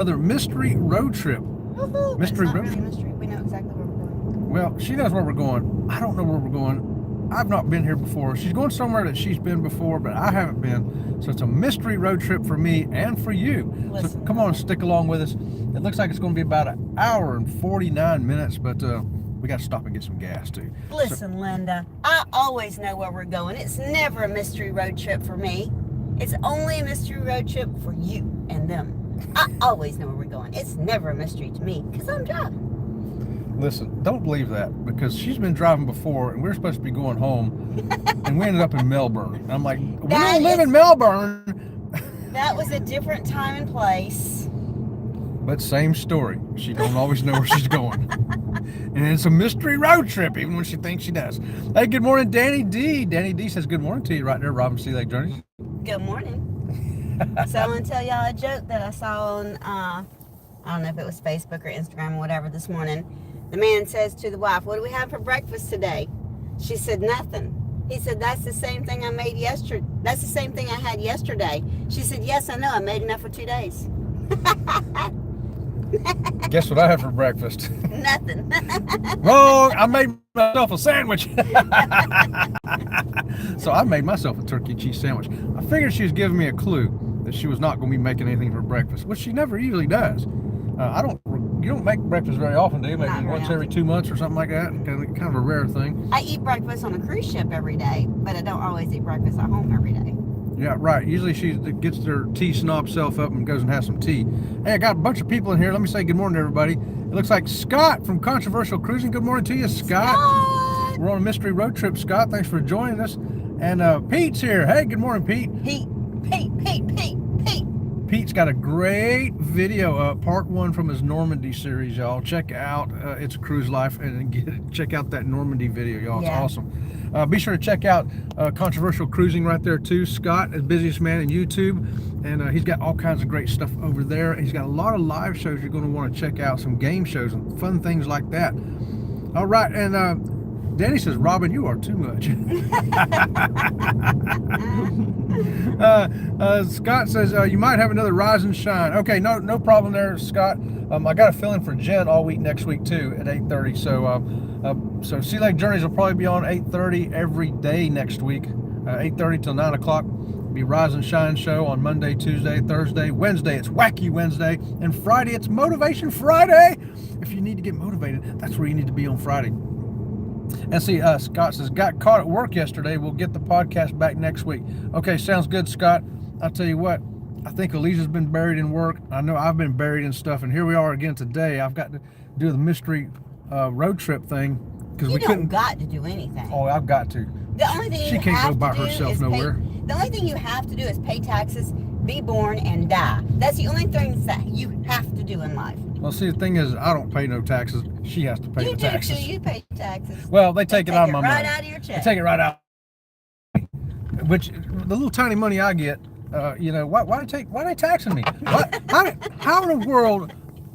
another mystery road trip. Woohoo! But it's Mystery not road really a trip. mystery. We know exactly where we're going. Well, she knows where we're going. I don't know where we're going. I've not been here before. She's going somewhere that she's been before, but I haven't been. So it's a mystery road trip for me and for you. So Listen, come on, stick along with us. It looks like it's going to be about an hour and 49 minutes, but we got to stop and get some gas too. Listen, Linda, I always know where we're going. It's never a mystery road trip for me. It's only a mystery road trip for you and them. I always know where we're going. It's never a mystery to me because I'm driving. Listen, don't believe that because she's been driving before and we're supposed to be going home and we ended up in Melbourne. And I'm like, we don't live in Melbourne. That was a different time and place. But same story. She don't always know where she's going. And it's a mystery road trip even when she thinks she does. Hey, good morning, Danny D. Danny D says good morning to you right there, Robin Sea Lake Journeys. Good morning. So I'm going to tell y'all a joke that I saw on, I don't know if it was Facebook or Instagram or whatever this morning. The man says to the wife, what do we have for breakfast today? She said, nothing. He said, that's the same thing I made yesterday. That's the same thing I had yesterday. She said, yes, I know. I made enough for 2 days. Guess what I had for breakfast? Nothing. Wrong. I made myself a sandwich. So I made myself a turkey cheese sandwich. I figured she was giving me a clue that she was not going to be making anything for breakfast, which she never usually does. You don't make breakfast very often, do you? Maybe once every 2 months or something like that. Kind of a rare thing. I eat breakfast on a cruise ship every day, but I don't always eat breakfast at home every day. Yeah, right. Usually she gets her tea snob self up and goes and has some tea. Hey, I got a bunch of people in here. Let me say good morning to everybody. It looks like Scott from Controversial Cruising. Good morning to you, Scott. We're on a mystery road trip, Scott. Thanks for joining us. And Pete's here. Hey, good morning, Pete. Pete. Pete's got a great video up, part 1 from his Normandy series, y'all. Check out It's a Cruise Life and check out that Normandy video, y'all. It's awesome. Be sure to check out Controversial Cruising right there too. Scott is busiest man in YouTube, and he's got all kinds of great stuff over there. He's got a lot of live shows you're going to want to check out, some game shows and fun things like that. All right, and Danny says, Robin, you are too much. Scott says, you might have another rise and shine. Okay, no problem there, Scott. I got a fill-in for Jen all week next week, too, at 8:30. So Sea Lake Journeys will probably be on 8:30 every day next week, 8:30 till 9 o'clock. Be Rise and Shine show on Monday, Tuesday, Thursday. Wednesday, it's Wacky Wednesday. And Friday, it's Motivation Friday. If you need to get motivated, that's where you need to be on Friday. And see, Scott says, got caught at work yesterday. We'll get the podcast back next week. Okay, sounds good, Scott. I'll tell you what, I think Elisa's been buried in work. I know I've been buried in stuff. And here we are again today. I've got to do the mystery road trip thing. You don't got to do anything. Oh, I've got to. The only thing she can't go by herself nowhere. The only thing you have to do is pay taxes, be born, and die. That's the only things that you have to do in life. Well, see, the thing is, I don't pay no taxes. She has to pay the taxes. You pay taxes. Well, they take it out of my money. Right out of your check. They take it right out. Which, the little tiny money I get, why they taxing me? How in the world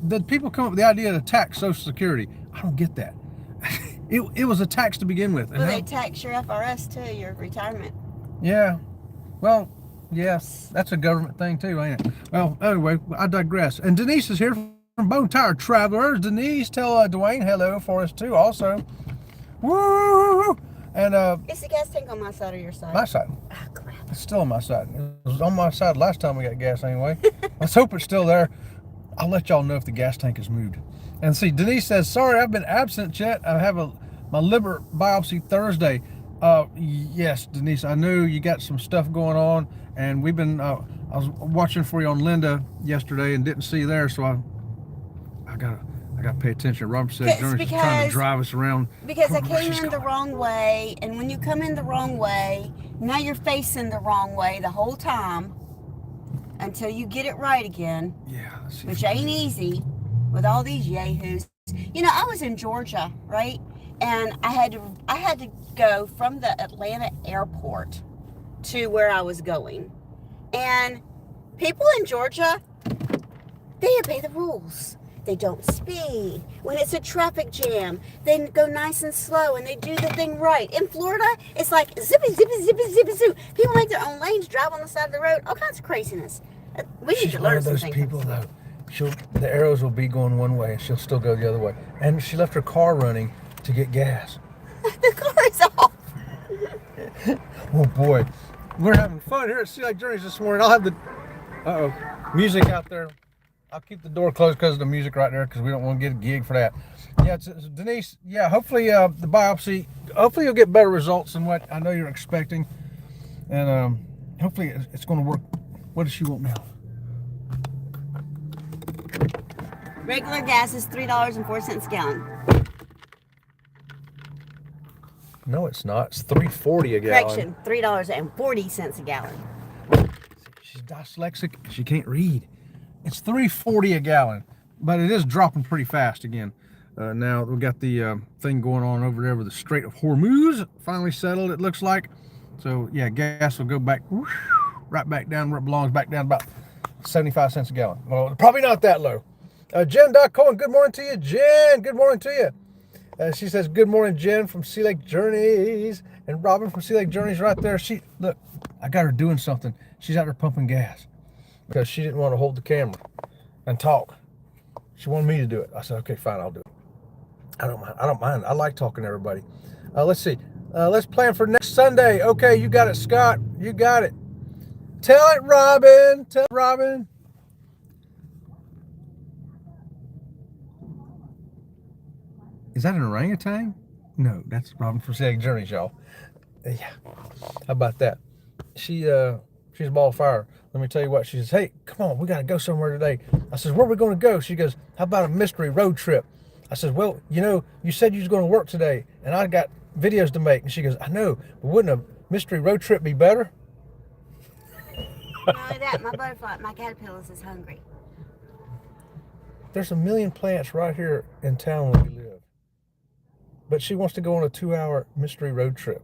did people come up with the idea to tax Social Security? I don't get that. It was a tax to begin with. Well, they tax your FRS too, your retirement. Yeah. Well, yes, that's a government thing too, ain't it? Well, anyway, I digress. And Denise is here from Bone Tire Travelers. Denise, tell Dwayne hello for us too also. Woo! And is the gas tank on my side or your side? My side. Oh, crap. It's still on my side. It was on my side last time we got gas anyway. Let's hope it's still there. I'll let y'all know if the gas tank is moved. And see, Denise says, sorry, I've been absent yet. I have my liver biopsy Thursday. Yes, Denise, I knew you got some stuff going on, and we've been, I was watching for you on Linda yesterday and didn't see you there, so I got to pay attention. Robert said Journey's trying to drive us around. Because I came in the wrong way, and when you come in the wrong way, now you're facing the wrong way the whole time until you get it right again. Yeah. Which ain't easy with all these yahoos. You know, I was in Georgia, right? And I had to go from the Atlanta airport to where I was going. And people in Georgia, they obey the rules. They don't speed. When it's a traffic jam, they go nice and slow and they do the thing right. In Florida, it's like zippy, zippy, zippy, zippy, zoop. People make their own lanes, drive on the side of the road, all kinds of craziness. We need to learn some things. She's one of those people, though. the arrows will be going one way and she'll still go the other way. And she left her car running to get gas. The car is off. Oh boy, we're having fun here at Sea Lake Journeys this morning. I'll have the music out there. I'll keep the door closed because of the music right there because we don't want to get a gig for that. Yeah, it's Denise. Yeah, hopefully the biopsy. Hopefully you'll get better results than what I know you're expecting, and hopefully it's going to work. What does she want now? Regular gas is $3.04 a gallon. No, it's not. It's $3.40 a gallon. Correction, $3.40 a gallon. She's dyslexic. She can't read. It's $3.40 a gallon, but it is dropping pretty fast again. Now we got the thing going on over there with the Strait of Hormuz finally settled. It looks like. So yeah, gas will go back whoosh, right back down where it belongs. Back down about 75 cents a gallon. Well, probably not that low. Jen Cohen, good morning to you. Jen, good morning to you. She says, good morning, Jen from Sea Lake Journeys. And Robin from Sea Lake Journeys right there. Look, I got her doing something. She's out there pumping gas because she didn't want to hold the camera and talk. She wanted me to do it. I said, okay, fine, I'll do it. I don't mind. I like talking to everybody. Let's see. Let's plan for next Sunday. Okay, you got it, Scott. You got it. Tell it, Robin. Tell it, Robin. Is that an orangutan? No, that's Robin from Sea Lake Journeys, y'all. Yeah. How about that? She's a ball of fire. Let me tell you what. She says, hey, come on, we got to go somewhere today. I says, where are we going to go? She goes, how about a mystery road trip? I says, well, you said you was going to work today, and I got videos to make. And she goes, I know, but wouldn't a mystery road trip be better? Not only that, my caterpillars is hungry. There's a million plants right here in town where we live. But she wants to go on a 2-hour mystery road trip.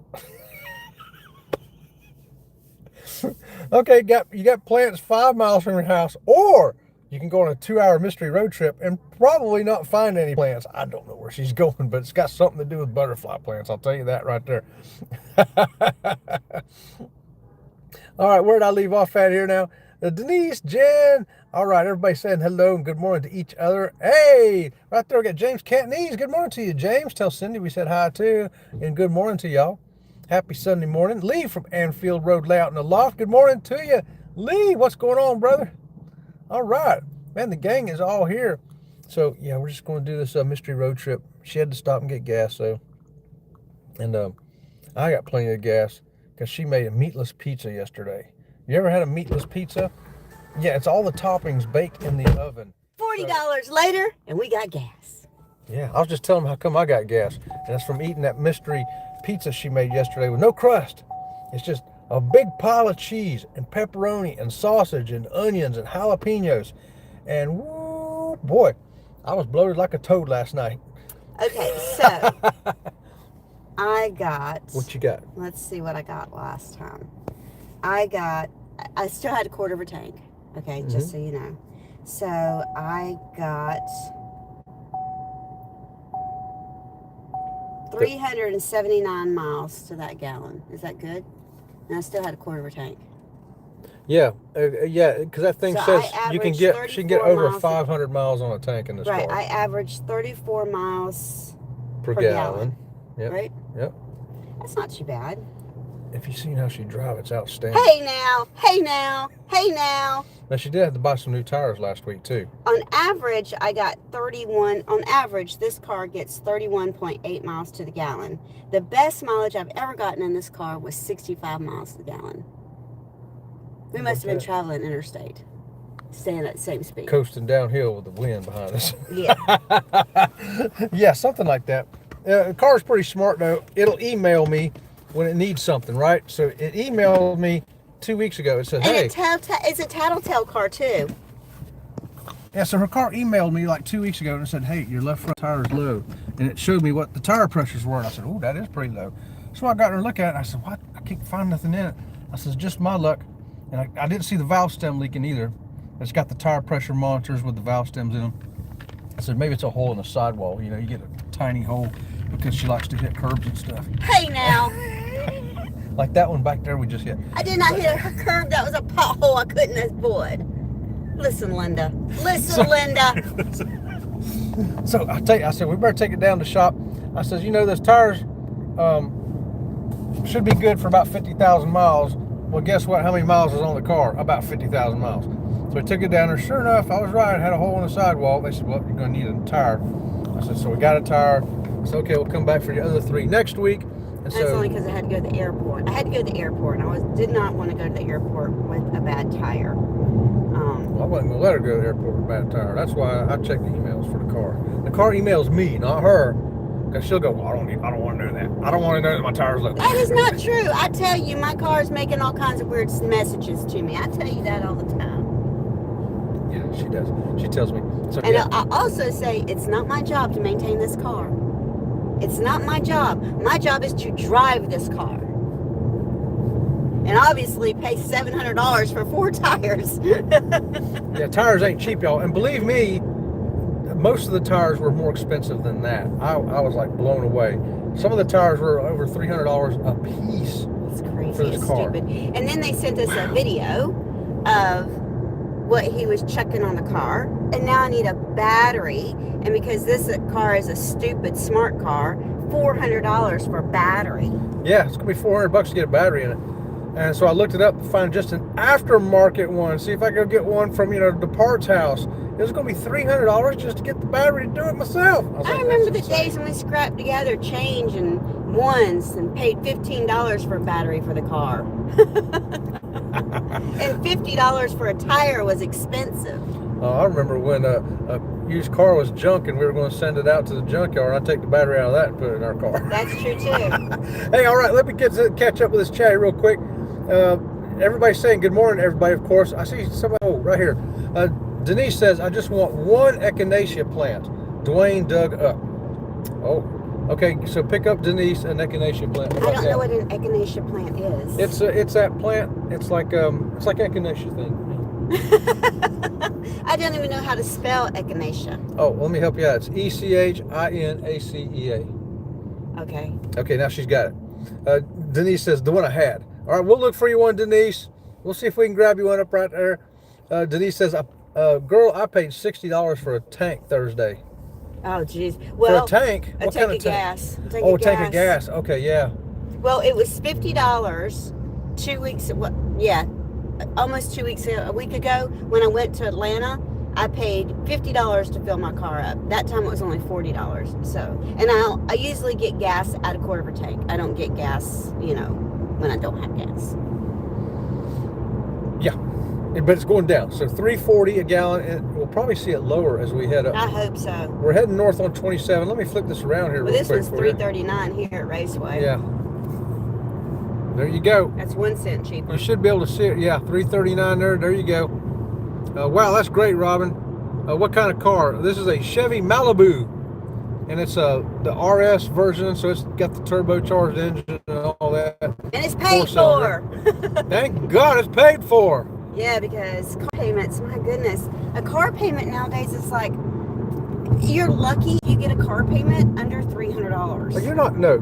Okay, you got plants 5 miles from your house, or you can go on a 2-hour mystery road trip and probably not find any plants. I don't know where she's going, but it's got something to do with butterfly plants. I'll tell you that right there. All right, where did I leave off at here now? Denise, Jen. All right, everybody saying hello and good morning to each other. Hey, right there we got James Cantonese. Good morning to you, James. Tell Cindy we said hi too, and good morning to y'all. Happy Sunday morning. Lee from Anfield Road Layout in the Loft. Good morning to you. Lee, what's going on, brother? All right. Man, the gang is all here. So, yeah, we're just going to do this mystery road trip. She had to stop and get gas, though. And I got plenty of gas because she made a meatless pizza yesterday. You ever had a meatless pizza? Yeah, it's all the toppings baked in the oven. $40 later, and we got gas. Yeah, I was just telling them how come I got gas. And that's from eating that mystery pizza she made yesterday with no crust. It's just a big pile of cheese and pepperoni and sausage and onions and jalapenos. And woo, boy, I was bloated like a toad last night. Okay, so I got... What you got? Let's see what I got last time. I still had a quarter of a tank. Okay, just so you know. So I got 379 miles to that gallon. Is that good? And I still had a quarter of a tank. Yeah, because that thing says she can get over 500 miles on a tank in this car. Right, I averaged 34 miles per gallon. Yep. Right? Yep. That's not too bad. If you've seen how she drives, it's outstanding. Hey now, hey now, hey now. Now, she did have to buy some new tires last week, too. On average, I got 31. On average, this car gets 31.8 miles to the gallon. The best mileage I've ever gotten in this car was 65 miles to the gallon. We must have been traveling interstate, staying at the same speed. Coasting downhill with the wind behind us. Yeah. Yeah, something like that. The car's pretty smart, though. It'll email me when it needs something, right? So it emailed me 2 weeks ago. It said, hey. It's a tattletale car, too. Yeah, so her car emailed me like 2 weeks ago and said, hey, your left front tire is low. And it showed me what the tire pressures were. And I said, oh, that is pretty low. So I got her to look at it. And I said, what? I can't find nothing in it. I said, just my luck. And I didn't see the valve stem leaking either. It's got the tire pressure monitors with the valve stems in them. I said, maybe it's a hole in the sidewall. You know, you get a tiny hole because she likes to hit curbs and stuff. Hey, now. Like that one back there we just hit. I did not hit a curb. That was a pothole I couldn't avoid. Listen, Linda. Listen, Linda. So I said, we better take it down to shop. I said, you know, those tires should be good for about 50,000 miles. Well, guess what? How many miles is on the car? About 50,000 miles. So we took it down there. Sure enough, I was right. It had a hole in the sidewall. They said, well, you're going to need a tire. I said, so we got a tire. I said, okay, we'll come back for the other 3 next week. And That's only because I had to go to the airport. I had to go to the airport, and I did not want to go to the airport with a bad tire. Well, I wasn't going to let her go to the airport with a bad tire. That's why I check the emails for the car. The car emails me, not her. Because she'll go, well, I don't want to know that. I don't want to know that my tire's low. That is not true. I tell you, my car's making all kinds of weird messages to me. I tell you that all the time. Yeah, she does. She tells me. So, And yeah. I also say it's not my job to maintain this car. It's not my job. My job is to drive this car. And obviously pay $700 for 4 tires. Yeah, tires ain't cheap, y'all. And believe me, most of the tires were more expensive than that. I was like blown away. Some of the tires were over $300 a piece. It's crazy. For this It's car. stupid. And then they sent us a video of what he was checking on the car. And now I need a battery. And because this car is a stupid smart car, $400 for a battery. Yeah, it's gonna be $400 to get a battery in it. And so I looked it up to find just an aftermarket one. See if I could get one from, the parts house. It was gonna be $300 just to get the battery to do it myself. I remember the days when we scrapped together change and ones and paid $15 for a battery for the car. And $50 for a tire was expensive. I remember when a used car was junk and we were going to send it out to the junkyard. I'd take the battery out of that and put it in our car. That's true too. Hey, all right, let me catch up with this chat real quick. Everybody's saying good morning, everybody, of course. I see somebody, right here. Denise says, I just want 1 echinacea plant. Dwayne dug up. Oh, okay, so pick up Denise an echinacea plant. I don't know what an echinacea plant is. It's that plant. It's like echinacea thing. I don't even know how to spell echinacea. Oh, well, let me help you out. It's ECHINACEA. Okay. Okay, now she's got it. Denise says, the one I had. All right, we'll look for you one, Denise. We'll see if we can grab you one up right there. Denise says, girl, I paid $60 for a tank Thursday. Oh, geez. Well, for a tank? What kind of tank? Gas. Oh, a tank of gas. Okay, yeah. Well, it was $50 2 weeks, almost 2 weeks, a week ago when I went to Atlanta. I paid $50 to fill my car up. That time it was only $40. So, and I usually get gas at a quarter of a tank. I don't get gas, when I don't have gas. Yeah, but it's going down. So $3.40 a gallon. And we'll probably see it lower as we head up. I hope so. We're heading north on 27. Let me flip this around here. Well, real this quick was for you. $3.39 here at Raceway. Yeah. There you go. That's 1 cent cheaper. You should be able to see it. Yeah, $3.39 there. There you go. Wow, that's great, Robin. What kind of car? This is a Chevy Malibu, and it's the RS version, so it's got the turbocharged engine and all that. And it's paid for. Thank God it's paid for. Yeah, because car payments, my goodness. A car payment nowadays is like, you're lucky you get a car payment under $300. But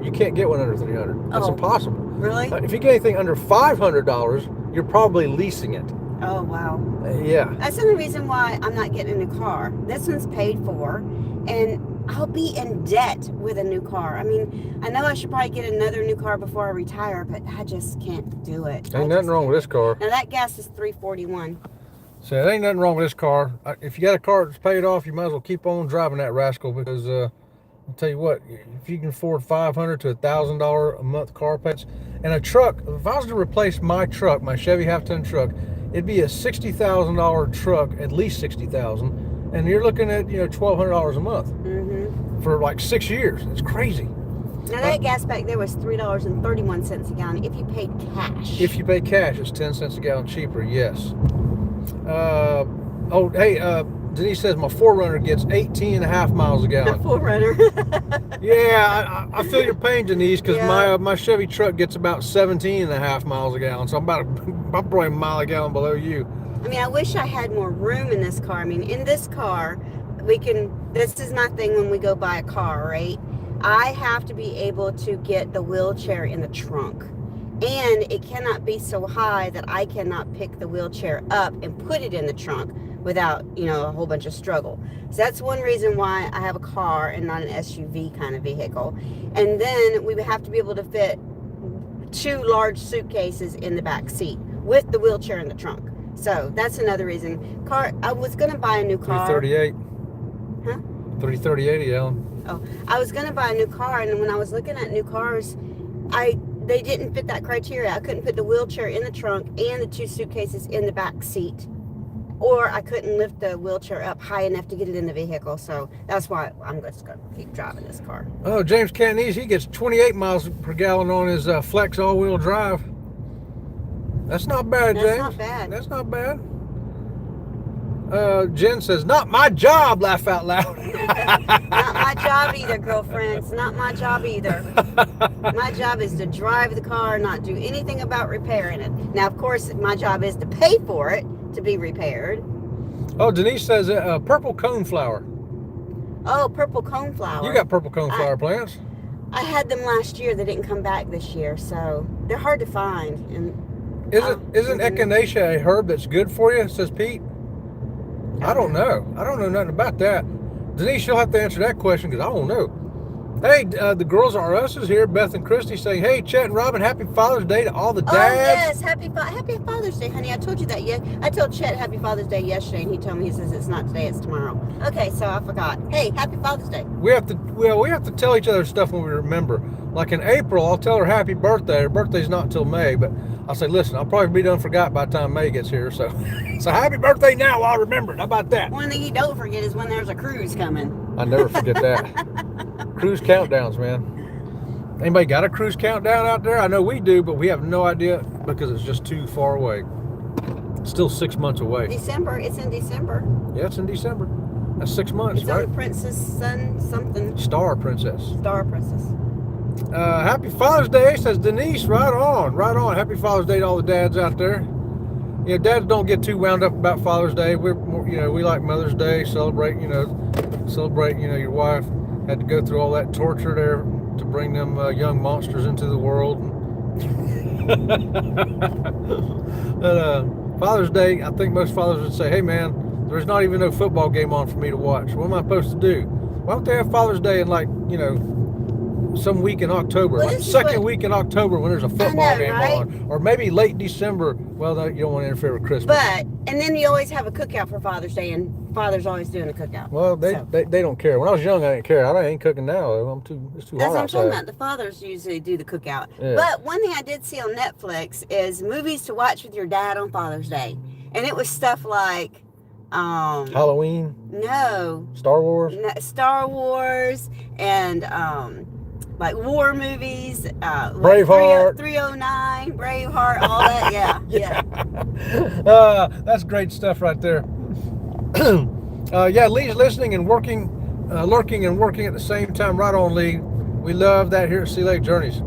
you can't get one under $300. That's impossible. Really? If you get anything under $500, you're probably leasing it. Oh, wow. Yeah. That's the only reason why I'm not getting a new car. This one's paid for, and I'll be in debt with a new car. I mean, I know I should probably get another new car before I retire, but I just can't do it. Ain't nothing wrong with this car. Now, that gas is $3.41. So there ain't nothing wrong with this car. If you got a car that's paid off, you might as well keep on driving that rascal, because I'll tell you what, if you can afford $500 to $1,000 a month car payments, and a truck, if I was to replace my truck, my Chevy half-ton truck, it'd be a $60,000 truck, at least $60,000, and you're looking at $1,200 a month for like 6 years. It's crazy. Now that gas back there was $3.31 a gallon if you paid cash. If you pay cash, it's 10 cents a gallon cheaper. Yes. Denise says my 4Runner gets 18.5 miles a gallon. 4Runner. Yeah, I feel your pain, Denise, because my Chevy truck gets about 17.5 miles a gallon. So I'm probably a mile a gallon below you. I mean, I wish I had more room in this car. I mean, in this car, this is my thing when we go buy a car, right? I have to be able to get the wheelchair in the trunk. And it cannot be so high that I cannot pick the wheelchair up and put it in the trunk. without, a whole bunch of struggle. So that's one reason why I have a car and not an SUV kind of vehicle. And then we would have to be able to fit 2 large suitcases in the back seat with the wheelchair in the trunk. So that's another reason. I was going to buy a new car. 338. Huh? 33080, Ellen. Oh, I was going to buy a new car, and when I was looking at new cars, they didn't fit that criteria. I couldn't put the wheelchair in the trunk and the 2 suitcases in the back seat. Or I couldn't lift the wheelchair up high enough to get it in the vehicle. So that's why I'm just going to keep driving this car. Oh, James Cantonese, he gets 28 miles per gallon on his Flex all-wheel drive. That's not bad, James. That's not bad. That's not bad. Jen says, not my job, laugh out loud. Not my job either, girlfriends. Not my job either. My job is to drive the car, not do anything about repairing it. Now, of course, my job is to pay for it to be repaired. Oh, Denise says purple coneflower. Oh, purple coneflower. You got purple coneflower plants? I had them last year. They didn't come back this year, so they're hard to find. And isn't echinacea a herb that's good for you? Says Pete. I don't know. I don't know nothing about that. Denise, you'll have to answer that question because I don't know. Hey, the Girls Are Us is here. Beth and Christy saying, hey, Chet and Robin, happy Father's Day to all the dads. Oh, yes. Happy Father's Day, honey. I told you that. Yeah, I told Chet happy Father's Day yesterday, and he told me, he says it's not today, it's tomorrow. Okay, so I forgot. Hey, happy Father's Day. We have to tell each other stuff when we remember. Like in April, I'll tell her happy birthday. Her birthday's not until May, but I'll say, listen, I'll probably be done forgot by the time May gets here. So happy birthday now while I remember it. How about that? One thing you don't forget is when there's a cruise coming. I never forget that. Cruise countdowns, man. Anybody got a cruise countdown out there? I know we do, but we have no idea because it's just too far away. It's still 6 months away. December. It's in December. Yeah, it's in December. That's 6 months, it's right? It's on Princess Sun something. Star Princess. Star Princess. Happy Father's Day, says Denise. Right on, right on. Happy Father's Day to all the dads out there. You know, dads don't get too wound up about Father's Day. We like Mother's Day. Celebrate, your wife had to go through all that torture there to bring them young monsters into the world. But Father's Day, I think most fathers would say, hey man, there's not even no football game on for me to watch. What am I supposed to do? Why don't they have Father's Day in some week in October, like second week in October when there's a football game on, or maybe late December. Well, you don't want to interfere with Christmas. And then you always have a cookout for Father's Day, and Father's always doing a cookout. Well, they don't care. When I was young, I didn't care. I ain't cooking now. It's too hot outside. That's what I'm talking about. The fathers usually do the cookout. Yeah. But one thing I did see on Netflix is movies to watch with your dad on Father's Day, and it was stuff like Halloween. No. Star Wars. No, Star Wars and like war movies, Braveheart, 309, Braveheart, all that. Yeah. That's great stuff right there. Lee's listening and working, lurking and working at the same time. Right on, Lee. We love that here at Sea Lake Journeys.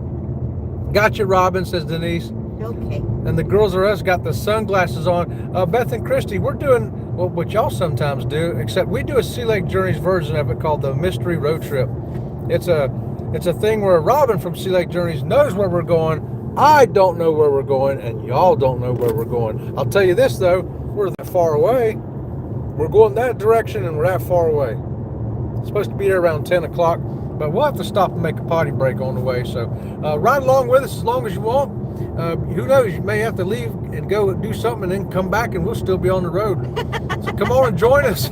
Gotcha, Robin, says Denise. Okay. And the Girls Are Us got the sunglasses on. Beth and Christy, we're doing what y'all sometimes do, except we do a Sea Lake Journeys version of it called the Mystery Road Trip. It's a thing where Robin from Sea Lake Journeys knows where we're going. I don't know where we're going, and y'all don't know where we're going. I'll tell you this, though. We're that far away. We're going that direction, and we're that far away. It's supposed to be there around 10 o'clock, but we'll have to stop and make a potty break on the way. So ride along with us as long as you want. Who knows? You may have to leave and go do something and then come back, and we'll still be on the road. So come on and join us.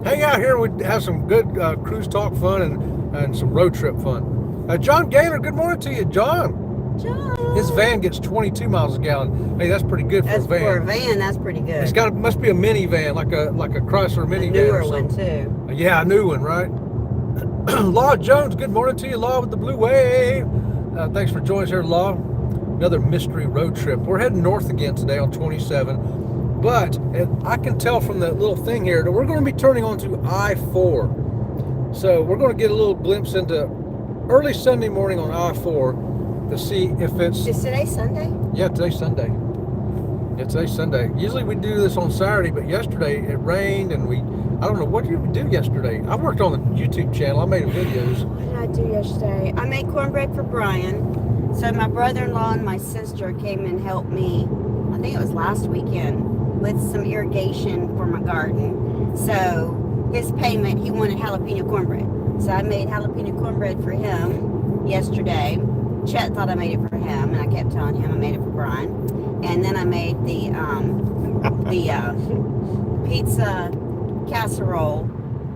Hang out here. We have some good cruise talk fun and some road trip fun. John Gaylor, good morning to you, John. His van gets 22 miles a gallon. Hey, that's pretty good for a van. For a van, that's pretty good. It's must be a minivan, like a Chrysler minivan. A newer one too. Yeah, a new one, right? Law Jones, good morning to you, Law with the Blue Wave. Thanks for joining us here, Law. Another mystery road trip. We're heading north again today on 27, but I can tell from the little thing here that we're going to be turning onto I-4. So we're going to get a little glimpse into early Sunday morning on I-4 to see if it's... Is today Sunday? Yeah, today's Sunday. Yeah, today's Sunday. Usually we do this on Saturday, but yesterday it rained and I don't know, what did we do yesterday? I worked on the YouTube channel. I made videos. What did I do yesterday? I made cornbread for Brian. So my brother-in-law and my sister came and helped me. I think it was last weekend. with some irrigation for my garden. So his payment, he wanted jalapeno cornbread. So I made jalapeno cornbread for him yesterday. Chet thought I made it for him, and I kept telling him I made it for Brian. And then I made the pizza casserole,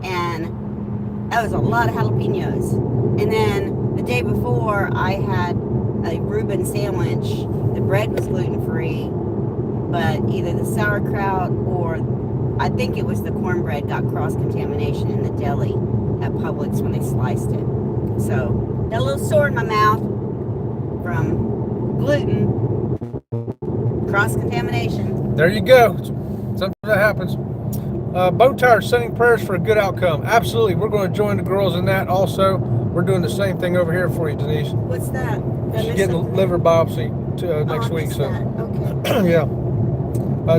and that was a lot of jalapenos. And then the day before, I had a Reuben sandwich. The bread was gluten-free, but either the sauerkraut or I think it was the cornbread got cross-contamination in the deli at Publix when they sliced it. So, got a little sore in my mouth from gluten cross-contamination. There you go. Something that happens. Bow Tires sending prayers for a good outcome. Absolutely. We're going to join the girls in that also. We're doing the same thing over here for you, Denise. What's that? She's getting a liver biopsy next week. So, okay. Yeah.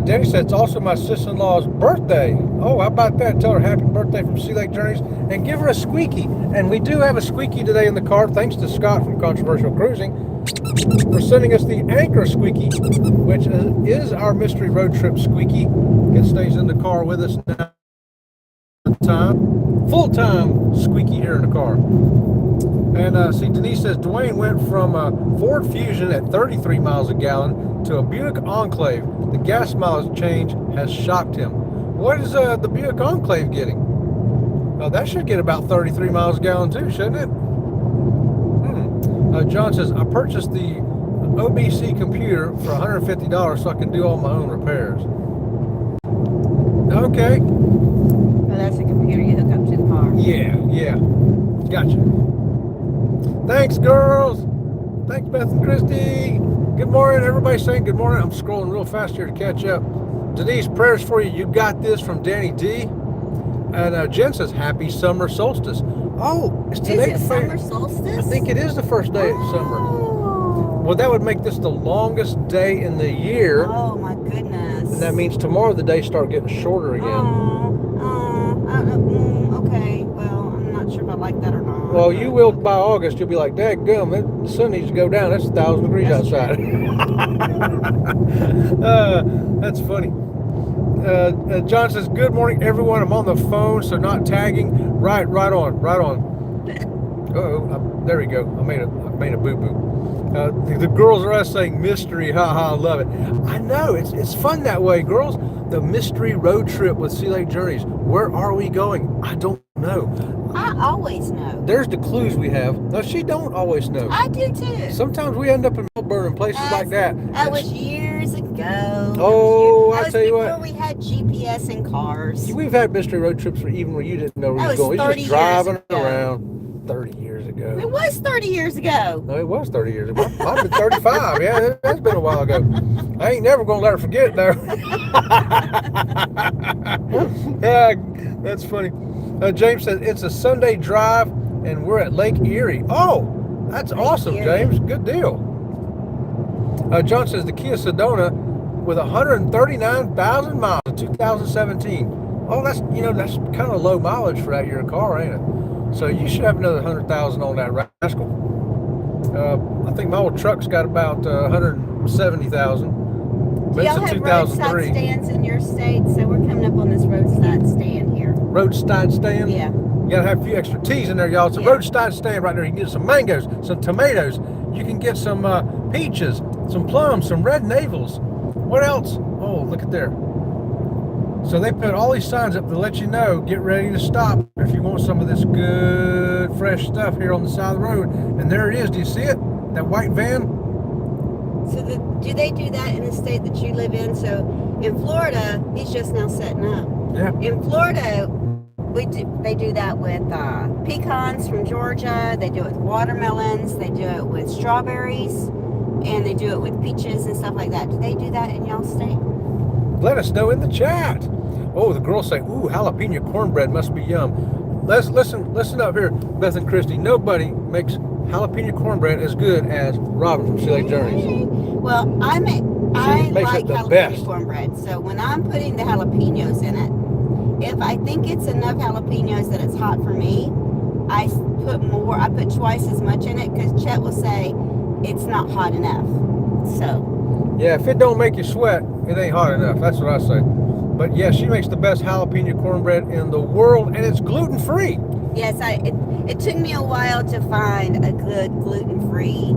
Danny said it's also my sister-in-law's birthday. Oh, how about that? Tell her happy birthday from Sea Lake Journeys and give her a squeaky. And we do have a squeaky today in the car, thanks to Scott from Controversial Cruising for sending us the Anchor squeaky, which is our mystery road trip squeaky. It stays in the car with us now. Full-time squeaky here in the car. And see, Denise says Dwayne went from a Ford Fusion at 33 miles a gallon to a Buick Enclave. The gas mileage change has shocked him. What is the Buick Enclave getting? Oh, that should get about 33 miles a gallon too, shouldn't it? John says, I purchased the OBC computer for $150 so I can do all my own repairs. Okay. Well, that's a computer you hook up to the car. Yeah. Gotcha. Thanks, girls. Thanks, Beth and Christy. Good morning. Everybody saying good morning. I'm scrolling real fast here to catch up. Denise, prayers for you. You got this from Danny D. And Jen says, happy summer solstice. Oh, is today the summer solstice? I think it is the first day of summer. Well, that would make this the longest day in the year. Oh, my goodness. And that means tomorrow the days start getting shorter again. Okay. Well, I'm not sure if I like that or not. Well, you will by August. You'll be like, dadgum, the sun needs to go down. That's 1,000 degrees outside. That's funny. John says, good morning, everyone. I'm on the phone, so not tagging. Right on. Uh-oh, there we go. I made a boo-boo. The girls are us saying mystery. Ha, I love it. I know, it's fun that way, girls. The mystery road trip with Sea Lake Journeys. Where are we going? I don't know. I always know. There's the clues we have. No, she don't always know. I do too. Sometimes we end up in Melbourne and places like that. That was years ago. Oh, I tell you what. Before we had GPS in cars. We've had mystery road trips where even where you didn't know where you were going. You just driving around. 30 years ago. It was 30 years ago. No, it was 30 years ago. Might have been 35. Yeah, that's been a while ago. I ain't never going to let her forget it, though. Yeah, that's funny. James says, it's a Sunday drive, and we're at Lake Erie. Oh, that's awesome, James. Good deal. John says, the Kia Sedona with 139,000 miles in 2017. Oh, that's kind of low mileage for that year car, ain't it? So you should have another 100,000 on that rascal. I think my old truck's got about 170,000. Do y'all have roadside stands in your state? So we're coming up on this roadside stand here. Roadside stand? Yeah. You gotta have a few extra T's in there, y'all. It's a roadside stand right there. You can get some mangoes, some tomatoes. You can get some peaches, some plums, some red navels. What else? Oh, look at there. So they put all these signs up to let you know, get ready to stop if you want some of this good, fresh stuff here on the side of the road. And there it is. Do you see it? That white van? So do they do that in the state that you live in? So in Florida, he's just now setting up. Yeah. In Florida, they do that with pecans from Georgia. They do it with watermelons. They do it with strawberries. And they do it with peaches and stuff like that. Do they do that in y'all's state? Let us know in the chat. Oh, the girls say, ooh, jalapeno cornbread must be yum. Listen up here, Beth and Christy. Nobody makes jalapeno cornbread as good as Robin from Sea Lake Journeys. Well, I like jalapeno cornbread. So when I'm putting the jalapenos in it, if I think it's enough jalapenos that it's hot for me, I put more. I put twice as much in it because Chet will say it's not hot enough. So Yeah, if it don't make you sweat, it ain't hot enough. That's what I say. But yeah, she makes the best jalapeno cornbread in the world, and it's gluten-free. Yes, it took me a while to find a good gluten-free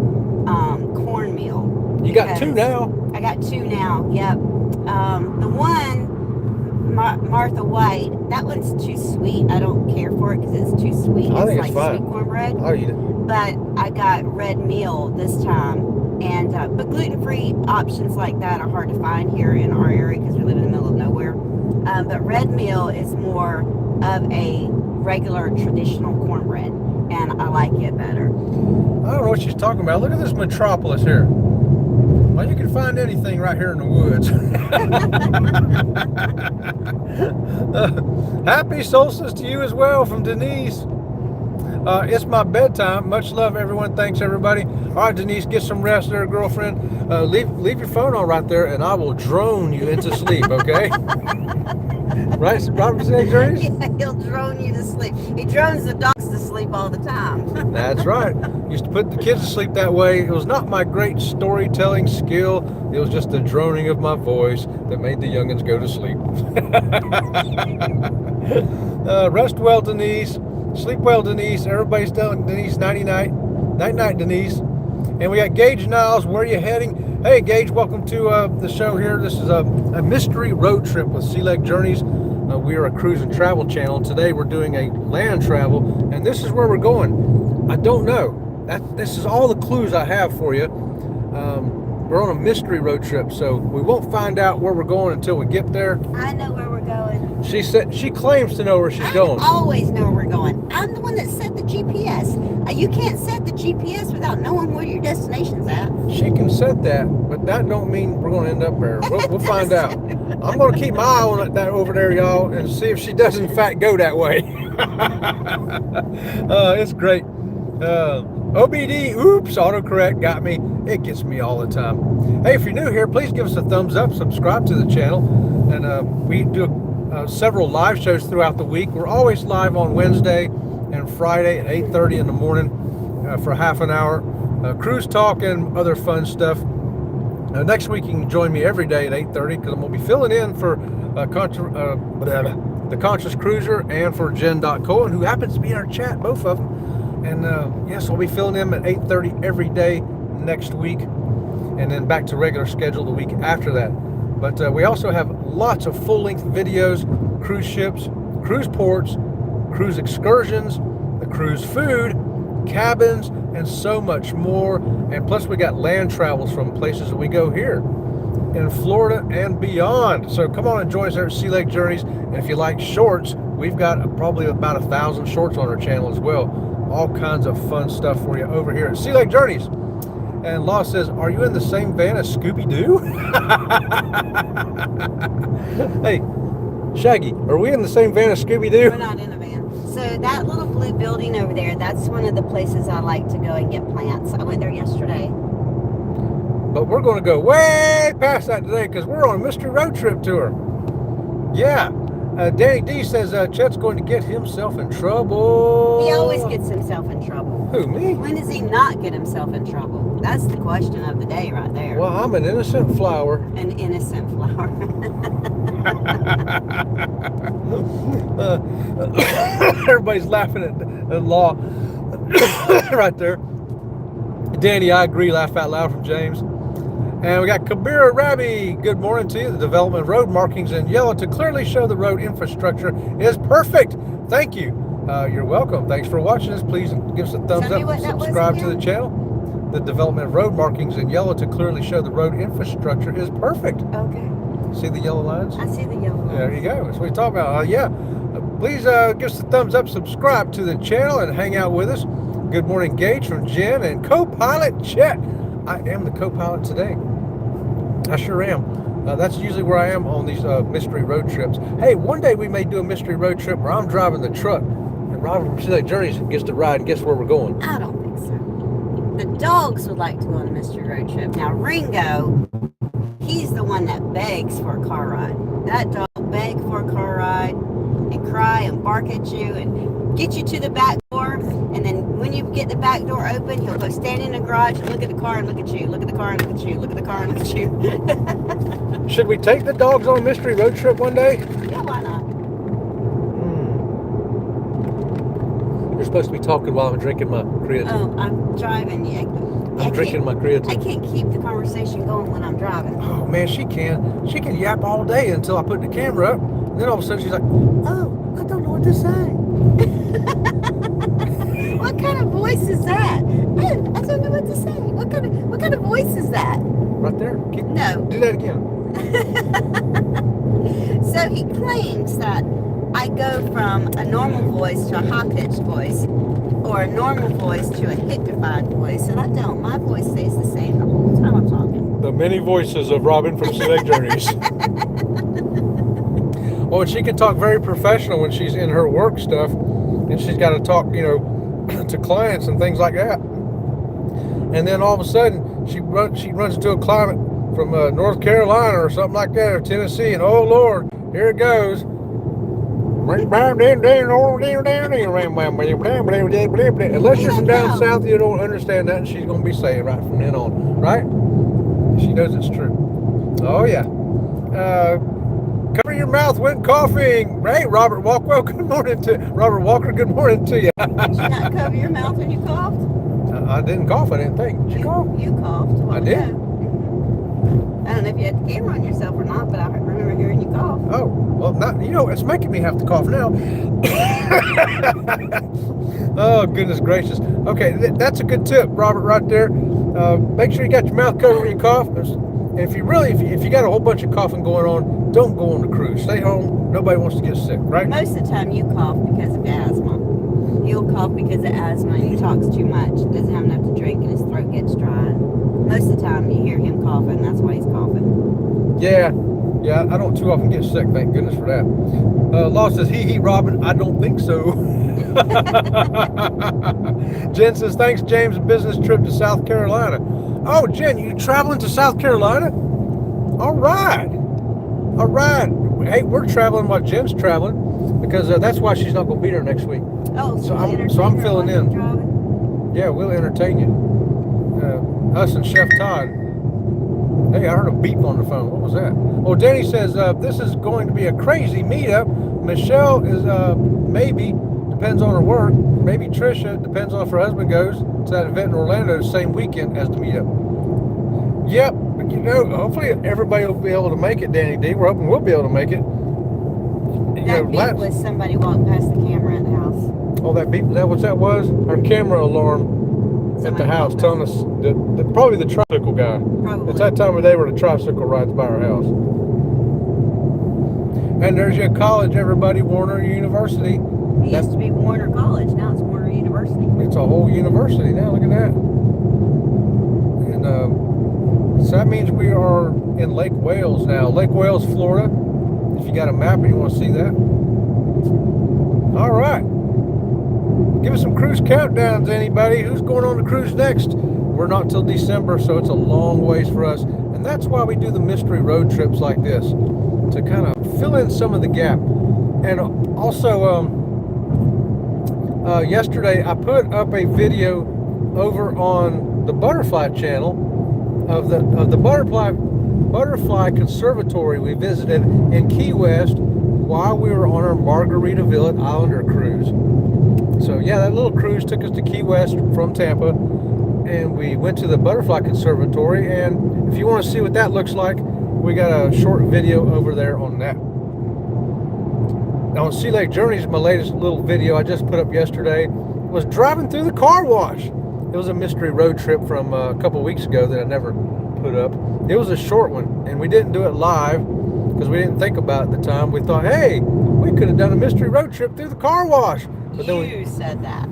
cornmeal. You got two now. I got two now. Yep. The one, Martha White, that one's too sweet. I don't care for it because it's too sweet. I think it's it's like fine. Sweet cornbread. I'll eat it. But I got red meal this time, and but gluten-free options like that are hard to find here in our area because we live in the middle of nowhere. But red meal is more of a regular traditional cornbread, and I like it better. I don't know what she's talking about. Look at this metropolis here. Well, you can find anything right here in the woods. Happy solstice to you as well from Denise. It's my bedtime. Much love, everyone. Thanks, everybody. All right, Denise, get some rest there, girlfriend. Leave your phone on right there, and I will drone you into sleep, okay? Right, Robert St. Journeys? Yeah, he'll drone you to sleep. He drones the dogs to sleep all the time. That's right. Used to put the kids to sleep that way. It was not my great storytelling skill. It was just the droning of my voice that made the youngins go to sleep. Rest well, Denise. Sleep well, Denise. Everybody's telling Denise nighty-night. Night-night, Denise. And we got Gage Niles. Where are you heading? Hey, Gage, welcome to the show here. This is a mystery road trip with Sea Lake Journeys. We are a cruise and travel channel. Today we're doing a land travel, and this is where we're going. I don't know. This is all the clues I have for you. We're on a mystery road trip, so we won't find out where we're going until we get there. I know where we're going. She said she claims to know where she's going. I always know where we're going. I'm the one that set the GPS. You can't set the GPS without knowing where your destination's at. She can set that, but that don't mean we're going to end up there. We'll find out. I'm going to keep my eye on that over there, y'all, and see if she does in fact go that way. It's great. OBD, oops, autocorrect got me. It gets me all the time. Hey, if you're new here, please give us a thumbs up, subscribe to the channel, and we do several live shows throughout the week. We're always live on Wednesday and Friday at 8:30 in the morning for half an hour. Cruise talk and other fun stuff. Next week you can join me every day at 8:30 because I'm going to be filling in for the Conscious Cruiser and for Jen Cohen, who happens to be in our chat, both of them. And yes, I'll be filling in at 8:30 every day next week, and then back to regular schedule the week after that. But we also have lots of full-length videos, cruise ships, cruise ports, cruise excursions, the cruise food, cabins, and so much more. And plus we got land travels from places that we go here in Florida and beyond. So come on and join us there at Sea Lake Journeys. And if you like shorts, we've got probably about 1,000 shorts on our channel as well. All kinds of fun stuff for you over here at Sea Lake Journeys. And Law says, are you in the same van as Scooby-Doo? Hey, Shaggy, are we in the same van as Scooby-Doo? We're not in a van. So that little blue building over there, that's one of the places I like to go and get plants. I went there yesterday. But we're going to go way past that today because we're on a mystery road trip tour. Yeah. Danny D says Chet's going to get himself in trouble. He always gets himself in trouble. Who, me? When does he not get himself in trouble? That's the question of the day right there. Well, I'm an innocent flower. An innocent flower. Everybody's laughing at Law right there. Danny, I agree. Laugh out loud from James. And we got Kabira Rabi. Good morning to you. The development road markings in yellow to clearly show the road infrastructure is perfect. Thank you. You're welcome. Thanks for watching us. Please give us a thumbs up and subscribe to the channel. The development road markings in yellow to clearly show the road infrastructure is perfect. Okay. See the yellow lines? I see the yellow lines. There you go. That's what we're talking about. Yeah. Please give us a thumbs up, subscribe to the channel, and hang out with us. Good morning, Gage from Jen and co-pilot Chet. I am the co-pilot today. I sure am. That's usually where I am on these mystery road trips. Hey, one day we may do a mystery road trip where I'm driving the truck and Robert from Sea Lake Journeys gets to ride and guess where we're going. I don't think so. The dogs would like to go on a mystery road trip. Now, Ringo, he's the one that begs for a car ride. That dog will beg for a car ride and cry and bark at you and get you to the back door. And then when you get the back door open, he'll go stand in the garage and look at the car and look at you. Look at the car and look at you. Look at the car and look at you. Should we take the dogs on a mystery road trip one day? Yeah, why not? You're supposed to be talking while I'm drinking my creatine. Oh, I'm driving. Yeah. I'm drinking my creatine. I can't keep the conversation going when I'm driving. Oh man, she can. She can yap all day until I put the camera up. And then all of a sudden she's like, "Oh, I don't know what to say." What kind of voice is that? I don't know what to say. What kind of voice is that? Right there. No. Do that again. So he claims that I go from a normal voice to a high-pitched voice, or a normal voice to a hiccupied voice, and I don't. My voice stays the same the whole time I'm talking. The many voices of Robin from Select Journeys. Well, she can talk very professional when she's in her work stuff, and she's got to talk, to clients and things like that. And then all of a sudden, she runs into a client from North Carolina or something like that, or Tennessee, and oh Lord, here it goes. Unless you're from down south, you don't understand that, and she's going to be saying right from then on, right? She knows it's true. Oh yeah. Cover your mouth when coughing. Hey, Robert Walkwell, good morning to Robert Walker. Good morning to you. Did you not cover your mouth when you coughed? I didn't cough. I didn't think. Did you cough? You coughed. I did. I don't know if you had the camera on yourself or not, but I remember hearing you cough. Oh, well, not. It's making me have to cough now. Oh, goodness gracious. Okay, that's a good tip, Robert, right there. Make sure you got your mouth covered when you cough. And if you got a whole bunch of coughing going on, don't go on the cruise. Stay home. Nobody wants to get sick, right? Most of the time you cough because of asthma. He'll cough because of asthma and he talks too much. Doesn't have enough to drink and his throat gets dry. Most of the time you hear him coughing. That's why he's coughing. Yeah, I don't too often get sick. Thank goodness for that. Law says, he, Robin. I don't think so. Jen says, thanks, James. Business trip to South Carolina. Oh, Jen, you traveling to South Carolina? All right. Hey, we're traveling while Jen's traveling because that's why she's not going to be there next week. Oh, so I'm filling in. Yeah, we'll entertain you. Us and Chef Todd. Hey, I heard a beep on the phone. What was that? Oh, Danny says, this is going to be a crazy meetup. Michelle is maybe, depends on her work. Maybe Trisha, depends on if her husband goes to that event in Orlando the same weekend as the meetup. Yep, but hopefully everybody will be able to make it, Danny D. We're hoping we'll be able to make it. That beep was somebody walking past the camera at the house. Oh, that beep, is that what that was? Our camera alarm at the house telling us that probably the tricycle guy. Probably. It's that time of day where the tricycle rides by our house. And there's your college, everybody, Warner University. It used to be Warner College, now it's Warner University. It's a whole university now, look at that. And so that means we are in Lake Wales now. Lake Wales, Florida. If you got a map and you want to see that. All right. Give us some cruise countdowns, anybody. Who's going on the cruise next? We're not till December, so it's a long ways for us. And that's why we do the mystery road trips like this, to kind of fill in some of the gap. And also, yesterday I put up a video over on the Butterfly channel of the Butterfly Conservatory we visited in Key West while we were on our Margaritaville Islander cruise. So yeah, that little cruise took us to Key West from Tampa, and we went to the Butterfly Conservatory. And if you want to see what that looks like, we got a short video over there on that. Now on Sea Lake Journeys, my latest little video I just put up yesterday was driving through the car wash. It was a mystery road trip from a couple weeks ago that I never put up. It was a short one, and we didn't do it live because we didn't think about it at the time. We thought, hey, we could have done a mystery road trip through the car wash. But you said that.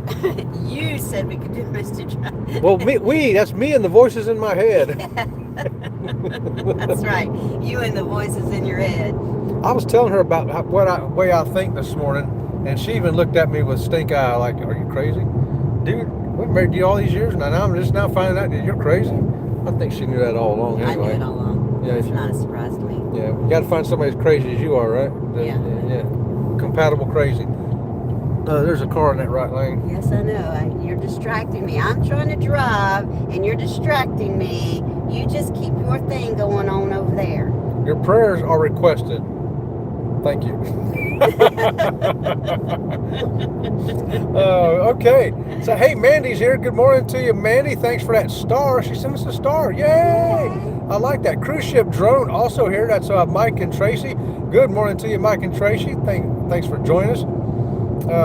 You said we could do mystery road. Well, that's me and the voices in my head. That's right. You and the voices in your head. I was telling her about way I think this morning, and she even looked at me with stink eye like, are you crazy? Dude, we've been married to you all these years, and I'm just now finding out that you're crazy. I think she knew that all along anyway. I knew it all along. Yeah, it's not a surprise to me. Yeah, you got to find somebody as crazy as you are, right? Yeah. Compatible crazy. There's a car in that right lane. Yes, I know. You're distracting me. I'm trying to drive, and you're distracting me. You just keep your thing going on over there. Your prayers are requested. Thank you. Okay. So, hey, Mandy's here. Good morning to you, Mandy. Thanks for that star. She sent us a star. Yay! I like that. Cruise ship drone also here. That's Mike and Tracy. Good morning to you, Mike and Tracy. Thanks for joining us.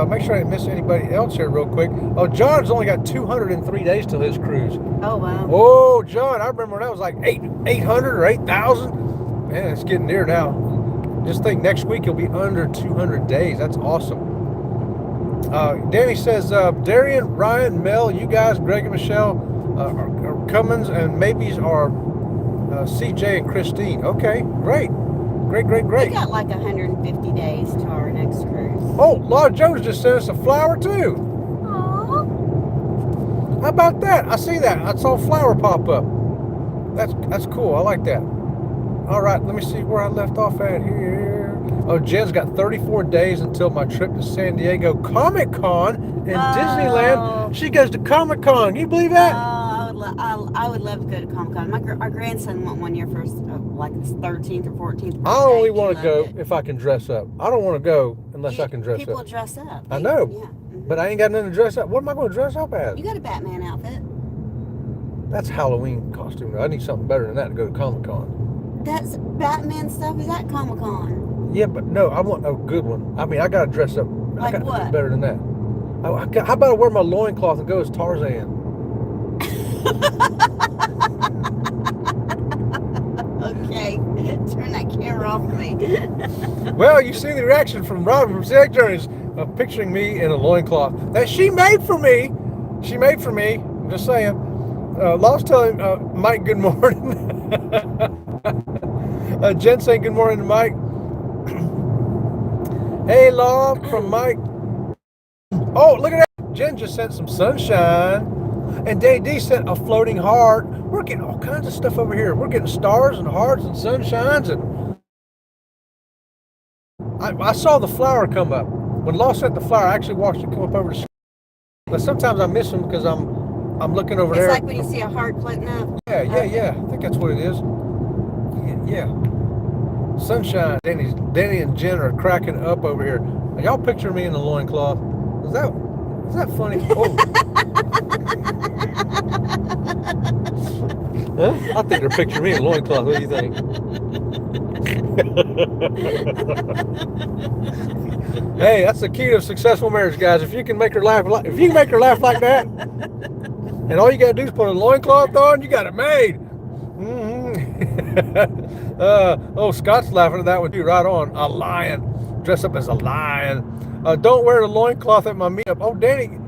Make sure I didn't miss anybody else here real quick. Oh, John's only got 203 days till his cruise. Oh, wow. Oh, John, I remember when that was like 800 or 8,000. Man, it's getting near now. Just think next week you'll be under 200 days. That's awesome. Danny says, Darian, Ryan, Mel, you guys, Greg and Michelle, are Cummins, and maybes are CJ and Christine. Okay, great. Great. We got like 150 days to our next cruise. Oh, Laura Jones just sent us a flower too. Aww. How about that? I see that. I saw a flower pop up. That's cool. I like that. All right, let me see where I left off at here. Oh, Jen's got 34 days until my trip to San Diego Comic-Con and Disneyland. She goes to Comic-Con. Can you believe that? I would love to go to Comic-Con. Our grandson went one year for like his 13th or 14th birthday. I only want to go if I can dress up. I don't want to go unless I can dress people up. People dress up. I know, yeah. Mm-hmm. But I ain't got nothing to dress up. What am I going to dress up as? You got a Batman outfit. That's Halloween costume. I need something better than that to go to Comic-Con. That's Batman stuff is at Comic-Con. Yeah, but no, I want a good one. I mean, I got to dress up. Like I got what? better than that. How about I wear my loincloth and go as Tarzan? Okay, turn that camera off me. Well, you see the reaction from Robin from Select Journeys of picturing me in a loincloth that she made for me. She made for me. I'm just saying. Lost telling Mike good morning. Jen saying good morning to Mike. Hey, Law from Mike. Oh, look at that. Jen just sent some sunshine. And Danny D sent a floating heart. We're getting all kinds of stuff over here. We're getting stars and hearts and sunshines. And I saw the flower come up. When Law sent the flower, I actually watched it come up over the screen. But sometimes I miss them because I'm looking over there. It's like when you see a heart floating up. Yeah. I think that's what it is. Yeah. Sunshine. Danny and Jen are cracking up over here. Now, y'all picture me in the loincloth. Is that funny? Oh. Huh? I think they're picturing me in a loincloth. What do you think? Hey, that's the key to a successful marriage, guys. If you can make her laugh like that, and all you gotta do is put a loincloth on, you got it made. Oh, Scott's laughing at that one too. Right on. A lion. Dress up as a lion. Don't wear the loincloth at my meetup. Oh, Danny.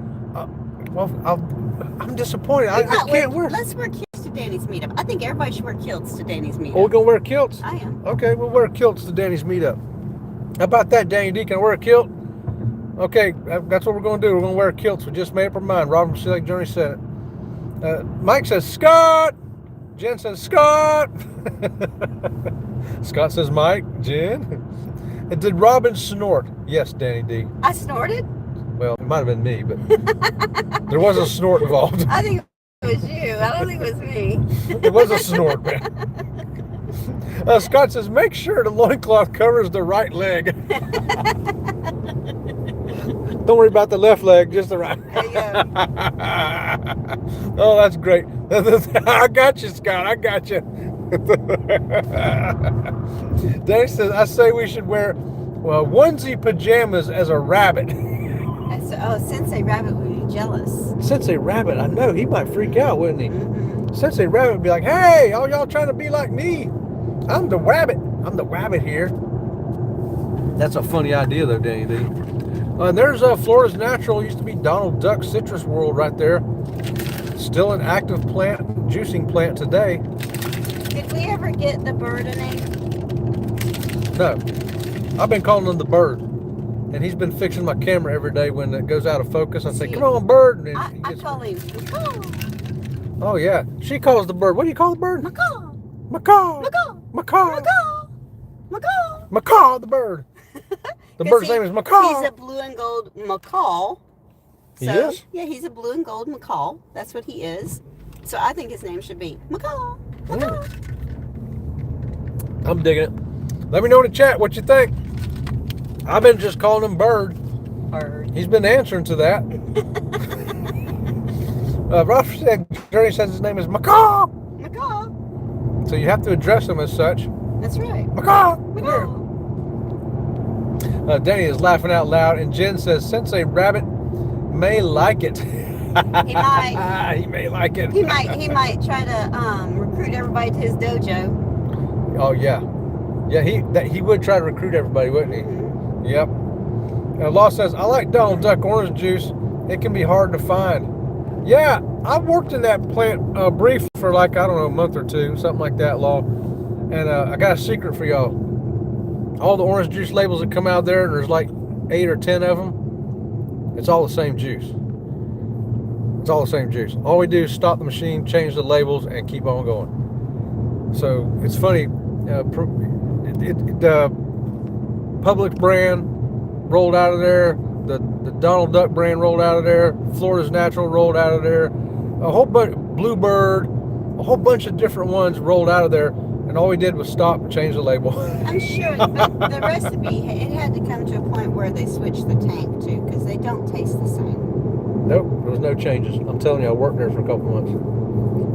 I'm disappointed. I can't wear. Let's wear kilts to Danny's meetup. I think everybody should wear kilts to Danny's meetup. Oh, we're gonna wear kilts? I am. Okay, we'll wear kilts to Danny's meetup. How about that, Danny D? Can I wear a kilt? Okay, that's what we're gonna do. We're gonna wear kilts. We just made up our mind. Robert Select Journey said it. Mike says Scott. Jen says Scott. Scott says Mike. Jen. And did Robin snort? Yes, Danny D. I snorted? Well, it might have been me, but there was a snort involved. I think it was you. I don't think it was me. It was a snort, man. Scott says, make sure the loincloth covers the right leg. Don't worry about the left leg, just the right. There you go. Oh, that's great. I got you, Scott. I got you. Danny says, I say we should wear onesie pajamas as a rabbit. Sensei Rabbit would be jealous. Sensei Rabbit, I know. He might freak out, wouldn't he? Mm-hmm. Sensei Rabbit would be like, hey, all y'all trying to be like me. I'm the rabbit. I'm the rabbit here. That's a funny idea, though, Danny D. And there's Florida's Natural. Used to be Donald Duck Citrus World right there. Still an active juicing plant today. Did we ever get the bird a name? No. I've been calling him the bird. And he's been fixing my camera every day when it goes out of focus. I say, come on, bird. And I call him Macaw. Oh, yeah. She calls the bird. What do you call the bird? Macaw. Macaw. Macaw. Macaw. Macaw. Macaw. Macaw, the bird. The bird's name is macaw. He's a blue and gold macaw. He So, is? yeah, he's a blue and gold macaw. That's what he is. So I think his name should be Macaw. Macaw. I'm digging it. Let me know in the chat what you think. I've been just calling him Bird. Bird. He's been answering to that. Roger said, Journey says his name is Macaw. Macaw. So you have to address him as such. That's right. Macaw. Macaw. Danny is laughing out loud, and Jen says, since a rabbit may like it. He might. He may like it. He might try to recruit everybody to his dojo. Oh yeah, yeah. He would try to recruit everybody, wouldn't he? Mm-hmm. Yep. Law says I like Donald Duck orange juice. It can be hard to find. Yeah, I worked in that plant brief for like I don't know a month or two, something like that. Law, and I got a secret for y'all. All the orange juice labels that come out there, and there's like 8 or 10 of them. It's all the same juice. It's all the same juice. All we do is stop the machine, change the labels, and keep on going. So it's funny. The Publix brand rolled out of there. The Donald Duck brand rolled out of there. Florida's Natural rolled out of there. A whole bunch, Bluebird, a whole bunch of different ones rolled out of there. And all we did was stop and change the label. I'm sure, but the recipe, it had to come to a point where they switched the tank too, because they don't taste the same. Nope, there was no changes. I'm telling you, I worked there for a couple months.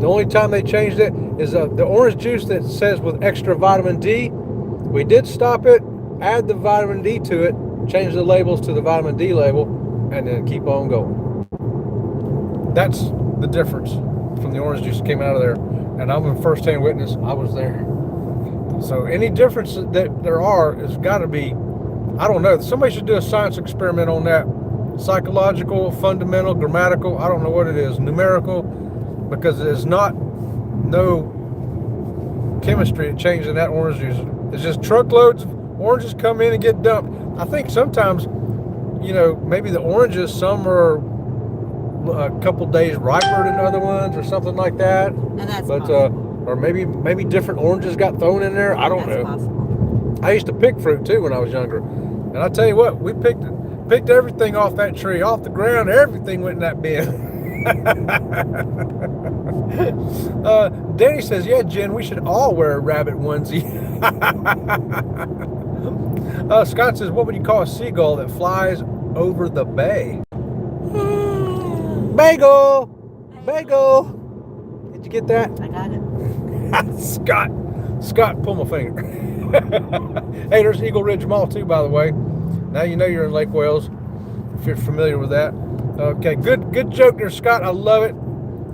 The only time they changed it is the orange juice that says with extra vitamin D. We did stop it, add the vitamin D to it, change the labels to the vitamin D label, and then keep on going. That's the difference from the orange juice that came out of there. And I'm a first-hand witness. I was there. So any difference that there are has got to be, I don't know. Somebody should do a science experiment on that. Psychological, fundamental, grammatical, I don't know what it is, numerical, because there's no chemistry that changed in that orange juice. It's just truckloads of oranges come in and get dumped. I think sometimes, maybe the oranges, some are a couple days riper than other ones or something like that. And that's but possible. or maybe different oranges got thrown in there. I don't know. Possible. I used to pick fruit too when I was younger. And I tell you what, we picked everything off that tree, off the ground. Everything went in that bin. Danny says, yeah, Jen, we should all wear a rabbit onesie. Scott says, what would you call a seagull that flies over the bay? Bagel! Did you get that? I got it. Scott, pull my finger. Hey, there's Eagle Ridge Mall too, by the way. Now you know you're in Lake Wales, if you're familiar with that. Okay, good joke there, Scott. I love it.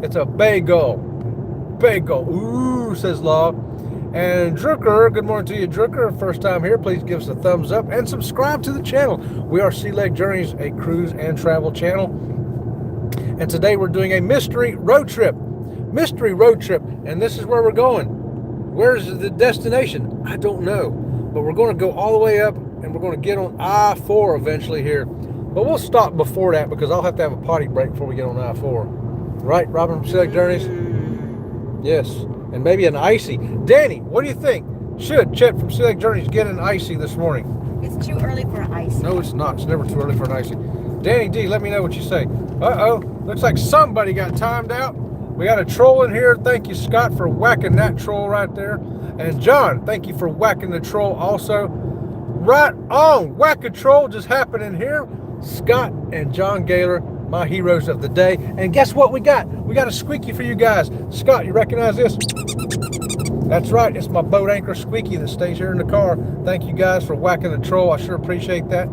It's a bagel. Ooh, says Law. And Drucker, good morning to you, Drucker. First time here, please give us a thumbs up and subscribe to the channel. We are Sea Leg Journeys, a cruise and travel channel. And today we're doing a mystery road trip. And this is where we're going. Where's the destination? I don't know. But we're going to go all the way up and we're going to get on I-4 eventually here. But we'll stop before that because I'll have to have a potty break before we get on I-4. Right, Robin from Sea Leg Journeys? Yes. And maybe an icy. Danny, what do you think? Should Chet from Sea Leg Journeys get an icy this morning? It's too early for an icy. No, it's not. It's never too early for an icy. Danny D, let me know what you say. Uh-oh. Looks like somebody got timed out. We got a troll in here. Thank you, Scott, for whacking that troll right there. And John, thank you for whacking the troll also. Right on. Whack a troll just happened in here. Scott and John Gaylor, my heroes of the day. And guess what we got? We got a squeaky for you guys. Scott, you recognize this? That's right. It's my boat anchor squeaky that stays here in the car. Thank you guys for whacking the troll. I sure appreciate that.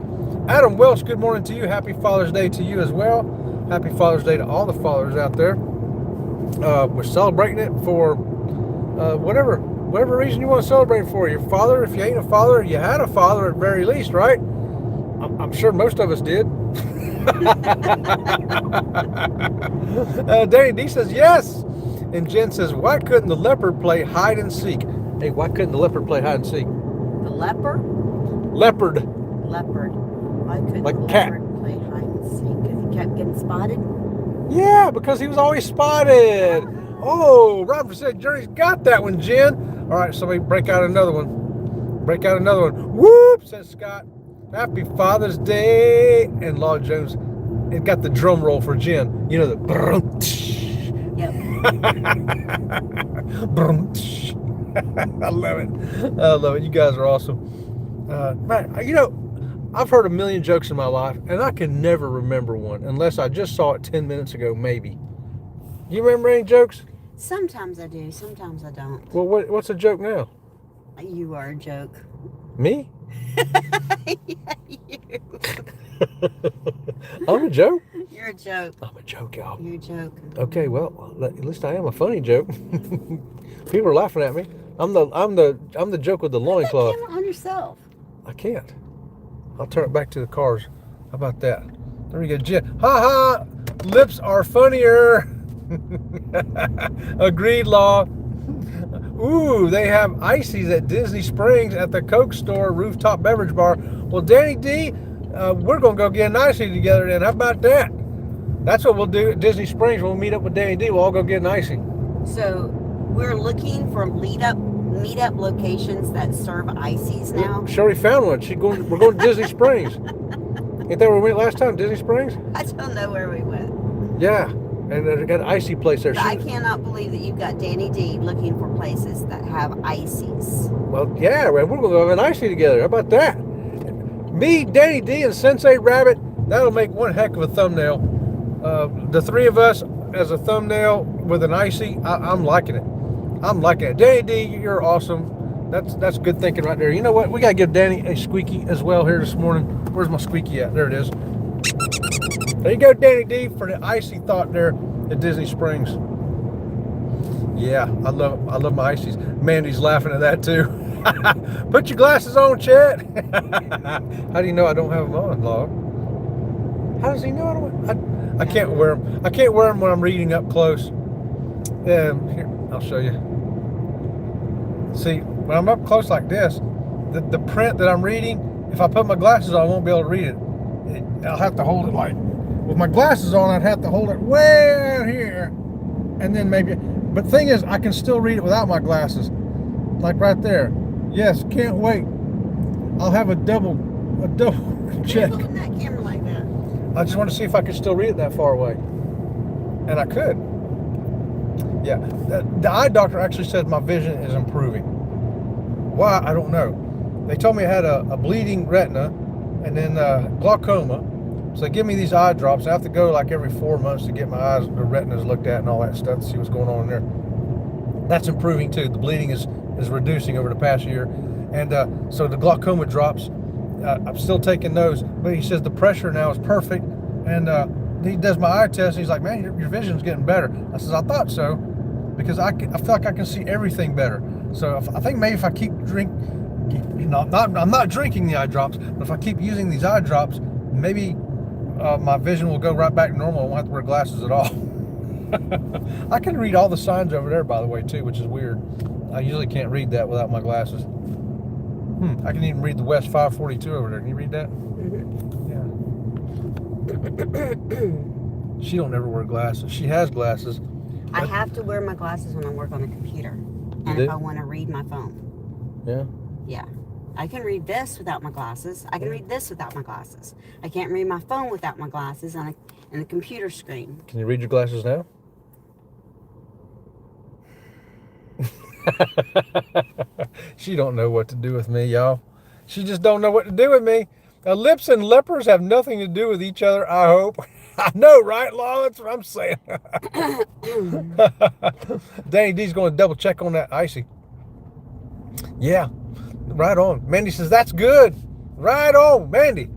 Adam Welch, good morning to you. Happy Father's Day to you as well. Happy Father's Day to all the fathers out there. We're celebrating it for whatever reason you want to celebrate it for. Your father, if you ain't a father, you had a father at very least, right? I'm sure most of us did. Danny D says yes. And Jen says, why couldn't the leopard play hide and seek? Hey, why couldn't the leopard play hide and seek? The leopard? Leopard. Why couldn't like the cat. leopard play hide and seek? Because he kept getting spotted? Yeah, because he was always spotted. Oh, Robert said Journey's got that one, Jen. All right, somebody break out another one. Whoop, says Scott. Happy Father's Day. And Law Jones, it got the drum roll for Jen. You know, the brum, tsh. Yep. Brum, tsh. I love it. I love it. You guys are awesome. Man, you know, I've heard a million jokes in my life, and I can never remember one unless I just saw it 10 minutes ago, maybe. You remember any jokes? Sometimes I do, sometimes I don't. Well, what's a joke now? You are a joke. Me? Yeah, you. I'm a joke? You're a joke. I'm a joke, y'all. You're a joke. Okay, well, at least I am a funny joke. People are laughing at me. I'm the joke with the loincloth. Put the camera on yourself. I can't. I'll turn it back to the cars. How about that? There we go. Jen. Ha ha! Lips are funnier. Agreed, Law. Ooh, they have ices at Disney Springs at the Coke store rooftop beverage bar. Well, Danny D, we're going to go get an icy together then. How about that? That's what we'll do at Disney Springs. We'll meet up with Danny D. We'll all go get an icy. So we're looking for meetup locations that serve ices now. She already found one. We're going to Disney Springs. Ain't that where we went last time, Disney Springs? I don't know where we went. Yeah. And they got an icy place there. I cannot believe that you've got Danny D looking for places that have ices. Well, yeah, we're going to go have an icy together. How about that? Me, Danny D, and Sensei Rabbit, that'll make one heck of a thumbnail. The three of us as a thumbnail with an icy, I'm liking it. I'm liking it. Danny D, you're awesome. That's good thinking right there. You know what? We got to give Danny a squeaky as well here this morning. Where's my squeaky at? There it is. There you go, Danny D, for the icy thought there at Disney Springs. Yeah, I love my ices. Mandy's laughing at that too. Put your glasses on, Chet. How do you know I don't have them on, Log? How does he know I don't? I can't wear them. I can't wear them when I'm reading up close. Here, I'll show you. See, when I'm up close like this, the print that I'm reading, if I put my glasses on, I won't be able to read it. I'll have to hold it like, with my glasses on, I'd have to hold it way out here. And then maybe, but the thing is, I can still read it without my glasses. Like right there. Yes, can't wait. I'll have a double check. Holding that camera like that. I just want to see if I could still read it that far away. And I could. Yeah. The eye doctor actually said my vision is improving. Why? I don't know. They told me I had a bleeding retina and then glaucoma. So they give me these eye drops. I have to go like every 4 months to get my eyes, the retinas looked at and all that stuff to see what's going on in there. That's improving too. The bleeding is reducing over the past year. And so the glaucoma drops, I'm still taking those. But he says the pressure now is perfect. And he does my eye test. And he's like, man, your vision's getting better. I says, I thought so. Because I feel like I can see everything better. So I think maybe if I keep I'm not drinking the eye drops, but if I keep using these eye drops, maybe my vision will go right back to normal. I won't have to wear glasses at all. I can read all the signs over there, by the way, too, which is weird. I usually can't read that without my glasses. I can even read the West 542 over there. Can you read that? Yeah. She don't ever wear glasses. She has glasses. I have to wear my glasses when I work on the computer. And if I want to read my phone. Yeah? Yeah. I can read this without my glasses. I can read this without my glasses. I can't read my phone without my glasses and a computer screen. Can you read your glasses now? She don't know what to do with me, y'all. She just don't know what to do with me. Lips and lepers have nothing to do with each other, I hope. I know, right, Law? That's what I'm saying. Danny D's going to double check on that icy. Yeah, right on. Mandy says, that's good. Right on, Mandy.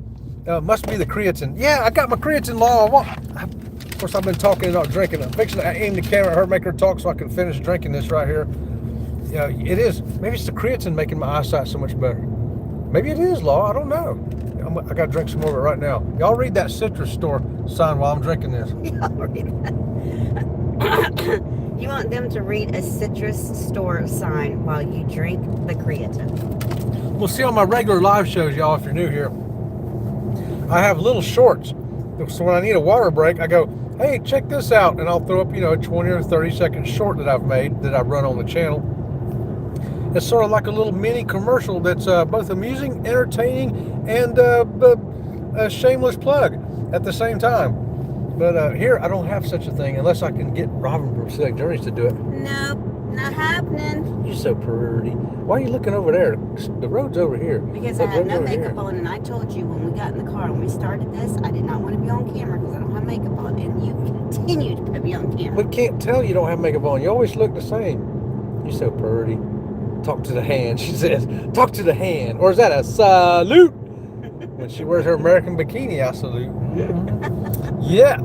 Must be the creatine. Yeah, I got my creatine, Law. Of course, I've been talking and not drinking. I'm fixing to aim the camera at her, make her talk so I can finish drinking this right here. Yeah, it is. Maybe it's the creatine making my eyesight so much better. Maybe it is, Law. I don't know. I got to drink some more of it right now. Y'all read that citrus store sign while I'm drinking this. Y'all read that. You want them to read a citrus store sign while you drink the creatine. We'll see on my regular live shows, y'all, if you're new here. I have little shorts. So when I need a water break, I go, hey, check this out. And I'll throw up, a 20 or 30 second short that I've made that I run on the channel. It's sort of like a little mini commercial that's both amusing, entertaining, and a shameless plug at the same time. But here, I don't have such a thing unless I can get Robin from Select Journeys to do it. Nope, not happening. You're so pretty. Why are you looking over there? The road's over here. Because The I have road's no over makeup here. on, and I told you when we got in the car, when we started this, I did not want to be on camera because I don't have makeup on, and you continue to put me on camera. We can't tell you don't have makeup on. You always look the same. You're so pretty. Talk to the hand, she says. Talk to the hand. Or is that a salute? When she wears her American bikini, I salute. Yeah.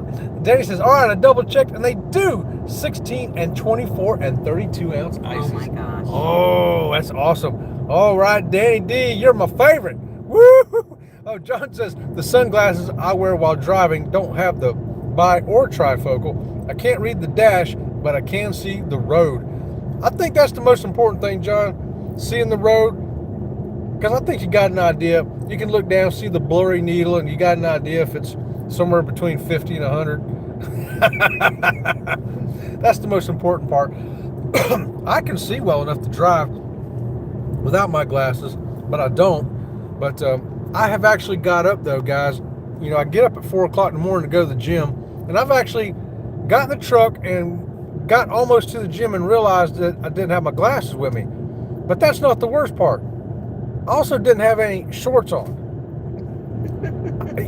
Danny says, all right, I double checked, and they do 16 and 24 and 32 ounce ices. Oh my gosh. Oh, that's awesome. All right, Danny D, you're my favorite. Woo! Oh, John says, the sunglasses I wear while driving don't have the bi or trifocal. I can't read the dash, but I can see the road. I think that's the most important thing, John, seeing the road, because I think you got an idea. You can look down, see the blurry needle, and you got an idea if it's somewhere between 50 and 100. That's the most important part. I can see well enough to drive without my glasses, but I don't. But I have actually got up, though, guys. You know, I get up at 4 o'clock in the morning to go to the gym, and I've actually got in the truck and got almost to the gym and realized that I didn't have my glasses with me. But that's not the worst part. I also didn't have any shorts on.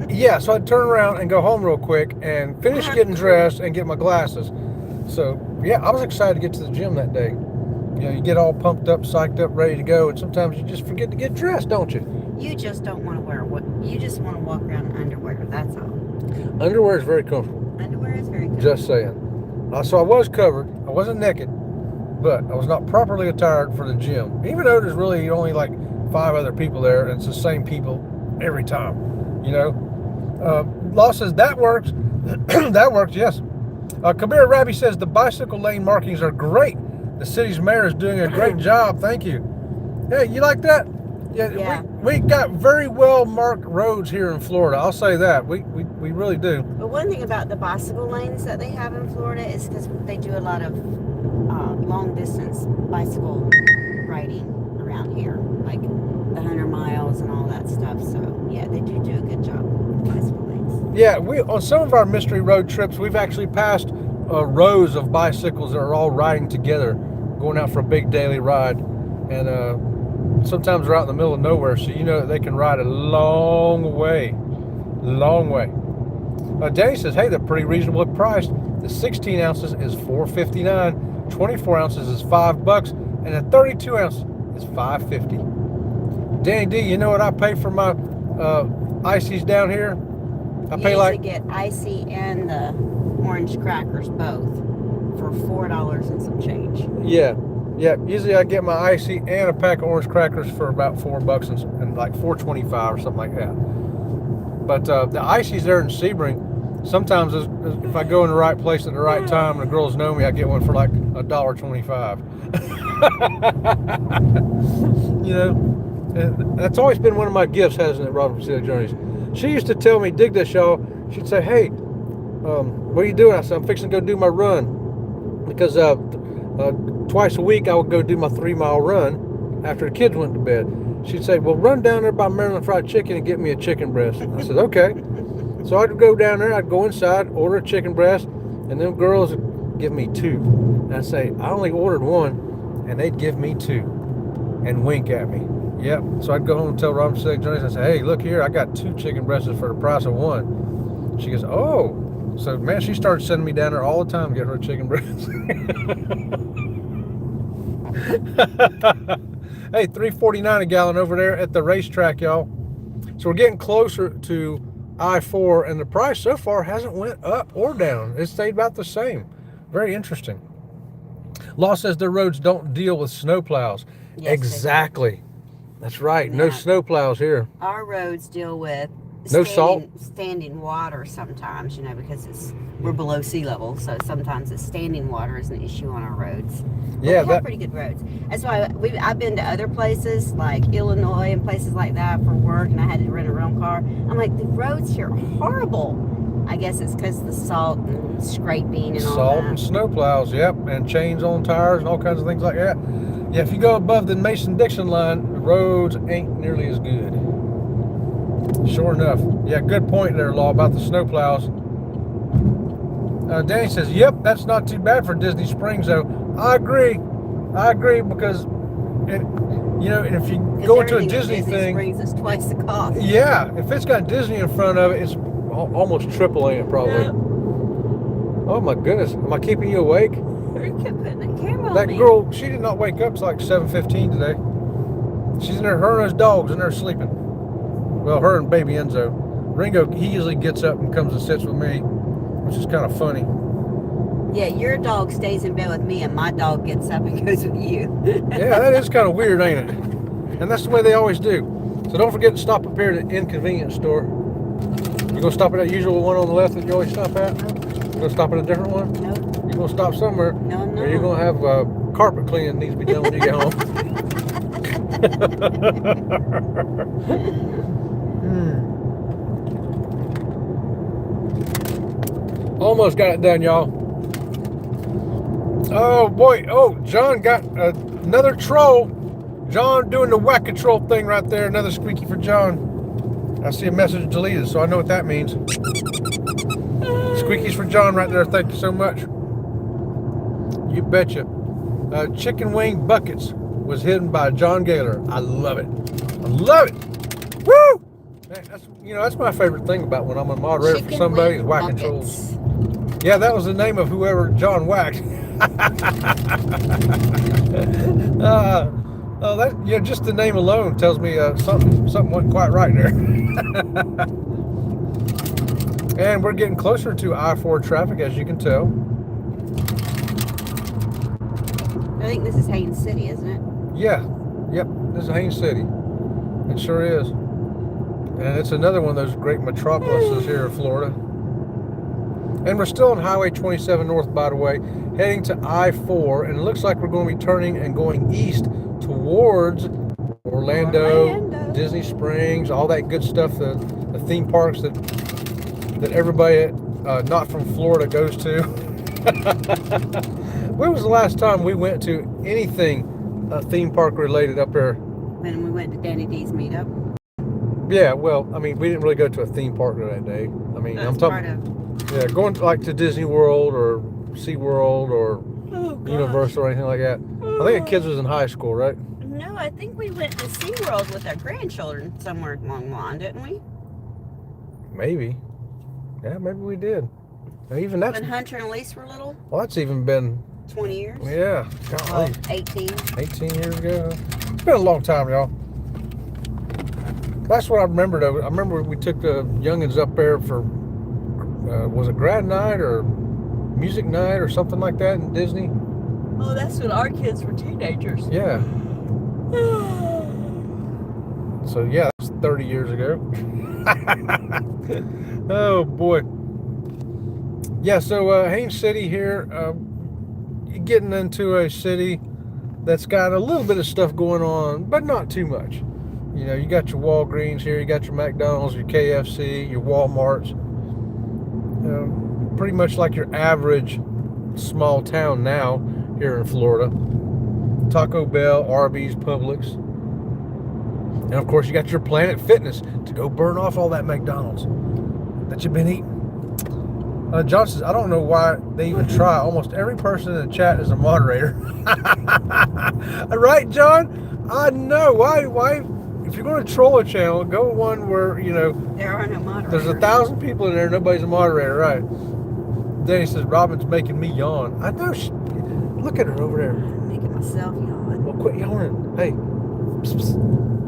Yeah, so I'd turn around and go home real quick and finish getting dressed and get my glasses. So, yeah, I was excited to get to the gym that day. You know, you get all pumped up, psyched up, ready to go, and sometimes you just forget to get dressed, don't you? You just don't want to wear what you just want to walk around in underwear. That's all. Underwear is very comfortable. Underwear is very good. Just saying. So I was covered. I wasn't naked, but I was not properly attired for the gym. Even though there's really only like 5 other people there, and it's the same people every time. You know. Law says that works. That works. Yes. Kabir Rabi says the bicycle lane markings are great. The city's mayor is doing a great job. Thank you. Yeah, you like that? Yeah. We got very well marked roads here in Florida. I'll say that. We really do. But one thing about the bicycle lanes that they have in Florida is because they do a lot of long distance bicycle riding around here, like the 100 miles and all that stuff. So yeah, they do a good job with bicycle lanes. Yeah, we on some of our mystery road trips, we've actually passed rows of bicycles that are all riding together, going out for a big daily ride, and sometimes they're out in the middle of nowhere, so you know that they can ride a long way. Danny says, hey, they're pretty reasonable priced. The 16 ounces is $4.59, 24 ounces is $5, and a 32 ounce is $5.50. Danny D, you know what I pay for my ices down here? I pay like get icy and the orange crackers both for $4 and some change. Yeah. Usually I get my icy and a pack of orange crackers for about $4 and like $4.25 or something like that. But the ices there in Sebring, sometimes if I go in the right place at the right time and the girls know me, I get one for like $1.25. You know, and that's always been one of my gifts, hasn't it, Robin, from City Journeys? She used to tell me, dig this, y'all. She'd say, hey, what are you doing? I said, I'm fixing to go do my run. Because twice a week I would go do my 3-mile run after the kids went to bed. She'd say, well, run down there by Maryland Fried Chicken and get me a chicken breast. I said, okay. So I'd go down there, I'd go inside, order a chicken breast, and them girls would give me 2. And I'd say, I only ordered 1, and they'd give me 2 and wink at me. Yep. So I'd go home and tell Robin Select Journeys, I say, hey, look here, I got 2 chicken breasts for the price of 1. She goes, oh. So, man, she started sending me down there all the time to get her chicken breast. Hey, $3.49 a gallon over there at the racetrack, y'all. So we're getting closer to I-4, and the price so far hasn't went up or down. It stayed about the same. Very interesting. Law says their roads don't deal with snowplows. Yes, exactly. That's right. No snowplows here. Our roads deal with standing water sometimes, you know, because we're below sea level, so sometimes the standing water is an issue on our roads. But we have pretty good roads. That's why I've been to other places like Illinois and places like that for work, and I had to rent a rental car. I'm like, the roads here are horrible. I guess it's because of the salt and scraping and all that. Salt and snowplows, yep, and chains on tires and all kinds of things like that. Yeah, if you go above the Mason-Dixon line, the roads ain't nearly as good. Sure enough. Yeah, good point there, Law, about the snowplows. Danny says, yep, that's not too bad for Disney Springs, though. I agree because, and if you go into a Disney thing, Springs is twice the cost. Yeah, if it's got Disney in front of it, it's almost tripling it probably. Yeah. Oh my goodness, am I keeping you awake? You kept putting the camera on That me. girl, she did not wake up till like 7:15 today. She's in there, her and those dogs in there sleeping. Well, her and baby Enzo. Ringo, he usually gets up and comes and sits with me, which is kind of funny. Yeah, your dog stays in bed with me, and my dog gets up and goes with you. Yeah, that is kind of weird, ain't it? And that's the way they always do. So don't forget to stop up here at the inconvenience store. You gonna stop at that usual one on the left that you always stop at? You gonna stop at a different one? No. You gonna stop somewhere? No, I'm not. Or you gonna have carpet cleaning needs to be done when you get home? Almost got it done, y'all. Oh boy! Oh, John got another troll. John doing the whack control thing right there. Another squeaky for John. I see a message deleted, so I know what that means. Squeakies for John right there. Thank you so much. You betcha. Chicken wing buckets was hidden by John Gaylor. I love it. I love it. Woo! Man, that's my favorite thing about when I'm a moderator for somebody is whacking trolls. Yeah, that was the name of whoever John whacked. Just the name alone tells me something wasn't quite right there. And we're getting closer to I-4 traffic, as you can tell. I think this is Haines City, isn't it? Yeah, yep, this is Haines City. It sure is. And it's another one of those great metropolises here in Florida. And we're still on Highway 27 North, by the way, heading to I-4, and it looks like we're going to be turning and going east towards Orlando, Disney Springs, all that good stuff, the theme parks that everybody not from Florida goes to. When was the last time we went to anything theme park related up there? When we went to Danny D's meetup. Yeah, well, I mean, we didn't really go to a theme park that day. I mean, I'm talking... Yeah, going like to Disney World or SeaWorld or Universal or anything like that. I think the kids was in high school, right? No, I think we went to SeaWorld with our grandchildren somewhere along the line, didn't we? Maybe. Yeah, maybe we did. Now, even that's... When Hunter and Elise were little? Well, that's even been... 20 years? Yeah. Well, 18. 18 years ago. It's been a long time, y'all. That's what I remember, though. I remember we took the youngins up there for... was it grad night or music night or something like that in Disney? Oh, that's when our kids were teenagers. Yeah. So yeah, that's 30 years ago. Oh boy. Yeah, so Haines City here, getting into a city that's got a little bit of stuff going on, but not too much. You know, you got your Walgreens here, you got your McDonald's, your KFC, your Walmarts. Pretty much like your average small town now here in Florida. Taco Bell, Arby's, Publix. And of course you got your Planet Fitness to go burn off all that McDonald's that you've been eating. John says, I don't know why they even try. Almost every person in the chat is a moderator. Right, John? I know. Why? If you're going to troll a channel, go one where, there are no moderators. There's 1,000 people in there, nobody's a moderator, right? Danny says, Robin's making me yawn. I know. Look at her over there. I'm making myself yawn. Well, quit yawning. Hey. Psst, psst.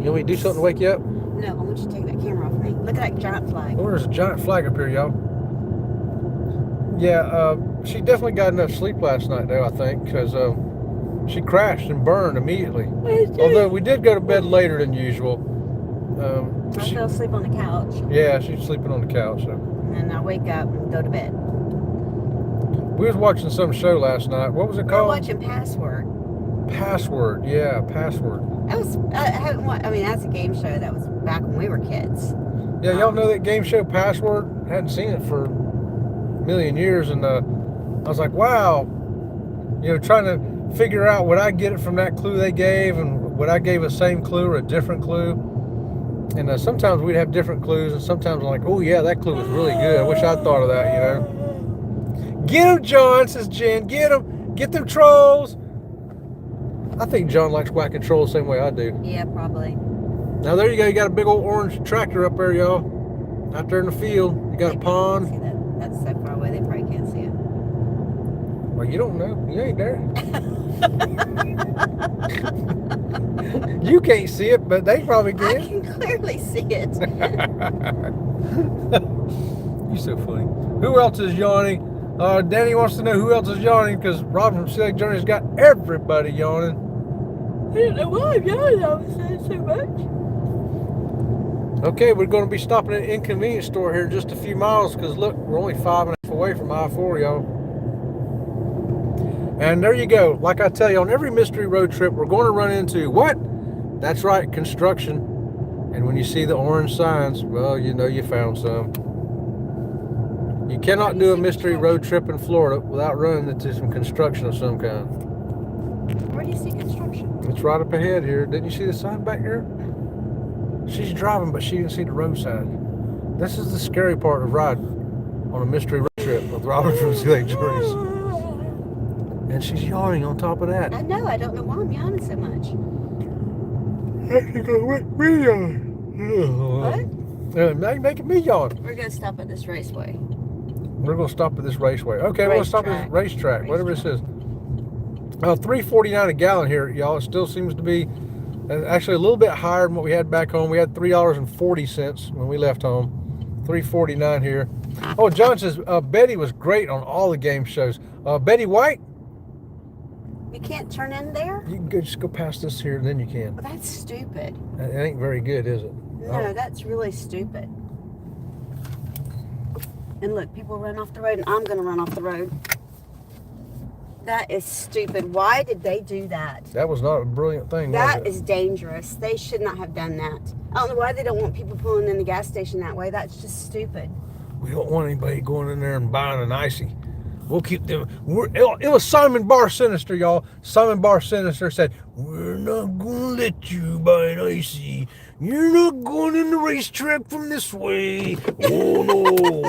You want me to do something to wake you up? No, I want you to take that camera off me. Look at that giant flag. Oh, there's a giant flag up here, y'all. Yeah, she definitely got enough sleep last night, though, I think, because she crashed and burned immediately. Although we did go to bed later than usual. I fell asleep on the couch. Yeah, she's sleeping on the couch. So. And then I wake up and go to bed. We was watching some show last night. What was it called? We were watching Password. Password, yeah, Password. That was, I haven't watched, I mean, that's a game show that was back when we were kids. Yeah, y'all know that game show Password? Hadn't seen it for a million years, and I was like, wow. Trying to figure out would I get it from that clue they gave, and would I gave the same clue or a different clue? And sometimes we'd have different clues, and sometimes I'm like, oh yeah, that clue was really good. I wish I'd thought of that, you know. Get him, John, says Jen. Get him. Get them trolls. I think John likes whacking trolls the same way I do. Yeah, probably. Now there you go. You got a big old orange tractor up there, y'all. Out there in the field. You got a pond. See that? That's so far away. They probably can't see it. Well, you don't know. You ain't there. You can't see it, but they probably can. I can clearly see it. You're so funny. Who else is yawning? Danny wants to know who else is yawning because Rob from Sea Lake Journey's got everybody yawning. I don't know why I'm yawning all of a sudden so much. Okay, we're going to be stopping at an inconvenience store here in just a few miles because look, we're only 5.5 away from I-4, y'all. And there you go. Like I tell you, on every mystery road trip, we're going to run into what? That's right, construction. And when you see the orange signs, well, you know you found some. You cannot do a mystery road trip in Florida without running into some construction of some kind. Where do you see construction? It's right up ahead here. Didn't you see the sign back here? She's driving, but she didn't see the road sign. This is the scary part of riding on a mystery road trip with Robert from Sea Lake Journeys. And she's yawning on top of that. I know. I don't know why I'm yawning so much. What? Making me yawn. We're going to stop at this raceway. We're going to stop at this raceway. Okay, we're going to stop at this racetrack, whatever this is. $3.49 a gallon here, y'all. It still seems to be actually a little bit higher than what we had back home. We had $3.40 when we left home. $3.49 here. Oh, John says Betty was great on all the game shows. Betty White? You can't turn in there? You can just go past this here, and then you can. Well, that's stupid. It ain't very good, is it? No, that's really stupid. And look, people run off the road, and I'm going to run off the road. That is stupid. Why did they do that? That was not a brilliant thing. That is dangerous. They should not have done that. I don't know why they don't want people pulling in the gas station that way. That's just stupid. We don't want anybody going in there and buying an icy. We'll keep them. It was Simon Bar Sinister, y'all. Simon Bar Sinister said, "We're not going to let you buy an icy. You're not going in the racetrack from this way. Oh, no.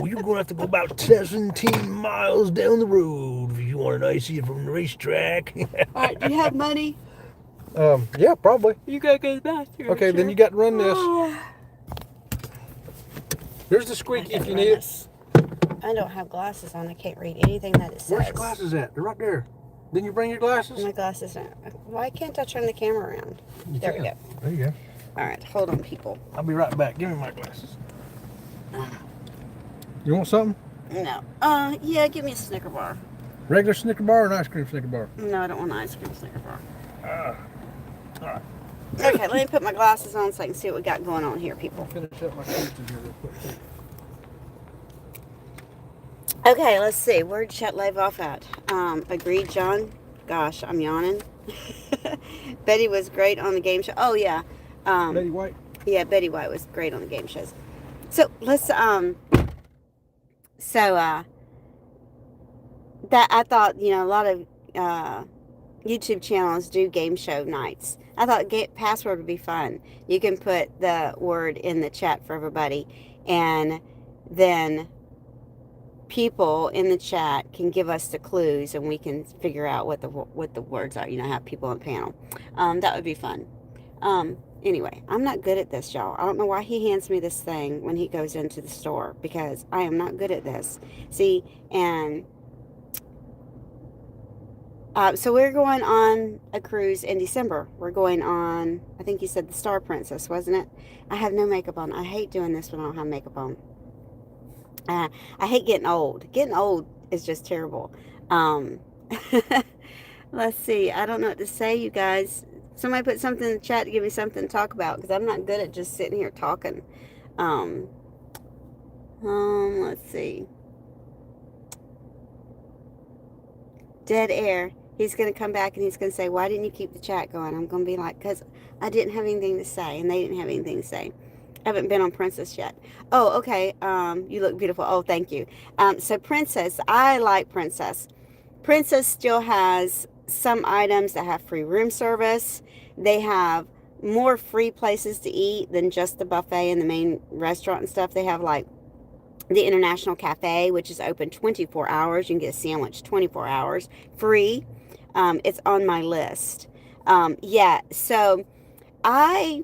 You're going to have to go about 17 miles down the road if you want an icy from the racetrack." All right, do you have money? Yeah, probably. You got to go to the bathroom. Okay, then you got to run this. Here's the squeaky if you need it. I don't have glasses on. I can't read anything that it says. Where's your glasses at? They're right there. Didn't you bring your glasses? My glasses aren't. Why can't I turn the camera around? There we go. There you go. All right, hold on, people. I'll be right back. Give me my glasses. You want something? No. Yeah, give me a Snicker bar. Regular Snicker bar or an ice cream Snicker bar? No, I don't want an ice cream Snicker bar. All right. Okay, let me put my glasses on so I can see what we got going on here, people. I'll finish up my food in here real quick. Okay, let's see. Where'd Chet leave off at? Agreed, John. Gosh, I'm yawning. Betty was great on the game show. Oh, yeah. Betty White? Yeah, Betty White was great on the game shows. So, let's, that I thought, you know, a lot of, YouTube channels do game show nights. I thought password would be fun. You can put the word in the chat for everybody, and then people in the chat can give us the clues, and we can figure out what the words are. You know, have people on the panel. That would be fun. Anyway, I'm not good at this, y'all. I don't know why he hands me this thing when he goes into the store, because I am not good at this. See, and so we're going on a cruise in December. We're going on, I think you said the Star Princess, wasn't it? I have no makeup on. I hate doing this when I don't have makeup on. I hate getting old. Getting old is just terrible. Let's see. I don't know what to say, you guys. Somebody put something in the chat to give me something to talk about, because I'm not good at just sitting here talking. Let's see. Dead air. He's going to come back and he's going to say, why didn't you keep the chat going? I'm going to be like, because I didn't have anything to say, and they didn't have anything to say. I haven't been on Princess yet. Oh, okay. You look beautiful. Oh, thank you. So Princess, I like Princess. Princess still has some items that have free room service. They have more free places to eat than just the buffet and the main restaurant and stuff. They have like the International Cafe, which is open 24 hours. You can get a sandwich 24 hours free. It's on my list. Yeah, so I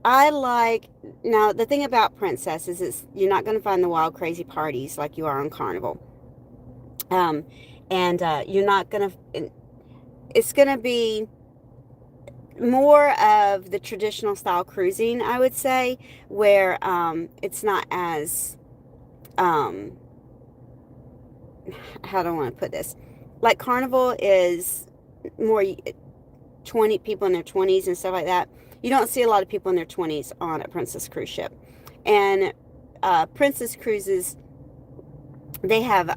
like, now the thing about Princess is you're not going to find the wild crazy parties like you are on Carnival. And you're not going to, it's going to be more of the traditional style cruising, I would say, where it's not as, how do I want to put this? Like Carnival is more 20 people in their 20s and stuff like that. You don't see a lot of people in their 20s on a Princess cruise ship. And Princess cruises, they have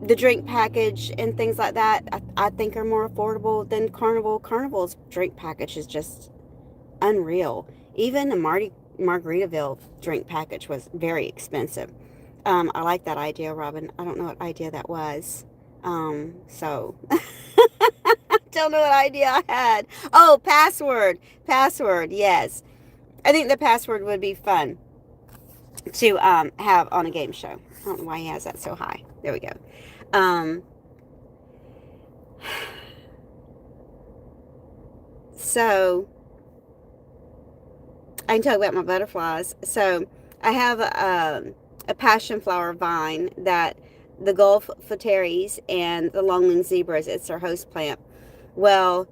the drink package and things like that, I think are more affordable than Carnival. Carnival's drink package is just unreal. Even the Margaritaville drink package was very expensive. I like that idea, Robin. I don't know what idea that was. So I don't know what idea I had. Oh, password. Password, yes. I think the password would be fun to have on a game show. I don't know why he has that so high. There we go. So I can talk about my butterflies. So I have a passion flower vine that the Gulf Fataries and the longwing zebras, it's their host plant. Well,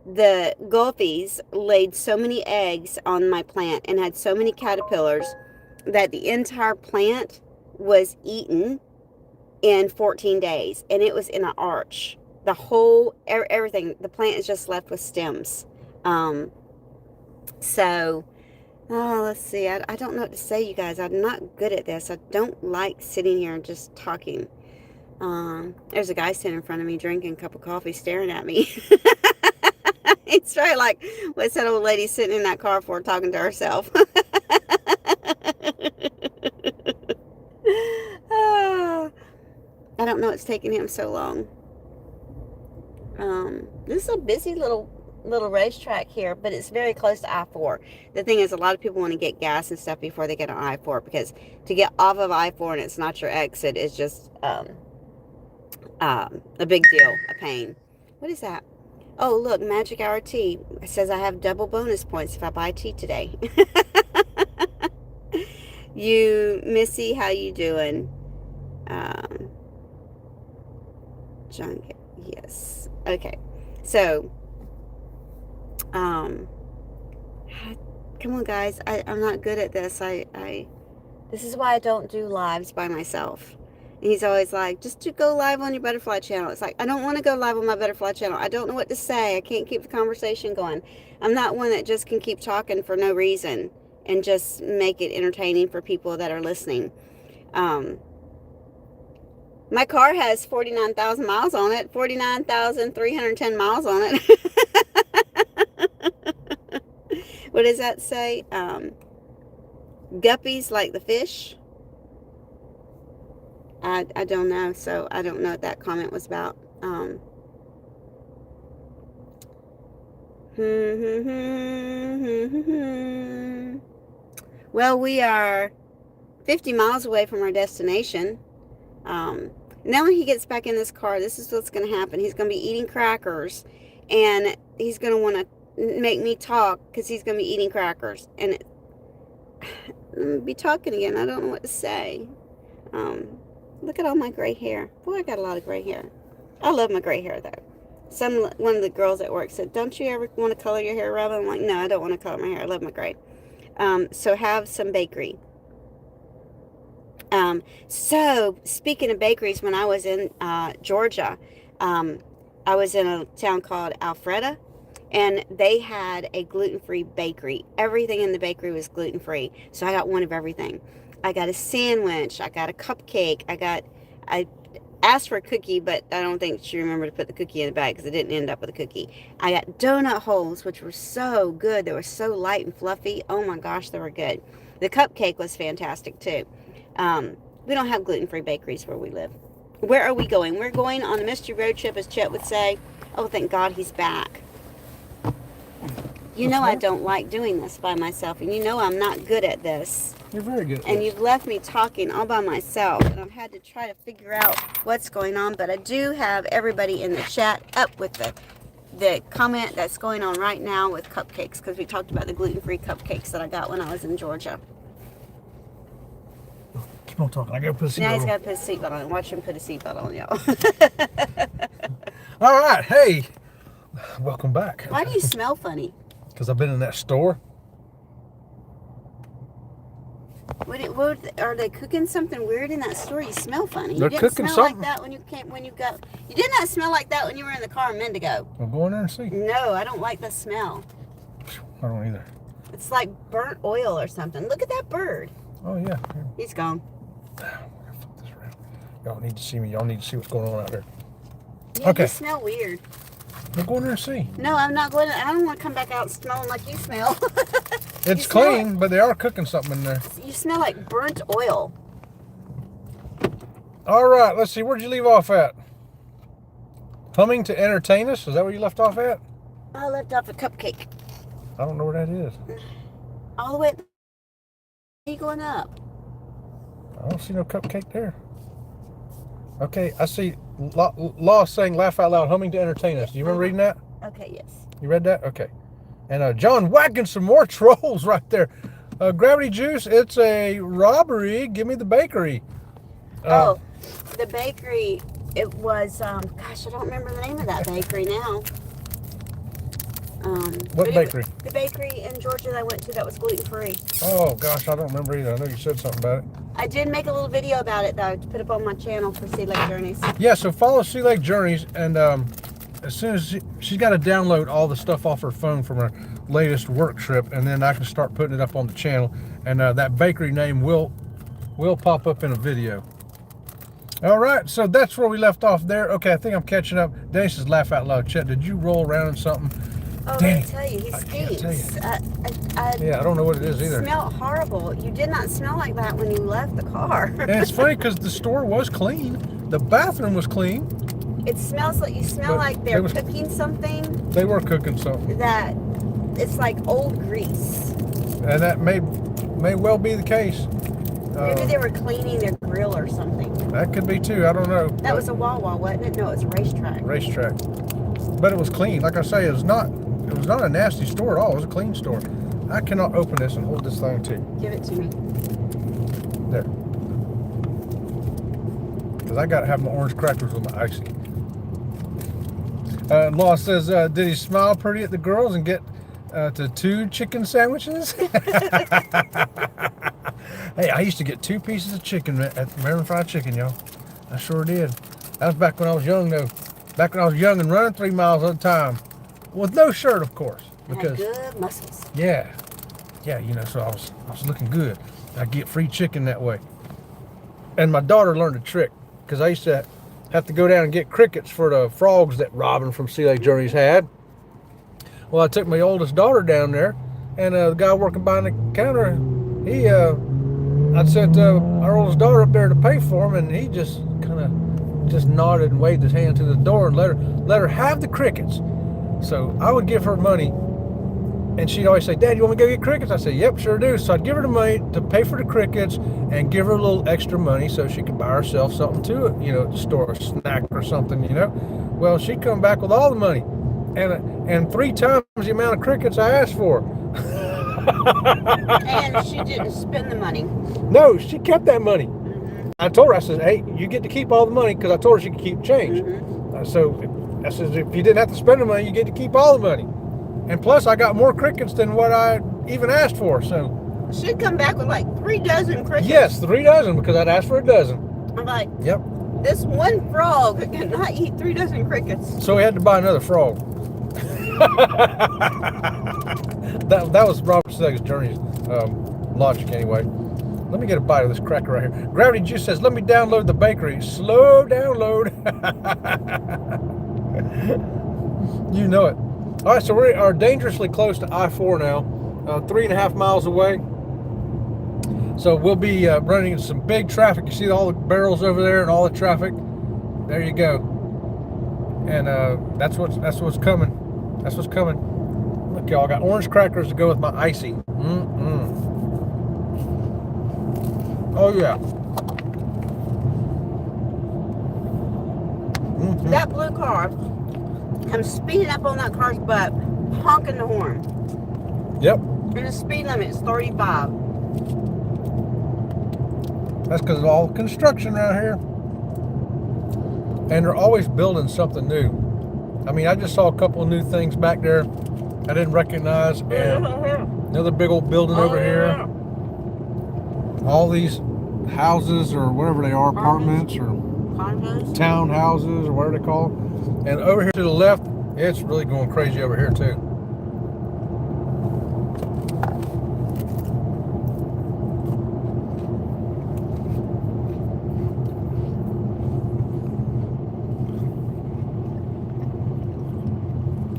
the Gulfies laid so many eggs on my plant and had so many caterpillars that the entire plant was eaten in 14 days, and it was in an arch. The whole, everything, the plant is just left with stems. So, let's see. I don't know what to say, you guys. I'm not good at this. I don't like sitting here and just talking. There's a guy sitting in front of me drinking a cup of coffee staring at me. It's very like, what's that old lady sitting in that car for talking to herself? I don't know what's taking him so long. This is a busy little racetrack here, but it's very close to I-4. The thing is, a lot of people want to get gas and stuff before they get on I-4, because to get off of I-4 and it's not your exit is just a big deal, a pain. What is that? Oh, look, Magic Hour Tea. It says I have double bonus points if I buy tea today. You, Missy, how you doing? John, yes. Okay. So, come on, guys. I'm not good at this. This is why I don't do lives by myself. And he's always like, just to go live on your butterfly channel. It's like, I don't want to go live on my butterfly channel. I don't know what to say. I can't keep the conversation going. I'm not one that just can keep talking for no reason and just make it entertaining for people that are listening. My car has 49,000 miles on it, 49,310 miles on it. What does that say? Guppies like the fish? I don't know, so I don't know what that comment was about. Well, we are 50 miles away from our destination. Now when he gets back in this car, this is what's going to happen. He's going to be eating crackers, and he's going to want to make me talk because he's going to be eating crackers. And I'm going to be talking again. I don't know what to say. Look at all my gray hair. Boy, I got a lot of gray hair. I love my gray hair, though. One of the girls at work said, don't you ever want to color your hair, Robin? I'm like, no, I don't want to color my hair. I love my gray. So have some bakery. So speaking of bakeries, when I was in Georgia, I was in a town called Alpharetta, and they had a gluten-free bakery. Everything in the bakery was gluten-free. So I got one of everything. I got a sandwich. I got a cupcake. I asked for a cookie, but I don't think she remembered to put the cookie in the bag because it didn't end up with a cookie. I got donut holes, which were so good. They were so light and fluffy. Oh my gosh, they were good. The cupcake was fantastic too. We don't have gluten-free bakeries where we live. Where are we going? We're going on a mystery road trip, as Chet would say. Oh, thank God he's back. You know I don't like doing this by myself, and you know I'm not good at this. You're very good. And you've left me talking all by myself, and I've had to try to figure out what's going on. But I do have everybody in the chat up with the comment that's going on right now with cupcakes, because we talked about the gluten-free cupcakes that I got when I was in Georgia. Keep on talking. I gotta put a seatbelt Now he's on. got to put a seatbelt on. Watch him put a seatbelt on, y'all. All right. Hey, welcome back. Why do you smell funny? Because I've been in that store. What are they cooking something weird in that store? You smell funny. They're You didn't cooking smell something. like that when you came when you got. You did not smell like that when you were in the car a minute ago. I'll go in there and see. No, I don't like the smell. I don't either. It's like burnt oil or something. Look at that bird. Oh yeah. He's gone. Flip this around. Y'all need to see me. Y'all need to see what's going on out there. Yeah, Okay. You smell weird. We'll go in there and see. No, I'm not going to. I don't want to come back out smelling like you smell. It's You smell clean, but they are cooking something in there. You smell like burnt oil. All right, let's see. Where'd you leave off at? Humming to entertain us? Is that where you left off at? I left off a cupcake. I don't know where that is. All the way. Are you going up? I don't see no cupcake there. Okay, I see Law saying laugh out loud, humming to entertain us. Do you remember reading that? Okay, yes. You read that? Okay. And John whacking some more trolls right there. Gravity Juice, it's a robbery. Give me the bakery. The bakery, it was, gosh, I don't remember the name of that bakery now. What bakery? The bakery in Georgia that I went to that was gluten-free. Oh, gosh, I don't remember either. I know you said something about it. I did make a little video about it, though, to put up on my channel for Sea Lake Journeys. Yeah, so follow Sea Lake Journeys, and as soon as she's got to download all the stuff off her phone from her latest work trip, and then I can start putting it up on the channel, and that bakery name will pop up in a video. All right, so that's where we left off there. Okay, I think I'm catching up. Danny says laugh out loud. Chet, did you roll around in something? Oh, Danny, let me tell you, he I can't stinks. tell yeah, I don't know what it is either. Smelled horrible. You did not smell like that when you left the car. And it's funny because the store was clean. The bathroom was clean. It smells like, you smell But like they're cooking something They were cooking something. that it's like old grease. And that may well be the case. Maybe they were cleaning their grill or something. That could be too. I don't know. That was a Wawa, wasn't it? No, it was a racetrack. Racetrack. But it was clean. Like I say, it was not a nasty store at all. It was a clean store. I cannot open this and hold this thing too. Give it to me. There. Because I got to have my orange crackers with my icy. Law says, did he smile pretty at the girls and get to 2 chicken sandwiches? Hey, I used to get 2 pieces of chicken at Maryland Fried Chicken, y'all. I sure did. That was back when I was young, though. Back when I was young and running 3 miles at a time. With no shirt, of course. Because had good muscles. Yeah. Yeah, you know, so I was looking good. I get free chicken that way. And my daughter learned a trick. Because I used to have to go down and get crickets for the frogs that Robin from Sea Lake Journeys had. Well, I took my oldest daughter down there. And the guy working behind the counter, I sent our oldest daughter up there to pay for him, and he just kind of nodded and waved his hand to the door and let her have the crickets. So I would give her money, and she'd always say, "Dad, you want me to go get crickets?" I said, "Yep, sure do." So I'd give her the money to pay for the crickets and give her a little extra money so she could buy herself something to it, at the store, a snack or something, Well, she'd come back with all the money, and 3 times the amount of crickets I asked for. And she didn't spend the money. No, she kept that money. Mm-hmm. I told her, I said, "Hey, you get to keep all the money," because I told her she could keep change. Mm-hmm. So I said, if you didn't have to spend the money, you get to keep all the money. And plus, I got more crickets than what I even asked for. So she'd come back with like 3 dozen crickets. Yes, 3 dozen, because I'd asked for a dozen. I'm like, yep. This one frog cannot eat 3 dozen crickets. So we had to buy another frog. that was Robert Segg's Journey's logic anyway. Let me get a bite of this cracker right here. Gravity Juice says, let me download the bakery. Slow download. You know it. All right, so we are dangerously close to I-4 now. 3.5 miles away. So we'll be running into some big traffic. You see all the barrels over there and all the traffic. There you go. And that's what's coming. That's what's coming. Look, y'all, I got orange crackers to go with my icy. Oh, yeah. That blue car, I'm speeding up on that car's butt, honking the horn. Yep. And the speed limit is 35. That's because of all construction around here. And they're always building something new. I mean, I just saw a couple of new things back there I didn't recognize. And another big old building over here. All these houses or whatever they are, apartments or townhouses or whatever they call them. And over here to the left, it's really going crazy over here too.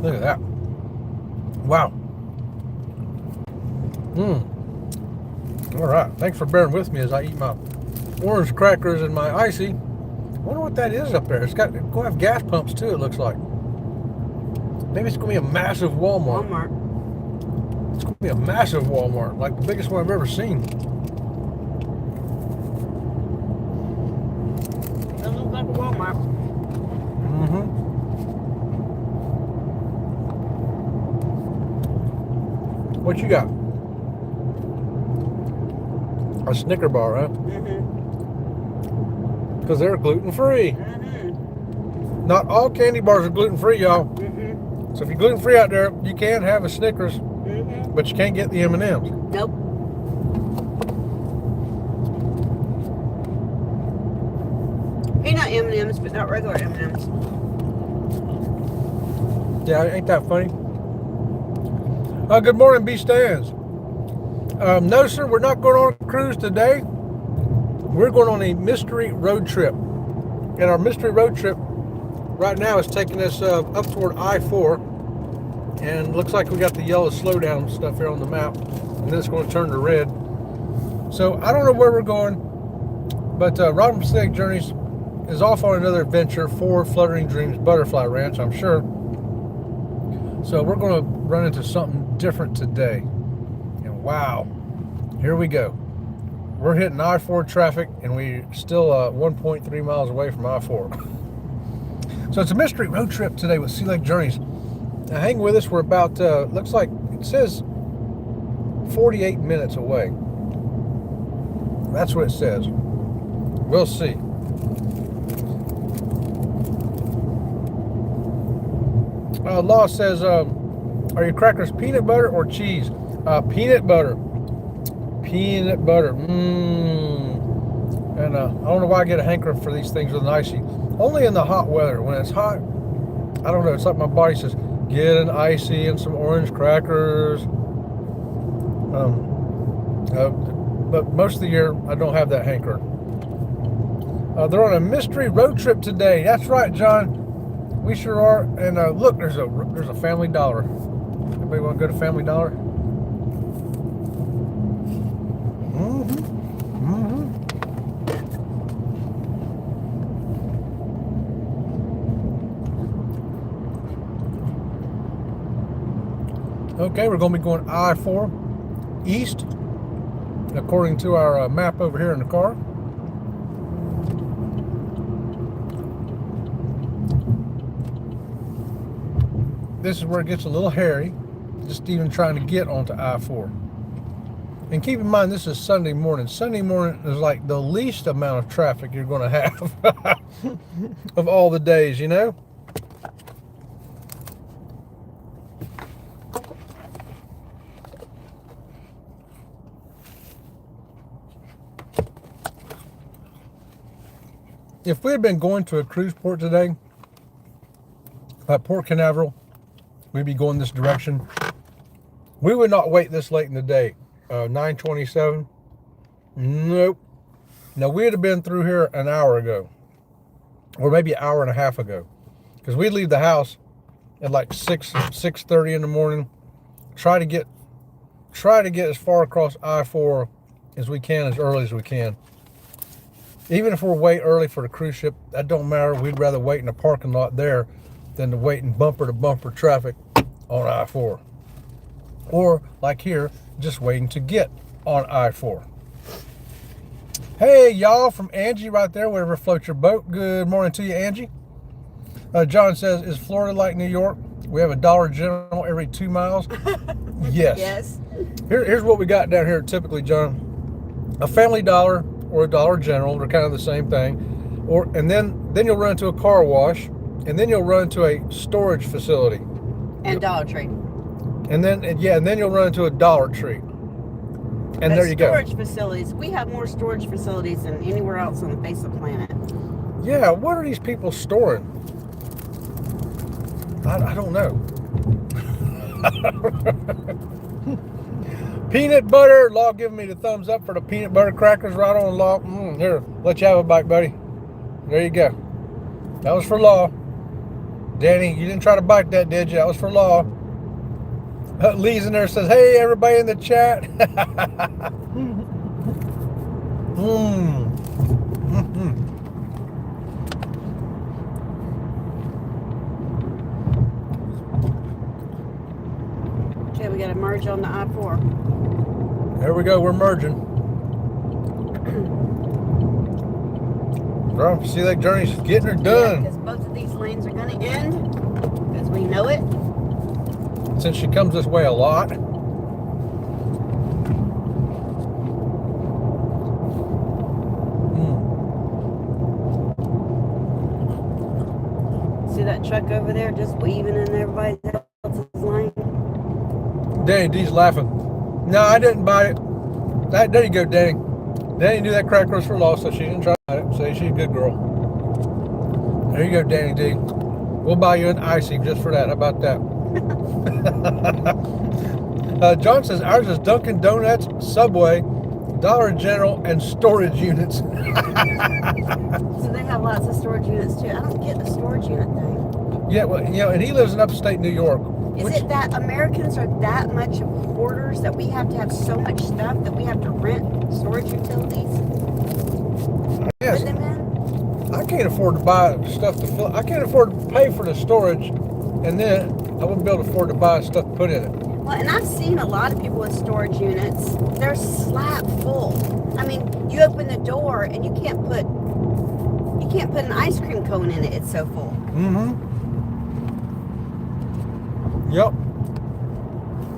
Look at that. Wow. All right. Thanks for bearing with me as I eat my orange crackers and my icy. I wonder what that is up there. It's going to have gas pumps too, it looks like. Maybe it's going to be a massive Walmart. It's going to be a massive Walmart, like the biggest one I've ever seen. It looks like a Walmart. What you got? A Snicker bar, huh? Because they're gluten-free. Not all candy bars are gluten-free, y'all. So if you're gluten-free out there, you can have a Snickers, but you can't get the M&Ms. Nope. Peanut M&Ms, but not regular M&Ms. Yeah, ain't that funny? Good morning, B-Stands. No, sir, we're not going on a cruise today. We're going on a mystery road trip. And our mystery road trip right now is taking us up toward I-4. And looks like we got the yellow slowdown stuff here on the map. And then it's going to turn to red. So I don't know where we're going. But Robinson Journeys is off on another adventure for Fluttering Dreams Butterfly Ranch, I'm sure. So we're going to run into something different today. And wow, here we go. We're hitting I-4 traffic, and we're still 1.3 miles away from I-4. So it's a mystery road trip today with Sea Lake Journeys. Now hang with us. We're about, looks like it says 48 minutes away. That's what it says. We'll see. Law says, are your crackers peanut butter or cheese? Peanut butter. Peanut butter. And I don't know why I get a hankering for these things with an icy. Only in the hot weather. When it's hot, I don't know. It's like my body says, get an icy and some orange crackers. But most of the year, I don't have that hankering. They're on a mystery road trip today. That's right, John. We sure are. And look, there's a Family Dollar. Everybody want to go to Family Dollar? Okay, we're going to be going I-4 east, according to our map over here in the car. This is where it gets a little hairy, just even trying to get onto I-4. And keep in mind, this is Sunday morning. Sunday morning is like the least amount of traffic you're going to have of all the days, you know? If we had been going to a cruise port today, at Port Canaveral, we'd be going this direction. We would not wait this late in the day. 9:27. Nope. Now, we'd have been through here an hour ago. Or maybe an hour and a half ago. Because we'd leave the house at like 6:30 in the morning. Try to get as far across I-4 as we can, as early as we can. Even if we're way early for the cruise ship, that don't matter. We'd rather wait in the parking lot there than to wait in bumper-to-bumper traffic on I-4. or like here, just waiting to get on I-4. Hey, y'all, from Angie right there, wherever floats your boat. Good morning to you, Angie. John says, is Florida like New York? We have a Dollar General every 2 miles. Yes. Yes. Here's what we got down here typically, John. A Family Dollar or a Dollar General, they're kind of the same thing. And then you'll run into a car wash, and then you'll run into a storage facility. And Dollar Tree. And then you'll run into a Dollar Tree. And there you go. Storage facilities. We have more storage facilities than anywhere else on the face of the planet. Yeah, what are these people storing? I don't know. Peanut butter. Law giving me the thumbs up for the peanut butter crackers right on, Law. Here, let you have a bite, buddy. There you go. That was for Law. Danny, you didn't try to bite that, did you? That was for Law. Lee's in there, says, hey, everybody in the chat. Okay, we got to merge on the I-4. There we go, we're merging. Bro, Sea Lake Journey's getting her done. Because both of these lanes are going to end, because we know it. Since she comes this way a lot. See that truck over there just weaving in everybody else's lane? Danny D's laughing. No, I didn't buy it. There you go, Danny. Danny knew that cracker was for Law, so she didn't try to buy it. Say she's a good girl. There you go, Danny D. We'll buy you an icy just for that. How about that? John says ours is Dunkin' Donuts, Subway, Dollar General, and storage units. So they have lots of storage units too. I don't get the storage unit thing. Yeah, well, and he lives in upstate New York. Is it that Americans are that much of hoarders that we have to have so much stuff that we have to rent storage utilities? Yes. Put them in? I can't afford to buy stuff to fill. I can't afford to pay for the storage, and then I wouldn't be able to afford to buy stuff to put in it. Well, and I've seen a lot of people with storage units. They're slap full. I mean, you open the door and you can't put an ice cream cone in it. It's so full. Mm-hmm. Yep.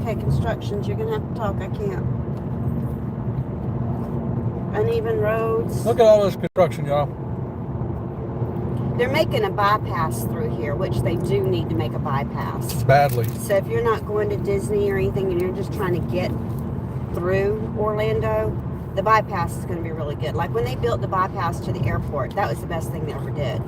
Okay, constructions. You're gonna have to talk. I can't. Uneven roads. Look at all this construction, y'all. They're making a bypass through here, which they do need to make a bypass. Badly. So if you're not going to Disney or anything and you're just trying to get through Orlando, the bypass is going to be really good. Like when they built the bypass to the airport, that was the best thing they ever did.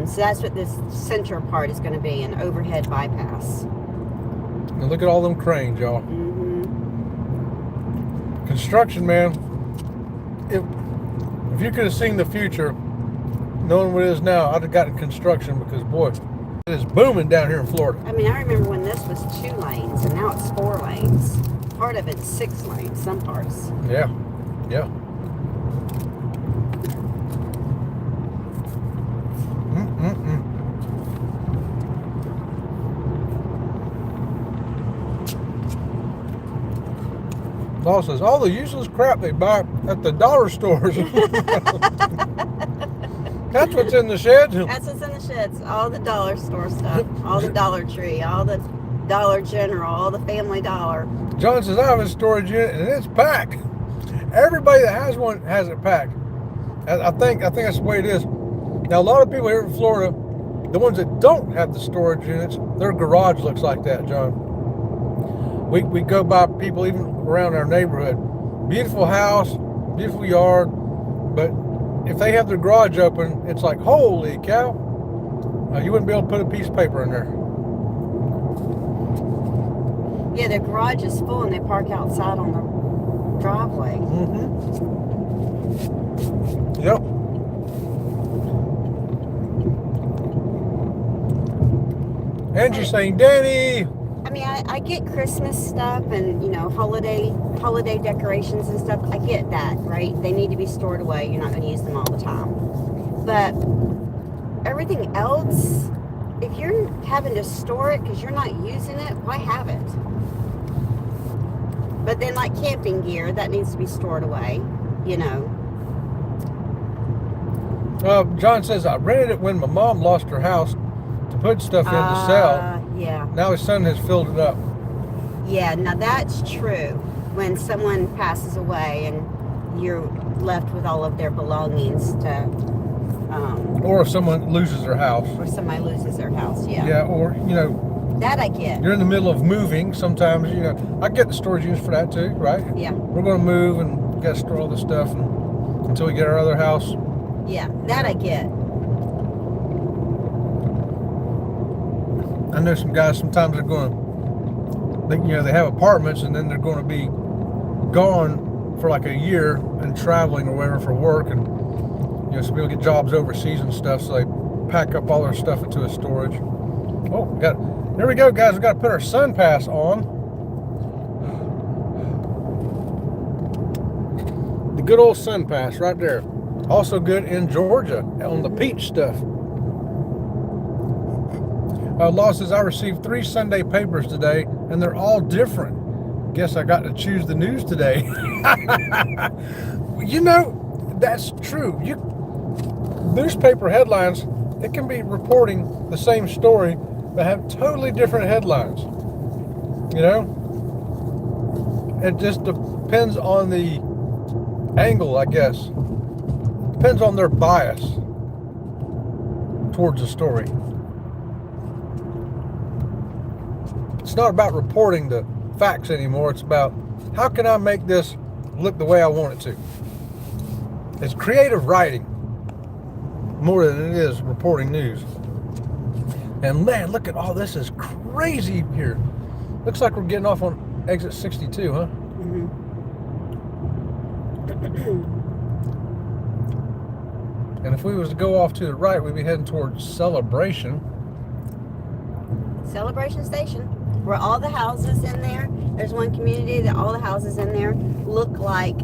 So that's what this center part is going to be, an overhead bypass. And look at all them cranes, y'all. Mm-hmm. Construction, man. If you could have seen the future, knowing what it is now, I'd have gotten construction because, boy, it is booming down here in Florida. I mean, I remember when this was 2 lanes and now it's 4 lanes. Part of it's 6 lanes, some parts. Yeah, yeah. Law says, all the useless crap they buy at the dollar stores. That's what's in the sheds. That's what's in the sheds. All the dollar store stuff. All the Dollar Tree. All the Dollar General. All the Family Dollar. John says, I have a storage unit and it's packed. Everybody that has one has it packed. I think that's the way it is. Now, a lot of people here in Florida, the ones that don't have the storage units, their garage looks like that, John. We go by people even around our neighborhood. Beautiful house, beautiful yard, but if they have their garage open, it's like, holy cow. You wouldn't be able to put a piece of paper in there. Yeah, their garage is full and they park outside on the driveway. Mm-hmm. Yep. Angie's saying, Danny. I mean, I get Christmas stuff and, holiday decorations and stuff. I get that, right? They need to be stored away. You're not going to use them all the time. But everything else, if you're having to store it because you're not using it, why have it? But then, like camping gear, that needs to be stored away, you know. John says, I rented it when my mom lost her house to put stuff in to sell. Yeah. Now his son has filled it up. Yeah, now that's true. When someone passes away and you're left with all of their belongings to... or if someone loses their house. Or somebody loses their house, yeah. Yeah, or, that I get. You're in the middle of moving. Sometimes, I get the storage units for that too, right? Yeah. We're going to move and got to store all this stuff until we get our other house. Yeah, that I get. I know some guys, sometimes they're going to, they have apartments and then they're going to be gone for like a year and traveling or whatever for work. And, some people get jobs overseas and stuff, so they pack up all their stuff into a storage. Oh, there we go, guys. We got to put our sun pass on. The good old sun pass right there. Also good in Georgia on the peach stuff. Law says, I received 3 Sunday papers today, and they're all different. Guess I got to choose the news today. That's true. Newspaper headlines, it can be reporting the same story, but have totally different headlines. It just depends on the angle, I guess. Depends on their bias towards the story. It's not about reporting the facts anymore. It's about how can I make this look the way I want it to. It's creative writing more than it is reporting news. And man, look at all this is crazy here. Looks like we're getting off on exit 62, huh? Mm-hmm. And if we was to go off to the right, we'd be heading towards Celebration. Celebration Station, where all the houses in there, there's one community that all the houses in there look like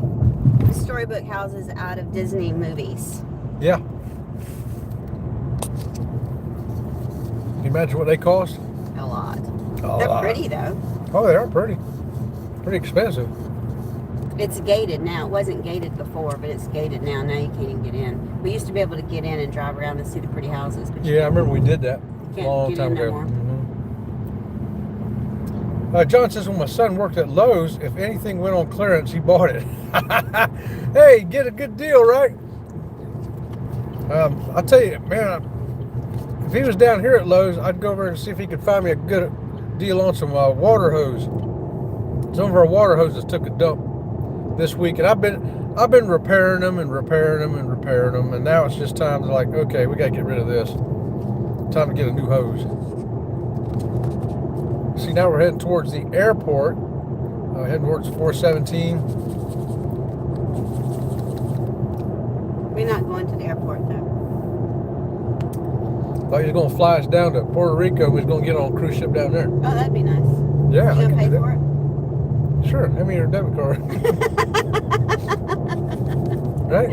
storybook houses out of Disney movies. Yeah. Can you imagine what they cost? A lot. A They're lot. pretty though. Oh, they are pretty. Pretty expensive. It's gated now. It wasn't gated before, but it's gated now. Now you can't even get in. We used to be able to get in and drive around and see the pretty houses. But Yeah, I remember we did that a can't long get time in no ago. more. John says, when my son worked at Lowe's, if anything went on clearance, he bought it. Hey, get a good deal, right? I'll tell you, man, if he was down here at Lowe's, I'd go over and see if he could find me a good deal on some water hose. Some of our water hoses took a dump this week, and I've been repairing them, and now it's just time to okay, we got to get rid of this. Time to get a new hose. See, now we're heading towards the airport. Heading towards 417. We're not going to the airport though. Thought you was going to fly us down to Puerto Rico. We was going to get on a cruise ship down there. Oh, that'd be nice. Yeah. You gonna pay for it? Sure. Hand me your debit card. Right?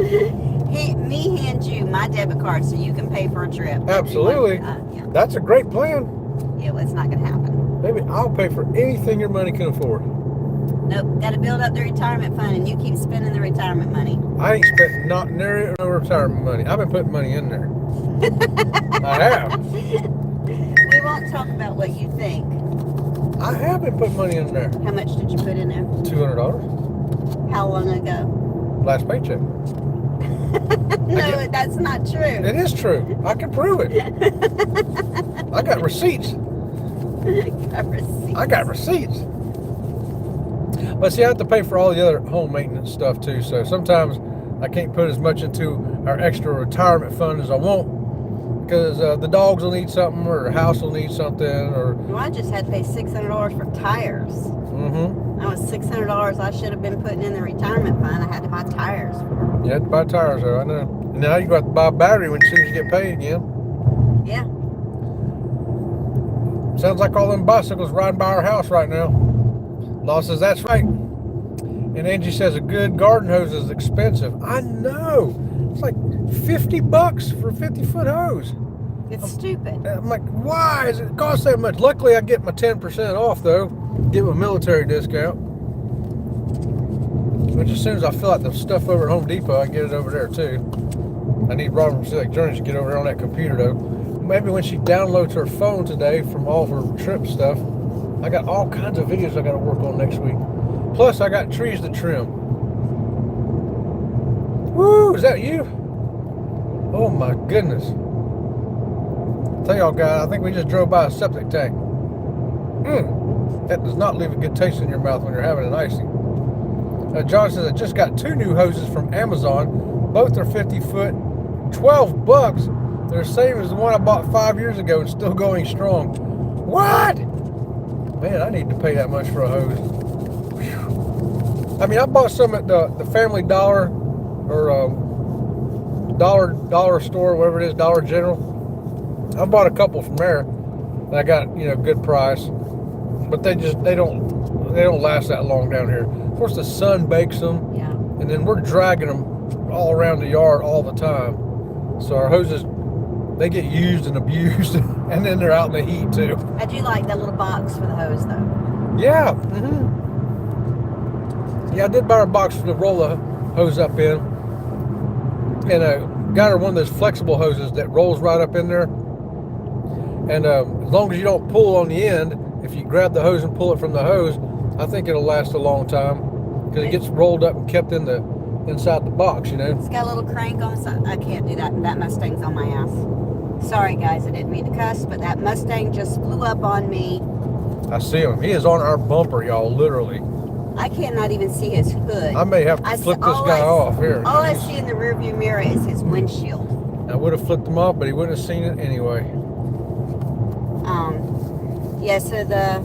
Me hand you my debit card so you can pay for a trip. Absolutely. Yeah. That's a great plan. Yeah, well, it's not going to happen. Maybe I'll pay for anything your money can afford. Nope. Got to build up the retirement fund, and you keep spending the retirement money. I ain't spent not near no retirement money. I've been putting money in there. I have. We won't talk about what you think. I have been putting money in there. How much did you put in there? $200. How long ago? Last paycheck. No, that's not true. It is true. I can prove it. I got receipts. I got receipts. But see, I have to pay for all the other home maintenance stuff too. So sometimes I can't put as much into our extra retirement fund as I want because the dogs will need something, or the house will need something, or. Well, I just had to pay $600 for tires. Mm-hmm. That was $600 I should have been putting in the retirement fund. I had to buy tires for. You had to buy tires, though. I know. And now you got to buy a battery as soon as you get paid again. Yeah. Sounds like all them bicycles riding by our house right now. Law says that's right. And Angie says a good garden hose is expensive. I know. It's like $50 for a 50-foot hose. It's stupid. I'm like, why does it cost that much? Luckily, I get my 10% off, though. Get my military discount. Which as soon as I fill out the stuff over at Home Depot, I can get it over there too. I need Robin from Sea Lake Journeys to get over there on that computer though. Maybe when she downloads her phone today from all of her trip stuff, I got all kinds of videos I got to work on next week. Plus, I got trees to trim. Woo! Is that you? Oh my goodness! Tell y'all guys, I think we just drove by a septic tank. That does not leave a good taste in your mouth when you're having an icy. John says, I just got 2 new hoses from Amazon. Both are 50 foot, $12. They're the same as the one I bought 5 years ago and still going strong. What? Man, I need to pay that much for a hose. Whew. I mean, I bought some at the Family Dollar or dollar store, whatever it is, Dollar General. I bought a couple from there and I got, good price. But they don't last that long down here. Of course, the sun bakes them, Yeah. and then we're dragging them all around the yard all the time. So our hoses, they get used and abused, and then they're out in the heat too. I do like that little box for the hose though. Yeah. Yeah, I did buy a box to roll the hose up in, and got her one of those flexible hoses that rolls right up in there. And as long as you don't pull on the end, if you grab the hose and pull it from the hose, I think it'll last a long time because it gets rolled up and kept inside the box, It's got a little crank on the side. I can't do that. That Mustang's on my ass. Sorry, guys. I didn't mean to cuss, but that Mustang just flew up on me. I see him. He is on our bumper, y'all, literally. I cannot even see his hood. I may have to flip this guy off here. All I see in the rearview mirror is his windshield. I would have flipped him off, but he wouldn't have seen it anyway. Yeah, so the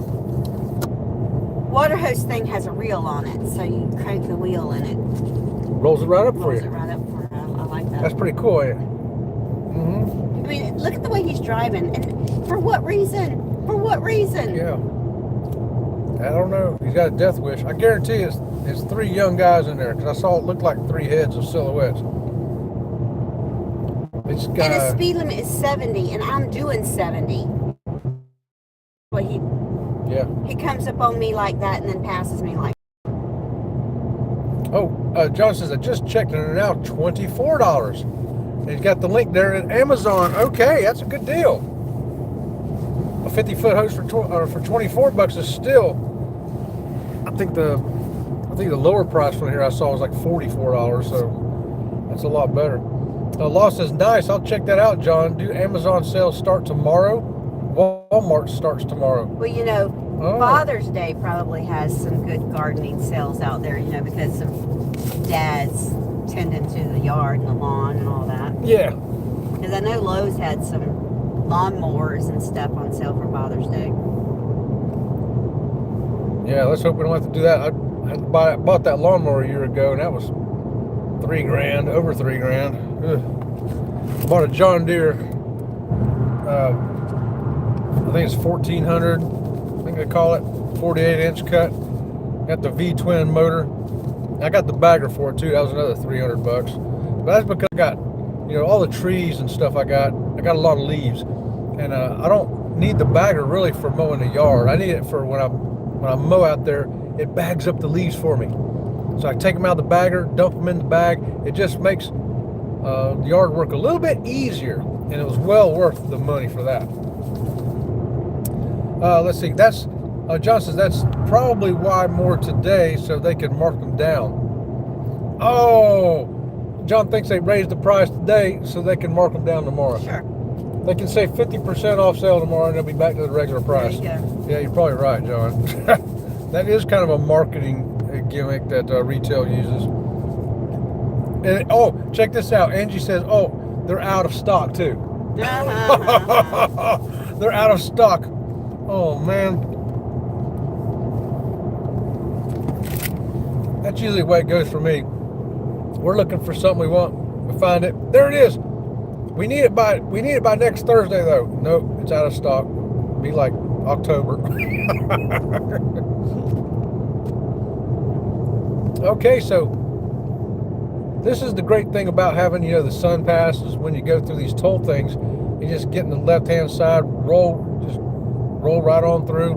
water hose thing has a reel on it, so you crank the wheel in it. Rolls it right up for Rolls you. it right up for it. I like that. That's pretty cool, ain't it? I mean, look at the way he's driving, and for what reason? For what reason? Yeah. I don't know. He's got a death wish. I guarantee it's 3 young guys in there because I saw it looked like 3 heads of silhouettes. It's got. And the speed limit is 70, and I'm doing 70. But he comes up on me like that and then passes me like. Oh, John says I just checked and they're now $24. And he's got the link there at Amazon. Okay, that's a good deal. A 50-foot hose for $24 is still. I think the lower price one here I saw was like $44. So that's a lot better. Law says nice. I'll check that out, John. Do Amazon sales start tomorrow? Walmart starts tomorrow. Well, Father's Day probably has some good gardening sales out there, because of dads tending to the yard and the lawn and all that. Yeah. Because I know Lowe's had some lawnmowers and stuff on sale for Father's Day. Yeah, let's hope we don't have to do that. I bought that lawnmower a year ago, and that was $3,000, over $3,000. Ugh. I bought a John Deere. I think it's 1400. I think they call it 48-inch cut. Got the V-twin motor. I got the bagger for it too. That was another $300. But that's because I got, all the trees and stuff I got a lot of leaves, and I don't need the bagger really for mowing the yard. I need it for when I mow out there. It bags up the leaves for me. So I take them out of the bagger, dump them in the bag. It just makes the yard work a little bit easier, and it was well worth the money for that. Let's see. That's John says that's probably why more today, so they can mark them down. Oh, John thinks they raised the price today so they can mark them down tomorrow. Sure. They can say 50% off sale tomorrow, and they'll be back to the regular price. There you go. Yeah, you're probably right, John. That is kind of a marketing gimmick that retail uses. And check this out. Angie says, they're out of stock too. They're out of stock. Oh man. That's usually the way it goes for me. We're looking for something we want, we find it. There it is. We need it by next Thursday though. Nope, it's out of stock. Be like October. Okay, so this is the great thing about having, the sun pass is when you go through these toll things, you just get in the left-hand side, roll right on through.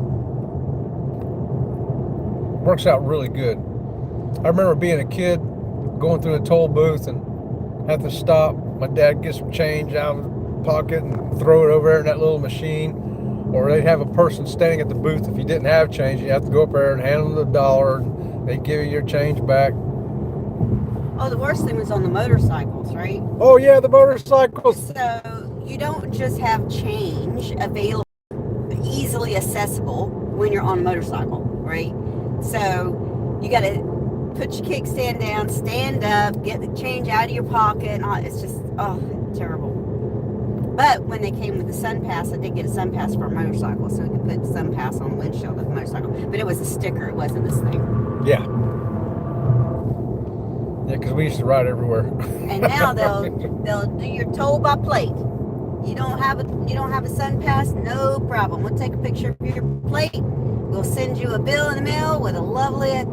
Works out really good. I remember being a kid, going through a toll booth and have to stop. My dad get some change out of his pocket and throw it over there in that little machine. Or they'd have a person standing at the booth. If you didn't have change, you have to go up there and hand them the dollar, and they give you your change back. Oh, the worst thing was on the motorcycles, right? Oh yeah, the motorcycles. So you don't just have change available, easily accessible when you're on a motorcycle, right? So you got to put your kickstand down, stand up, get the change out of your pocket, and all. It's just, terrible. But when they came with the Sun Pass, I did get a Sun Pass for a motorcycle, so we could put Sun Pass on the windshield of the motorcycle. But it was a sticker, it wasn't this thing. Yeah. Yeah, because we used to ride everywhere. And now they'll do your toll by plate. You don't have a Sun Pass, no problem. We'll take a picture of your plate. We'll send you a bill in the mail with a lovely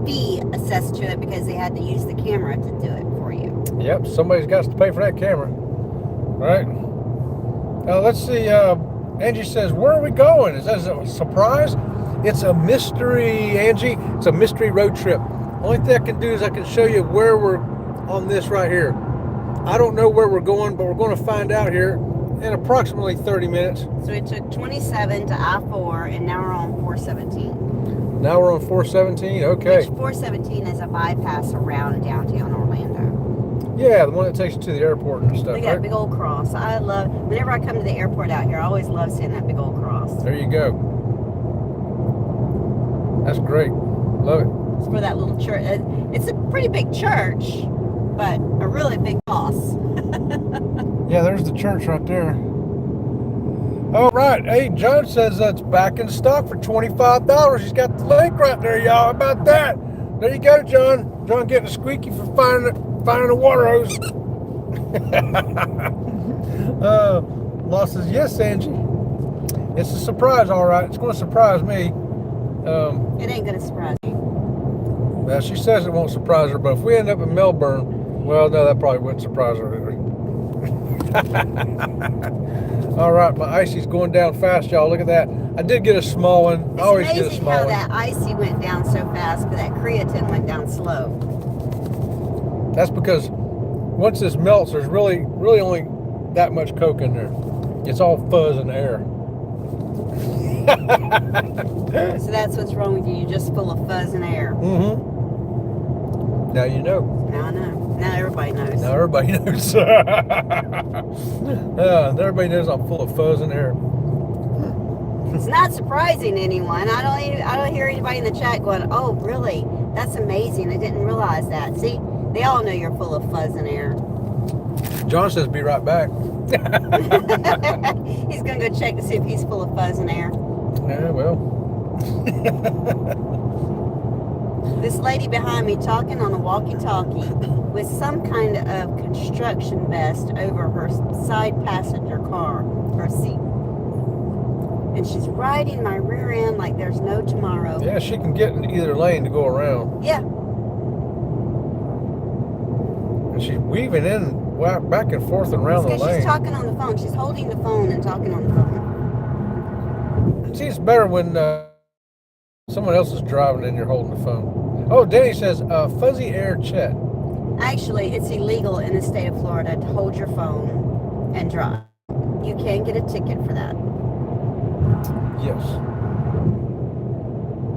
fee assessed to it because they had to use the camera to do it for you. Yep, somebody's got to pay for that camera. Right? Let's see. Angie says, where are we going? Is that a surprise? It's a mystery, Angie. It's a mystery road trip. Only thing I can do is I can show you where we're on this right here. I don't know where we're going, but we're going to find out here in approximately 30 minutes. So it took 27 to I-4, and now we're on 417. Now we're on 417? Okay. Which 417 is a bypass around downtown Orlando. Yeah, the one that takes you to the airport and stuff, They got a big old cross. I love, whenever I come to the airport out here, I always love seeing that big old cross. There you go. That's great. Love it. It's for that little church. It's a pretty big church, but a really big cross. Yeah, there's the church right there. All right. Hey, John says it's back in stock for $25. He's got the link right there, y'all. How about that? There you go, John. John getting a squeaky for finding a water hose. Law says, yes, Angie. It's a surprise, all right. It's going to surprise me. It ain't going to surprise me. Well, she says it won't surprise her, but if we end up in Melbourne, well, no, that probably wouldn't surprise her. All right, my icy's going down fast, y'all. Look at that. I did get a small one. It's I always get a small one. amazing how that icy went down so fast, but that creatine went down slow. That's because once this melts, there's really only that much Coke in there. It's all fuzz in the air. So that's what's wrong with you. You're just full of fuzz and air. Mm-hmm. Now you know. Now I know. Now everybody knows. Now everybody knows. Everybody knows I'm full of fuzz and air. It's not surprising anyone. I don't hear anybody in the chat going, "Oh, really? That's amazing. I didn't realize that." See, they all know you're full of fuzz and air. John says, "Be right back." He's gonna go check to see if he's full of fuzz and air. Yeah, well. This lady behind me talking on a walkie-talkie with some kind of construction vest over her side passenger car, her seat. And she's riding my rear end like there's no tomorrow. Yeah, she can get in either lane to go around. Yeah. And she's weaving in back and forth and around the Because lane. she's talking on the phone. She's holding the phone and talking on the phone. See, it's better when someone else is driving and you're holding the phone. Oh, Danny says, fuzzy air Chet. Actually, it's illegal in the state of Florida to hold your phone and drive. You can get a ticket for that. Yes.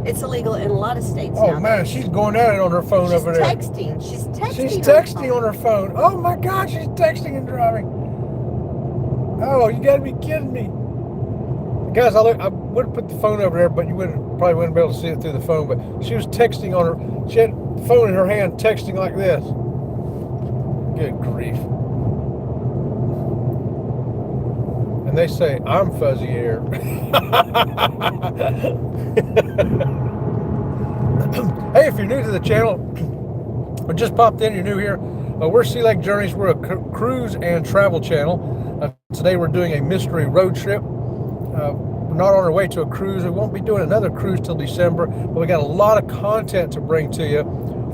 It's illegal in a lot of states. Oh, now. man, she's going at it on her phone over there. She's texting. She's texting on her phone. Oh, my God, she's texting and driving. Oh, you got to be kidding me. Guys, I would have put the phone over there, but you probably wouldn't be able to see it through the phone. But she was texting on her. She had the phone in her hand, texting like this. Good grief! And they say I'm fuzzy air. Hey, if you're new to the channel, or just popped in, you're new here. We're Sea Lake Journeys. We're a cruise and travel channel. Today we're doing a mystery road trip. We're not on our way to a cruise. We won't be doing another cruise till December, but we got a lot of content to bring to you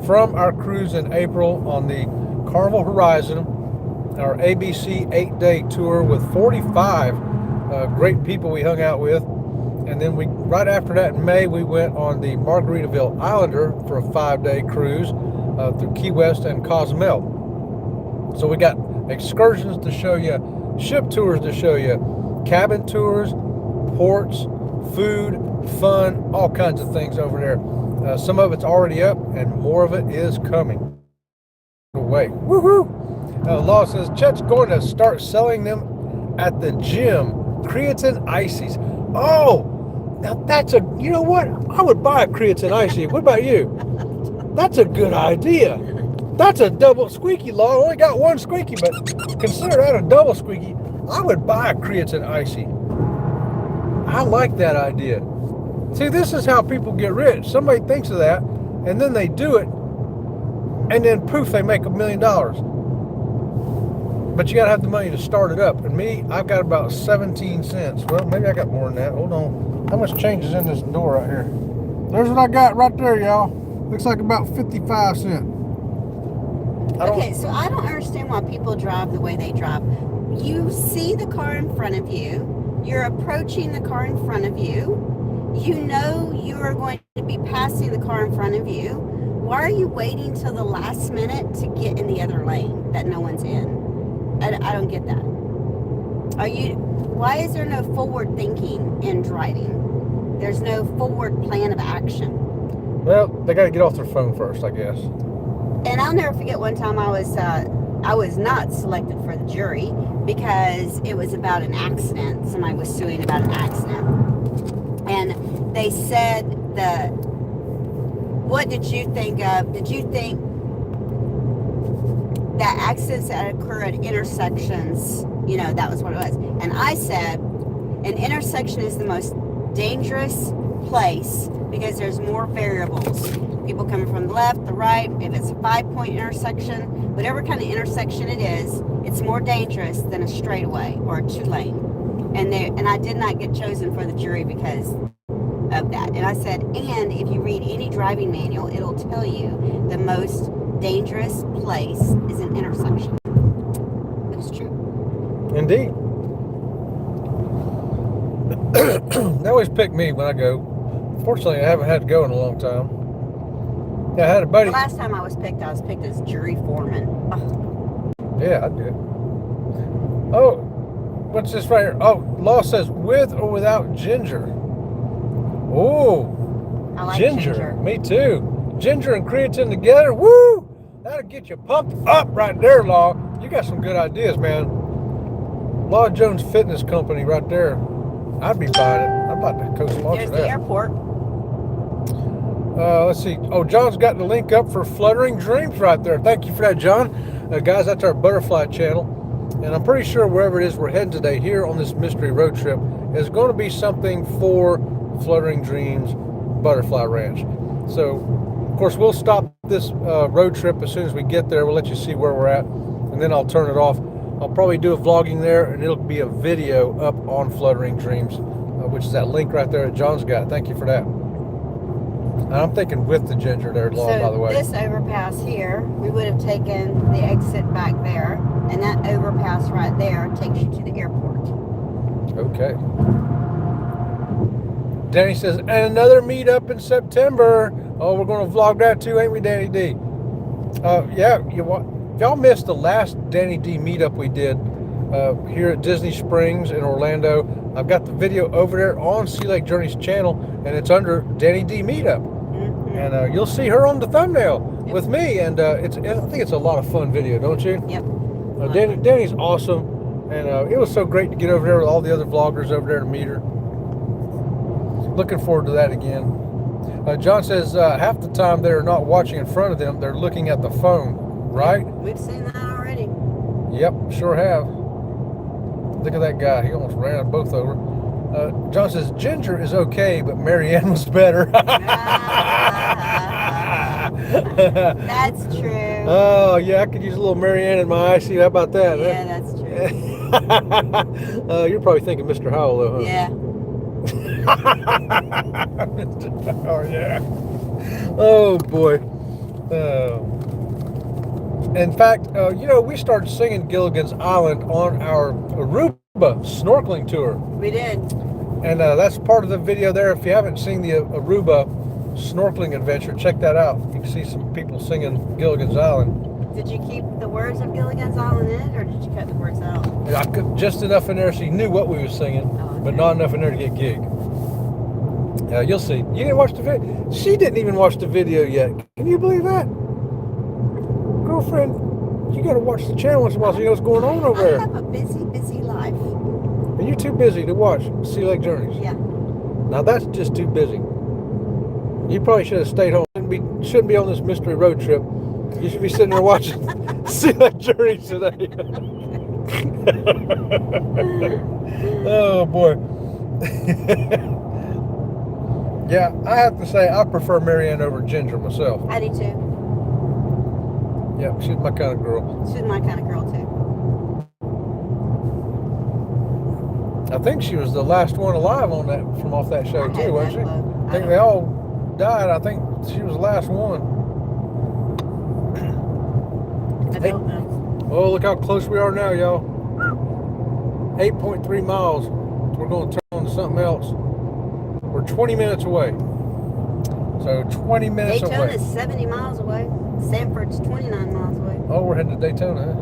from our cruise in April on the Carnival Horizon, our ABC 8-day tour with 45 great people we hung out with. And then right after that in May, we went on the Margaritaville Islander for a 5-day cruise through Key West and Cozumel. So we got excursions to show you, ship tours to show you, cabin tours, ports, food, fun, all kinds of things over there. Some of it's already up, and more of it is coming. Away. Woohoo! Law says Chet's going to start selling them at the gym. Creatine ices. Oh, now that's you know what? I would buy a creatine icy. What about you? That's a good idea. That's a double squeaky, Law. I only got one squeaky, but consider that a double squeaky. I would buy a creatine icy. I like that idea. See, this is how people get rich. Somebody thinks of that, and then they do it, and then poof, they make $1 million. But you gotta have the money to start it up. And me, I've got about 17 cents. Well, maybe I got more than that. Hold on. How much change is in this door right here? There's what I got right there, y'all. Looks like about 55 cents. Okay, so I don't understand why people drive the way they drive. You see the car in front of you. You're approaching the car in front of you. You know you are going to be passing the car in front of you. Why are you waiting till the last minute to get in the other lane that no one's in? I don't get that. Why is there no forward thinking in driving? There's no forward plan of action. Well, they got to get off their phone first, I guess. And I'll never forget one time I was not selected for the jury because it was about an accident. Somebody was suing about an accident. And they said what did you think of? Did you think that accidents that occur at intersections, that was what it was. And I said, an intersection is the most dangerous place because there's more variables. People coming from the left, the right, if it's a 5-point intersection, whatever kind of intersection it is, it's more dangerous than a straightaway or a 2-lane. And I did not get chosen for the jury because of that. And I said, and if you read any driving manual, it'll tell you the most dangerous place is an intersection. It's true. Indeed. They always pick me when I go. Fortunately, I haven't had to go in a long time. Yeah, I had a buddy. The last time I was picked as jury foreman. Oh. Yeah, I did. Oh, what's this right here? Oh, Law says with or without ginger. Oh, I like ginger. Me too. Ginger and creatine together. Woo! That'll get you pumped up right there, Law. You got some good ideas, man. Law Jones Fitness Company right there. I'd be buying it. I'm about to co-sponsor There's that. the airport. Let's see. Oh, John's got the link up for Fluttering Dreams right there. Thank you for that, John. Guys, that's our butterfly channel. And I'm pretty sure wherever it is we're heading today here on this mystery road trip is going to be something for Fluttering Dreams Butterfly Ranch. So, of course, we'll stop this road trip as soon as we get there. We'll let you see where we're at, and then I'll turn it off. I'll probably do a vlogging there, and it'll be a video up on Fluttering Dreams, which is that link right there that John's got. Thank you for that. And I'm thinking with the ginger there, Law, by the way. So this overpass here, we would have taken the exit back there, and that overpass right there takes you to the airport. Okay. Danny says, and another meetup in September. Oh, we're going to vlog that too, ain't we, Danny D? Yeah, y'all missed the last Danny D meetup we did here at Disney Springs in Orlando. I've got the video over there on Sea Lake Journeys channel, and it's under Danny D Meetup. Mm-hmm. And you'll see her on the thumbnail with me, and I think it's a lot of fun video, don't you? Yep. Danny's awesome, and it was so great to get over there with all the other vloggers over there to meet her. Looking forward to that again. John says half the time they're not watching in front of them, they're looking at the phone, right? We've seen that already. Yep, sure have. Look at that guy. He almost ran us both over. John says, ginger is okay, but Marianne was better. That's true. Oh, yeah, I could use a little Marianne in my icy. How about that? Yeah, that's true. You're probably thinking Mr. Howell, though, huh? Yeah. Oh, yeah. Oh, boy. In fact, we started singing Gilligan's Island on our Aruba snorkeling tour. We did. And that's part of the video there. If you haven't seen the Aruba snorkeling adventure, check that out. You can see some people singing Gilligan's Island. Did you keep the words of Gilligan's Island in it, or did you cut the words out? I could just enough in there so you knew what we were singing, but not enough in there to get gig. You'll see. You didn't watch the video. She didn't even watch the video yet. Can you believe that? Girlfriend, you got to watch the channel once in a while so you know what's going on over there. I have a busy, busy life. And you're too busy to watch Sea Lake Journeys. Yeah. Now that's just too busy. You probably should have stayed home. Shouldn't be on this mystery road trip. You should be sitting there watching Sea Lake Journeys today. Oh boy. Yeah, I have to say I prefer Marianne over Ginger myself. I do too. Yeah, she's my kind of girl. She's my kind of girl too. I think she was the last one alive on that from off that show too, wasn't she? I think they all died. I think she was the last one. I don't know. Oh, look how close we are now, y'all. 8.3 miles. We're going to turn on to something else. We're 20 minutes away. So 20 minutes away. Daytona's 70 miles away. Sanford's 29 miles away. Oh, we're heading to Daytona, huh?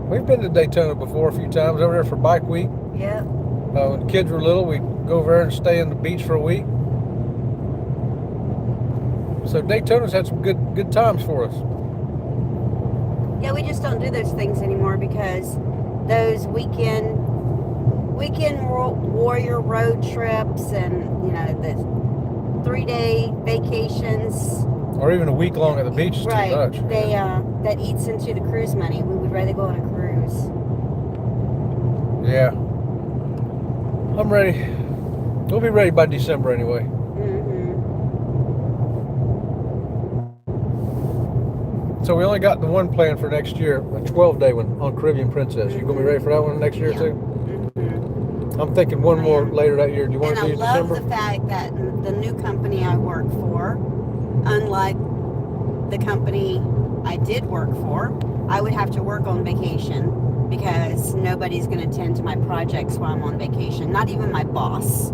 We've been to Daytona before a few times, over there for Bike Week. Yeah. When the kids were little, we'd go over there and stay on the beach for a week. So Daytona's had some good times for us. Yeah, we just don't do those things anymore because those weekend warrior road trips and, the 3-day vacations. Or even a week long at the beach is right, too much. That eats into the cruise money. We would rather go on a cruise. Yeah. I'm ready. We'll be ready by December anyway. So we only got the one plan for next year, a 12-day one on Caribbean Princess. You gonna be ready for that one next year too? I'm thinking one more later that year. Do you want to do December? And I love the fact that the new company I work for, unlike the company I did work for, I would have to work on vacation because nobody's going to attend to my projects while I'm on vacation. Not even my boss.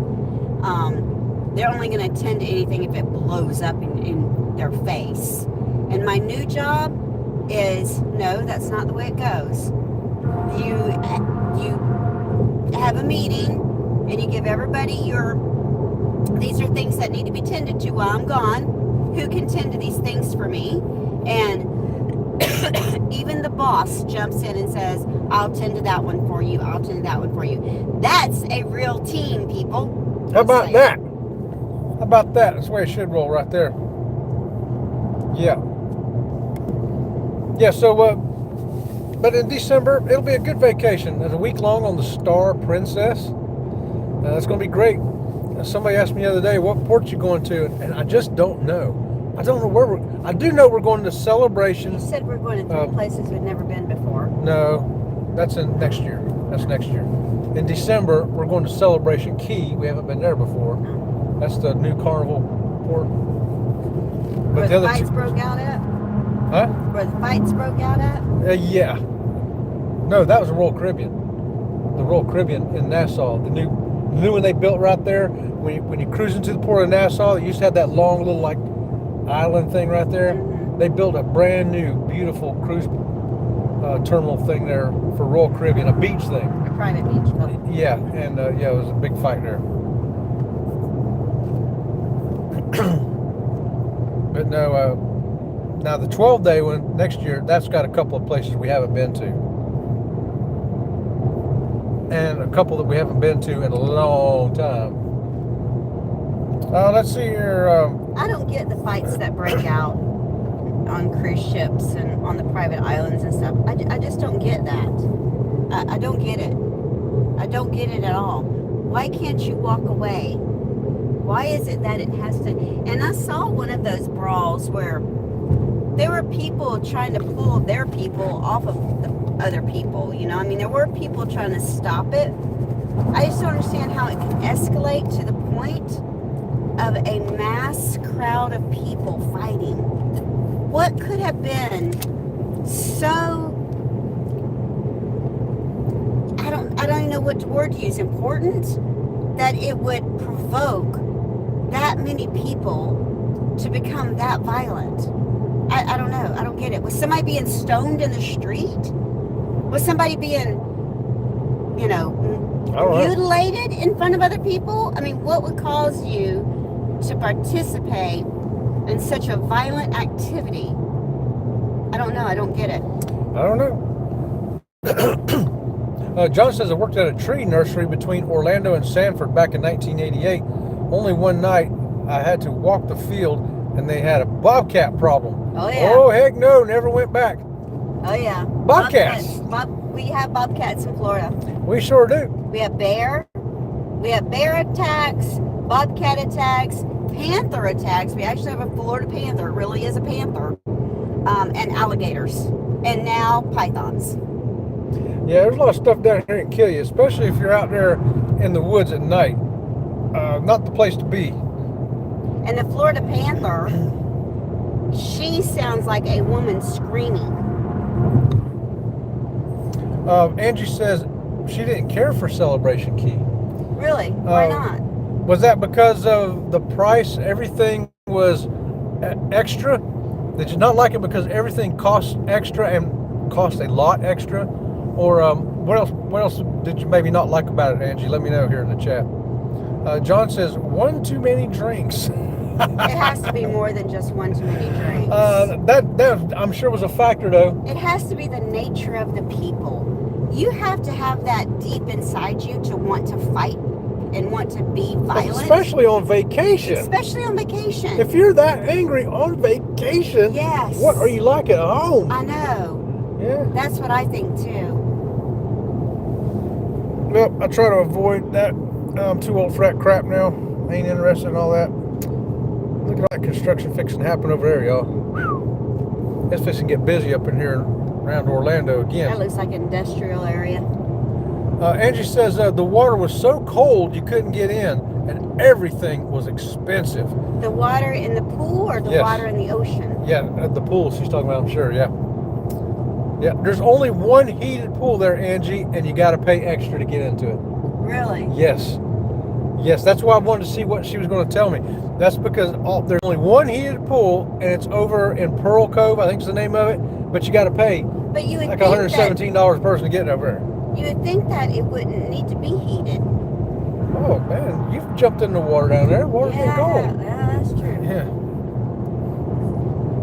They're only going to attend to anything if it blows up in their face. And my new job is, no, that's not the way it goes. You have a meeting and you give everybody these are things that need to be tended to while I'm gone. Who can tend to these things for me? And even the boss jumps in and says, I'll tend to that one for you. I'll tend to that one for you. That's a real team, people. How about that? How about that? That's the way it should roll right there. Yeah. Yeah, so, but in December, it'll be a good vacation. There's a week long on the Star Princess. That's going to be great. Somebody asked me the other day, what port you going to? And I just don't know. I don't know where I do know we're going to Celebration. You said we're going to 3 places we've never been before. No, that's next year. That's next year. In December, we're going to Celebration Key. We haven't been there before. That's the new Carnival port. Where the fights broke out at? Huh? Where the fights broke out at? Yeah. No, that was the Royal Caribbean. The Royal Caribbean in Nassau. The new one they built right there. When you cruise into the port of Nassau, they used to have that long little island thing right there. Mm-hmm. They built a brand new, beautiful cruise terminal thing there for Royal Caribbean, a beach thing. A private beach club. Yeah, and it was a big fight there. But no, now the 12-day one next year, that's got a couple of places we haven't been to. And a couple that we haven't been to in a long time. Let's see here. I don't get the fights that break out on cruise ships and on the private islands and stuff. I just don't get that. I don't get it. I don't get it at all. Why can't you walk away? Why is it that it has to? And I saw one of those brawls where there were people trying to pull their people off of the other people. I mean, there were people trying to stop it. I just don't understand how it can escalate to the point of a mass crowd of people fighting. What could have been so... I don't even know what word to use, important, that it would provoke that many people to become that violent. I don't know. I don't get it. Was somebody being stoned in the street? Was somebody being, I don't know. mutilated in front of other people? I mean, what would cause you to participate in such a violent activity? I don't know. I don't get it. I don't know. John says I worked at a tree nursery between Orlando and Sanford back in 1988. Only one night I had to walk the field and they had a bobcat problem. Oh, yeah. Oh, heck no, never went back. Oh, yeah. Bobcats. We have bobcats in Florida. We sure do. We have bear. We have bear attacks, bobcat attacks, panther attacks. We actually have a Florida panther. It really is a panther. And alligators. And now pythons. Yeah, there's a lot of stuff down here that can kill you, especially if you're out there in the woods at night. Not the place to be. And the Florida panther, she sounds like a woman screaming. Angie says she didn't care for Celebration Key. Really? Why not? Was that because of the price? Everything was extra? Did you not like it because everything cost extra and cost a lot extra? Or what else did you maybe not like about it, Angie? Let me know here in the chat. John says, one too many drinks. It has to be more than just one too many drinks. That I'm sure was a factor, though. It has to be the nature of the people. You have to have that deep inside you to want to fight and want to be violent. Especially on vacation. Especially on vacation. If you're that angry on vacation, yes. What are you like at home? I know. Yeah. That's what I think, too. Well, I try to avoid that. I'm too old for that crap now. I ain't interested in all that. Look at all that construction fixing to happen over there, y'all. It's fixing to get busy up in here around Orlando again. That looks like an industrial area. Angie says the water was so cold you couldn't get in, and everything was expensive. The water in the pool or the water in the ocean? Yeah, at the pool she's talking about, I'm sure, yeah. Yeah, there's only one heated pool there, Angie, and you got to pay extra to get into it. Really? Yes. Yes, that's why I wanted to see what she was going to tell me. That's because there's only one heated pool, and it's over in Pearl Cove, I think is the name of it, but you got to pay but you would like think $117 a person to get over there. You would think that it wouldn't need to be heated. Oh, man, you've jumped in the water down there. Water's been cold. Yeah, that's true. Yeah.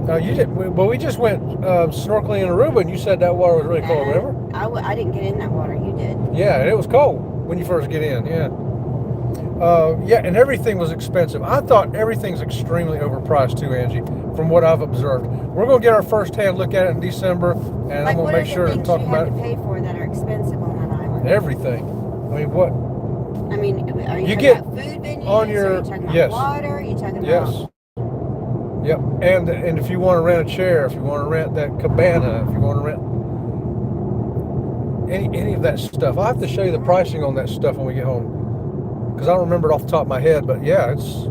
You did, well, we just went snorkeling in Aruba, and you said that water was really cold, remember? I didn't get in that water. You did. Yeah, and it was cold when you first get in, yeah. Yeah, and everything was expensive. I thought everything's extremely overpriced too, Angie, from what I've observed. We're going to get our first-hand look at it in December, and I'm going to make sure to talk about it. What are the things you have to pay for that are expensive on that island? Everything. I mean, what? I mean, are you talking get about food venues? on your, are you talking about yes. water? Are you talking Yes. about... Yep, and if you want to rent a chair, if you want to rent that cabana, if you want to rent any of that stuff, I'll have to show you the pricing on that stuff when we get home, because I don't remember it off the top of my head, but yeah, it's...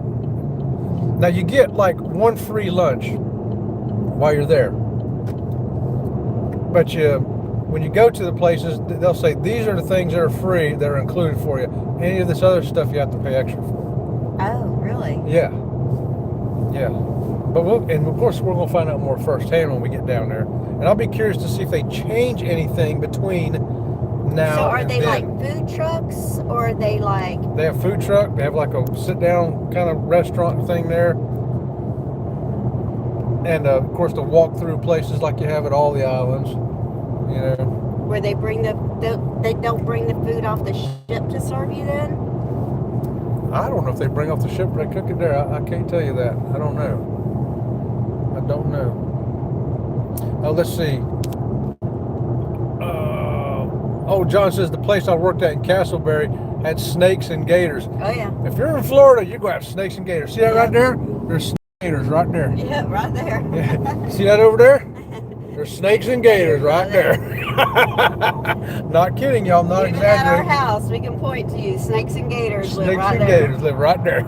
Now, you get like one free lunch while you're there, but when you go to the places, they'll say, these are the things that are free, that are included for you. Any of this other stuff you have to pay extra for. Oh, really? Yeah. Yeah. But and of course, we're going to find out more firsthand when we get down there. And I'll be curious to see if they change anything between now So are and they then. like food trucks, or are they like... They have food truck. They have like a sit-down kind of restaurant thing there. And, of course, the walk-through places like you have at all the islands. You know. Where they bring they don't bring the food off the ship to serve you then? I don't know if they bring off the ship or they cook it there. I can't tell you that. I don't know. I don't know. Let's see. John says the place I worked at in Castleberry had snakes and gators. Oh, yeah. If you're in Florida, you're going to have snakes and gators. See that right there? There's snakes and gators right there. Yeah, right there. Yeah. See that over there? There's snakes and gators right there. Not kidding, y'all. I'm not Even at our exaggerating. house, we can point to you. Snakes and gators live Snakes right and there. gators live right there.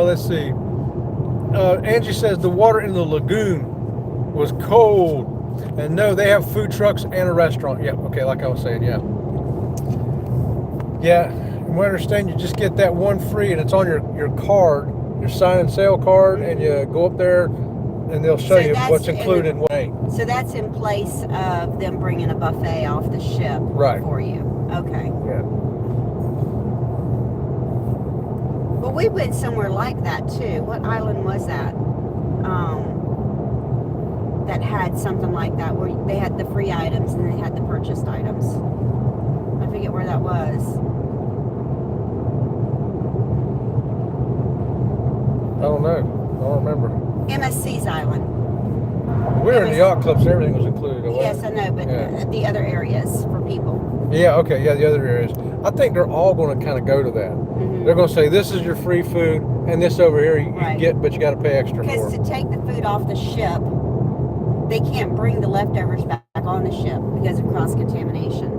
Let's see. Angie says the water in the lagoon was cold. And no, they have food trucks and a restaurant. Yeah, okay, like I was saying, yeah. Yeah, and we understand you just get that one free, and it's on your card, your sign and sale card, and you go up there, and they'll show you what's included in what. So that's in place of them bringing a buffet off the ship for you. Okay. Yeah. Well, we went somewhere like that too. What island was that? That had something like that, where they had the free items and they had the purchased items. I forget where that was. I don't know. I don't remember. MSC's island. We were in the yacht club, so everything was included. Yes, I know, but the other areas for people. Yeah, okay, yeah, the other areas. I think they're all going to kind of go to that. Mm-hmm. They're going to say, this is your free food, and this over here you can get, but you got to pay extra for it. Because to take the food off the ship, they can't bring the leftovers back on the ship because of cross-contamination.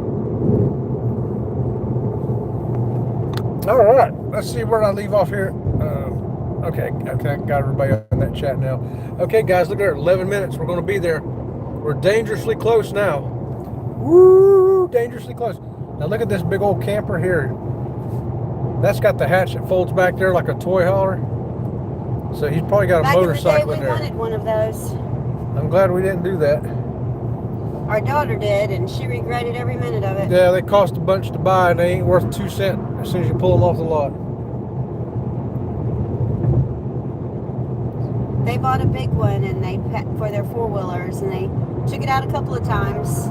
All right, let's see where I leave off here. Okay, got everybody on that chat now. Okay, guys, look at there, 11 minutes. We're going to be there. We're dangerously close now. Woo, dangerously close. Now look at this big old camper here. That's got the hatch that folds back there like a toy hauler. So he's probably got a motorcycle in there. We wanted one of those. I'm glad we didn't do that. Our daughter did, and she regretted every minute of it. Yeah, they cost a bunch to buy, and they ain't worth 2 cents as soon as you pull them off the lot. They bought a big one, and they for their four-wheelers, and they took it out a couple of times,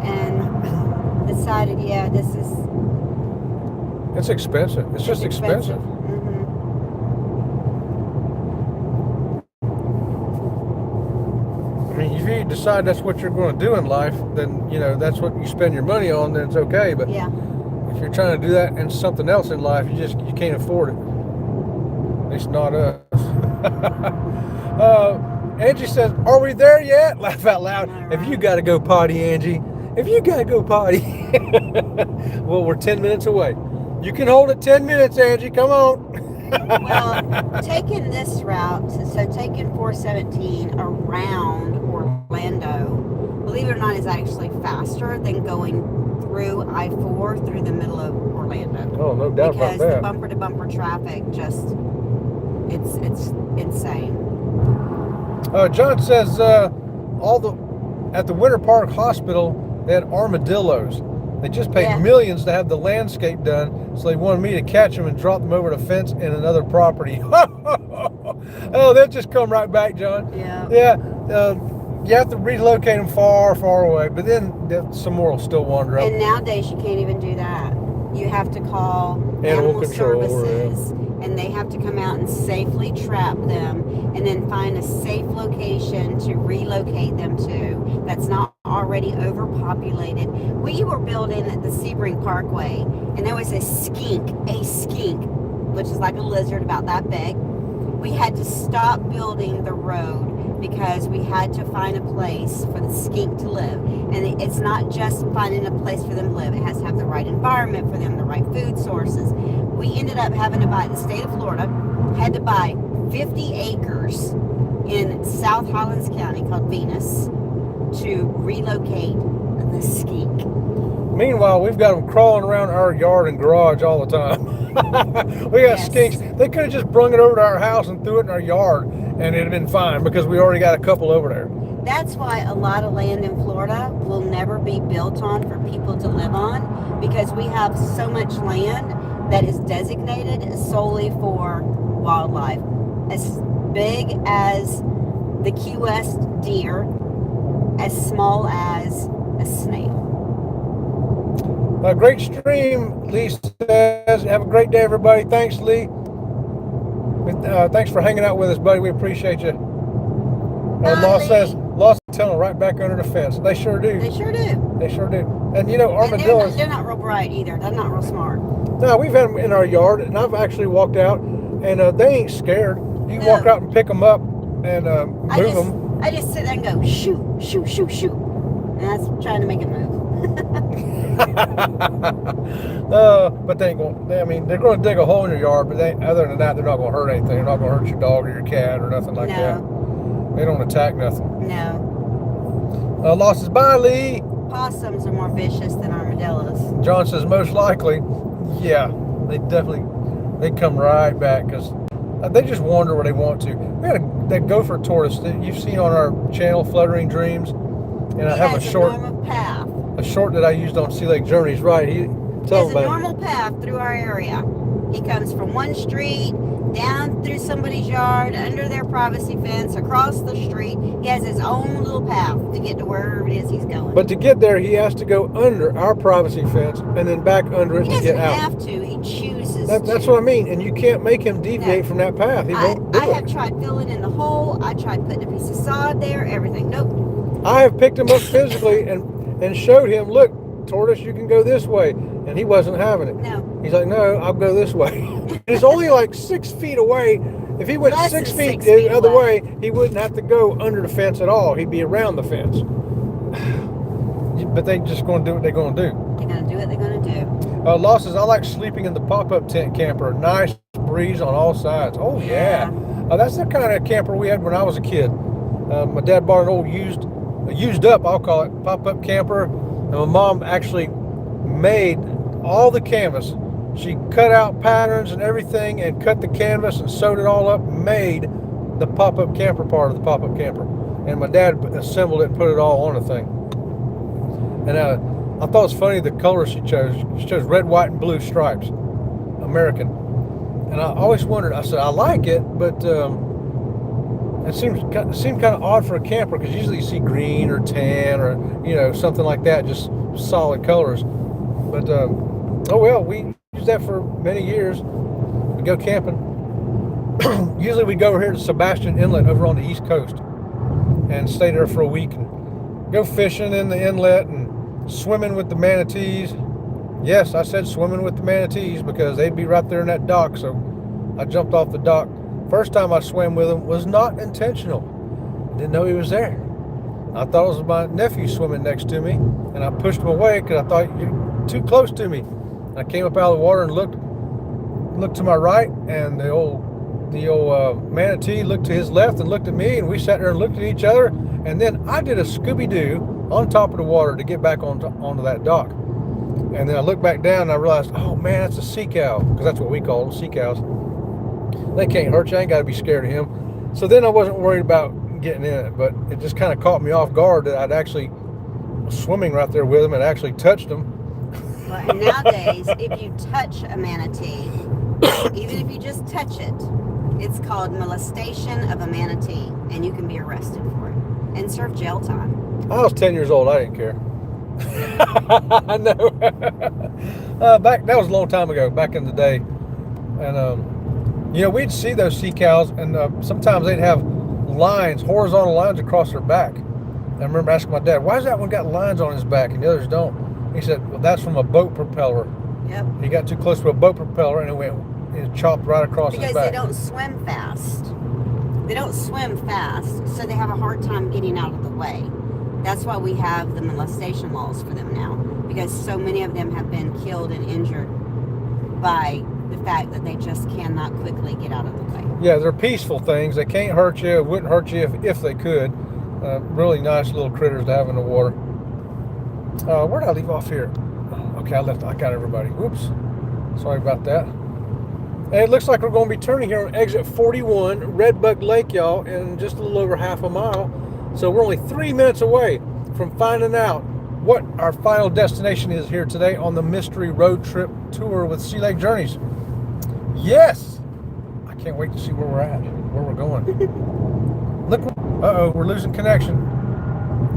and decided, yeah, this is... It's expensive. It's just expensive. Mm-hmm. I mean, if you decide that's what you're going to do in life, then, you know, that's what you spend your money on, then it's okay. But if you're trying to do that and something else in life, you can't afford it. At least not us. Angie says, are we there yet? Laugh out loud. Right. If you got to go potty, Angie. If you got to go potty. Well, we're 10 minutes away. You can hold it 10 minutes, Angie. Come on. Well, taking this route, so taking 417 around Orlando, believe it or not, is actually faster than going through I-4 through the middle of Orlando. Oh, no doubt about that. Because the bumper-to-bumper traffic just, it's insane. John says at the Winter Park Hospital, they had armadillos. They just paid millions to have the landscape done, so they wanted me to catch them and drop them over the fence in another property. Oh, they'll just come right back, John. Yeah. Yeah. You have to relocate them far, far away, but then some more will still wander up. And nowadays you can't even do that. You have to call animal services, and they have to come out and safely trap them, and then find a safe location to relocate them to that's not already overpopulated. We were building at the Sebring Parkway, and there was a skink, which is like a lizard about that big. We had to stop building the road because we had to find a place for the skink to live. And it's not just finding a place for them to live. It has to have the right environment for them, the right food sources. We ended up having to buy, the state of Florida had to buy 50 acres in South Highlands County called Venus to relocate the skink. Meanwhile, we've got them crawling around our yard and garage all the time. We got skinks. They could have just brung it over to our house and threw it in our yard, and it'd have been fine because we already got a couple over there. That's why a lot of land in Florida will never be built on for people to live on, because we have so much land that is designated solely for wildlife. As big as the Key West deer, as small as a snail. Great stream, Lee says. Have a great day, everybody. Thanks, Lee. Thanks for hanging out with us, buddy. We appreciate you. Lost says, lost the tunnel right back under the fence. They sure do. They sure do. They sure do. And you know, armadillos. They're not real bright either. They're not real smart. No, we've had them in our yard, and I've actually walked out, and they ain't scared. You can walk out and pick them up and move them. I just sit there and go, shoot, shoot, shoot, shoot. And that's trying to make it move. But they ain't going. They're going to dig a hole in your yard, but other than that, they're not going to hurt anything. They're not going to hurt your dog or your cat or nothing like that. They don't attack nothing. No. Lost says, bye, Lee. Possums are more vicious than armadillos. John says, most likely. Yeah, they come right back because they just wander where they want to. We had that gopher tortoise that you've seen on our channel, Fluttering Dreams. And I have a short path. A short that I used on Sea Lake Journeys, right? He has a normal path through our area. He comes from one street, down through somebody's yard, under their privacy fence, across the street. He has his own little path to get to wherever it is he's going. But to get there, he has to go under our privacy fence and then back under it to get out. He doesn't have to. He chooses That's what I mean. And you can't make him deviate from that path. He won't do it. I have tried filling in the hole. I tried putting a piece of sod there, everything. Nope. I have picked him up physically and showed him, look, tortoise, you can go this way. And he wasn't having it. No. He's like, no, I'll go this way. It's only like 6 feet away. If he went Less 6 than feet 6 the feet other away. way, he wouldn't have to go under the fence at all. He'd be around the fence. But they just going to do what they're going to do. They're going to do what they're going to do. Law says, I like sleeping in the pop-up tent camper. Nice breeze on all sides. Oh, yeah. That's the kind of camper we had when I was a kid. My dad bought an old used up, I'll call it, pop-up camper. And my mom actually made all the canvas. She cut out patterns and everything and cut the canvas and sewed it all up, made the pop-up camper part of the pop-up camper. And my dad assembled it and put it all on the thing. And I thought it was funny the color she chose. She chose red, white, and blue stripes, American. And I always wondered, I said, I like it, but it seemed kind of odd for a camper because usually you see green or tan or, something like that, just solid colors. But, oh well, we used that for many years. We go camping. Usually we go over here to Sebastian Inlet over on the East Coast and stay there for a week and go fishing in the inlet and swimming with the manatees. Yes, I said swimming with the manatees because they'd be right there in that dock. So I jumped off the dock. First time I swam with him was not intentional. Didn't know he was there. I thought it was my nephew swimming next to me, and I pushed him away because I thought, you're too close to me. And I came up out of the water and looked to my right, and the old manatee looked to his left and looked at me, and we sat there and looked at each other. And then I did a Scooby-Doo on top of the water to get back onto that dock. And then I looked back down and I realized, oh man, that's a sea cow, because that's what we call them, sea cows. They can't hurt you. I ain't got to be scared of him. So then I wasn't worried about getting in it, but it just kind of caught me off guard that I'd actually was swimming right there with him and actually touched him. Well, and nowadays, if you touch a manatee, even if you just touch it, it's called molestation of a manatee, and you can be arrested for it and serve jail time. I was 10 years old. I didn't care. I know. That was a long time ago, back in the day. And, we'd see those sea cows, and sometimes they'd have lines, horizontal lines across their back. And I remember asking my dad, why does that one got lines on his back and the others don't? He said, well, that's from a boat propeller. Yep. He got too close to a boat propeller and it chopped right across his back. Because they don't swim fast. They don't swim fast, so they have a hard time getting out of the way. That's why we have the molestation laws for them now, because so many of them have been killed and injured by the fact that they just cannot quickly get out of the way. Yeah, they're peaceful things. They can't hurt you. It wouldn't hurt you if they could. Really nice little critters to have in the water. Where did I leave off here? Okay, I got everybody. Whoops. Sorry about that. And it looks like we're going to be turning here on exit 41, Redbug Lake, y'all, in just a little over half a mile. So we're only 3 minutes away from finding out what our final destination is here today on the mystery road trip tour with Sea Lake Journeys. Yes! I can't wait to see where we're at, where we're going. Look, uh-oh, we're losing connection.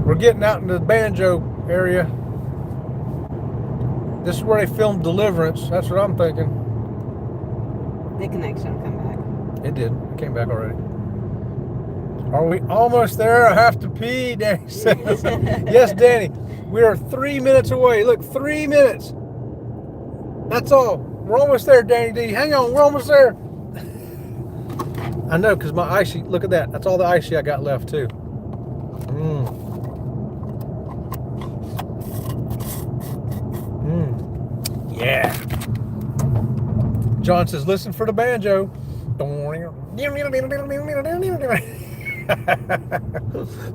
We're getting out into the Banjo area. This is where they filmed Deliverance. That's what I'm thinking. The connection will come back. It did. It came back already. Are we almost there? I have to pee, Danny says. Yes, Danny. We are 3 minutes away. Look, 3 minutes. That's all. We're almost there, Danny D. Hang on, we're almost there. I know, because my icy, look at that. That's all the icy I got left, too. Yeah. John says, listen for the banjo.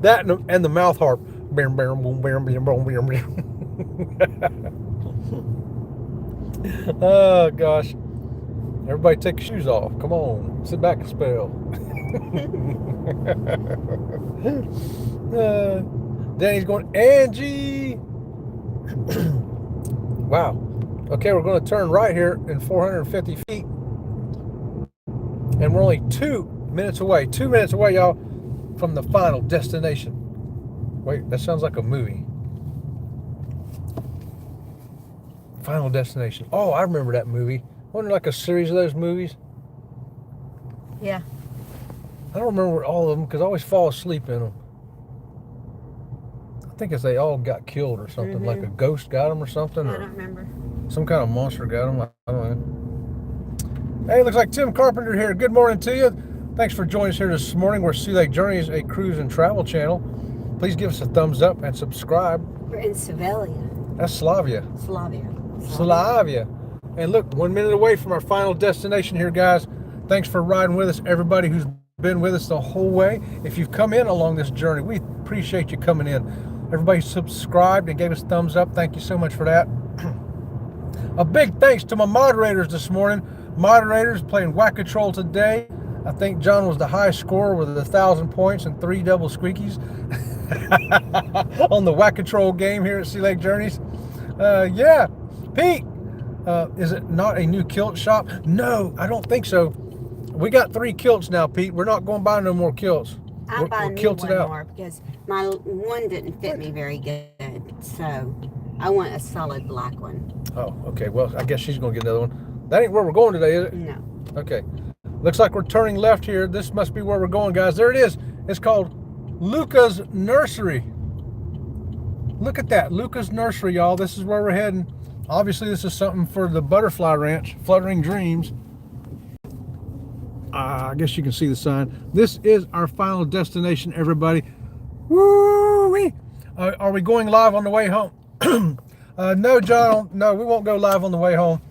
That and the mouth harp. Oh gosh. Everybody take your shoes off. Come on. Sit back and spell. Danny's going, Angie. Wow. Okay, we're going to turn right here in 450 feet. And we're only 2 minutes away. 2 minutes away, y'all, from the final destination. Wait, that sounds like a movie. Final Destination. Oh, I remember that movie. Wasn't it like a series of those movies? Yeah. I don't remember all of them because I always fall asleep in them. I think it's they all got killed or something. Like a ghost got them or something. I or don't remember. some kind of monster got them. I don't know. Hey, looks like Tim Carpenter here. Good morning to you. Thanks for joining us here this morning. We're Sea Lake Journeys, a cruise and travel channel. Please give us a thumbs up and subscribe. We're in Sevilla. That's Slavia. Slavia. And look, 1 minute away from our final destination here, guys. Thanks for riding with us, everybody who's been with us the whole way. If you've come in along this journey, we appreciate you coming in. Everybody subscribed and gave us thumbs up. Thank you so much for that. A big thanks to my moderators this morning. Moderators playing Whack Control today. I think John was the high scorer with 1,000 points and 3 double squeakies on the Whack Control game here at Sea Lake Journeys. Yeah, Pete, is it not a new kilt shop? No, I don't think so. We got 3 kilts now, Pete. We're not going to buy no more kilts. I'll buy a new one more because my one didn't fit me very good. So I want a solid black one. Oh, okay. Well, I guess she's going to get another one. That ain't where we're going today, is it? No. Okay. Looks like we're turning left here. This must be where we're going, guys. There it is. It's called Luca's Nursery. Look at that. Luca's Nursery, y'all. This is where we're heading. Obviously, this is something for the Butterfly Ranch, Fluttering Dreams. I guess you can see the sign. This is our final destination, everybody. Woo-wee! Are we going live on the way home? No, John. No, we won't go live on the way home.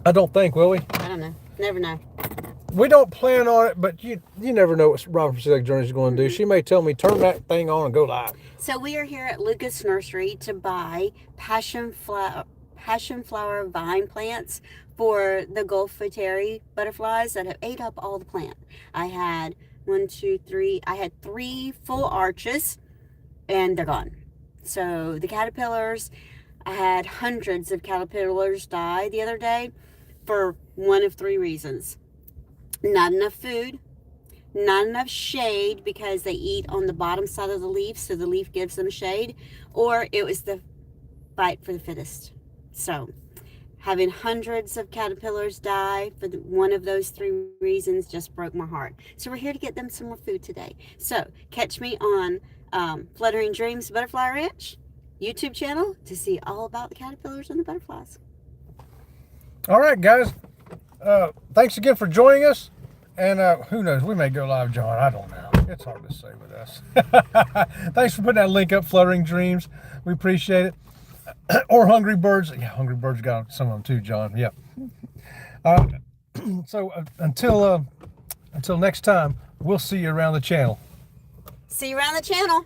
I don't think, will we? I don't know. Never know. We don't plan on it, but you never know what Robin from Sea Lake Journeys is going to do. She may tell me, turn that thing on and go live. So we are here at Lucas Nursery to buy passion flower vine plants for the Gulf Friteri butterflies that have ate up all the plant. I had 3 full arches and they're gone. So the caterpillars, I had hundreds of caterpillars die the other day for one of 3 reasons. Not enough food, not enough shade because they eat on the bottom side of the leaf, so the leaf gives them shade, or it was the fight for the fittest. So having hundreds of caterpillars die for one of those 3 reasons just broke my heart. So we're here to get them some more food today. So catch me on Fluttering Dreams Butterfly Ranch YouTube channel to see all about the caterpillars and the butterflies. All right, guys. Thanks again for joining us. And who knows, we may go live, John. I don't know. It's hard to say with us. Thanks for putting that link up, Fluttering Dreams. We appreciate it. Or Hungry Birds. Yeah, Hungry Birds got some of them too, John. Yeah. So until next time, we'll see you around the channel. See you around the channel.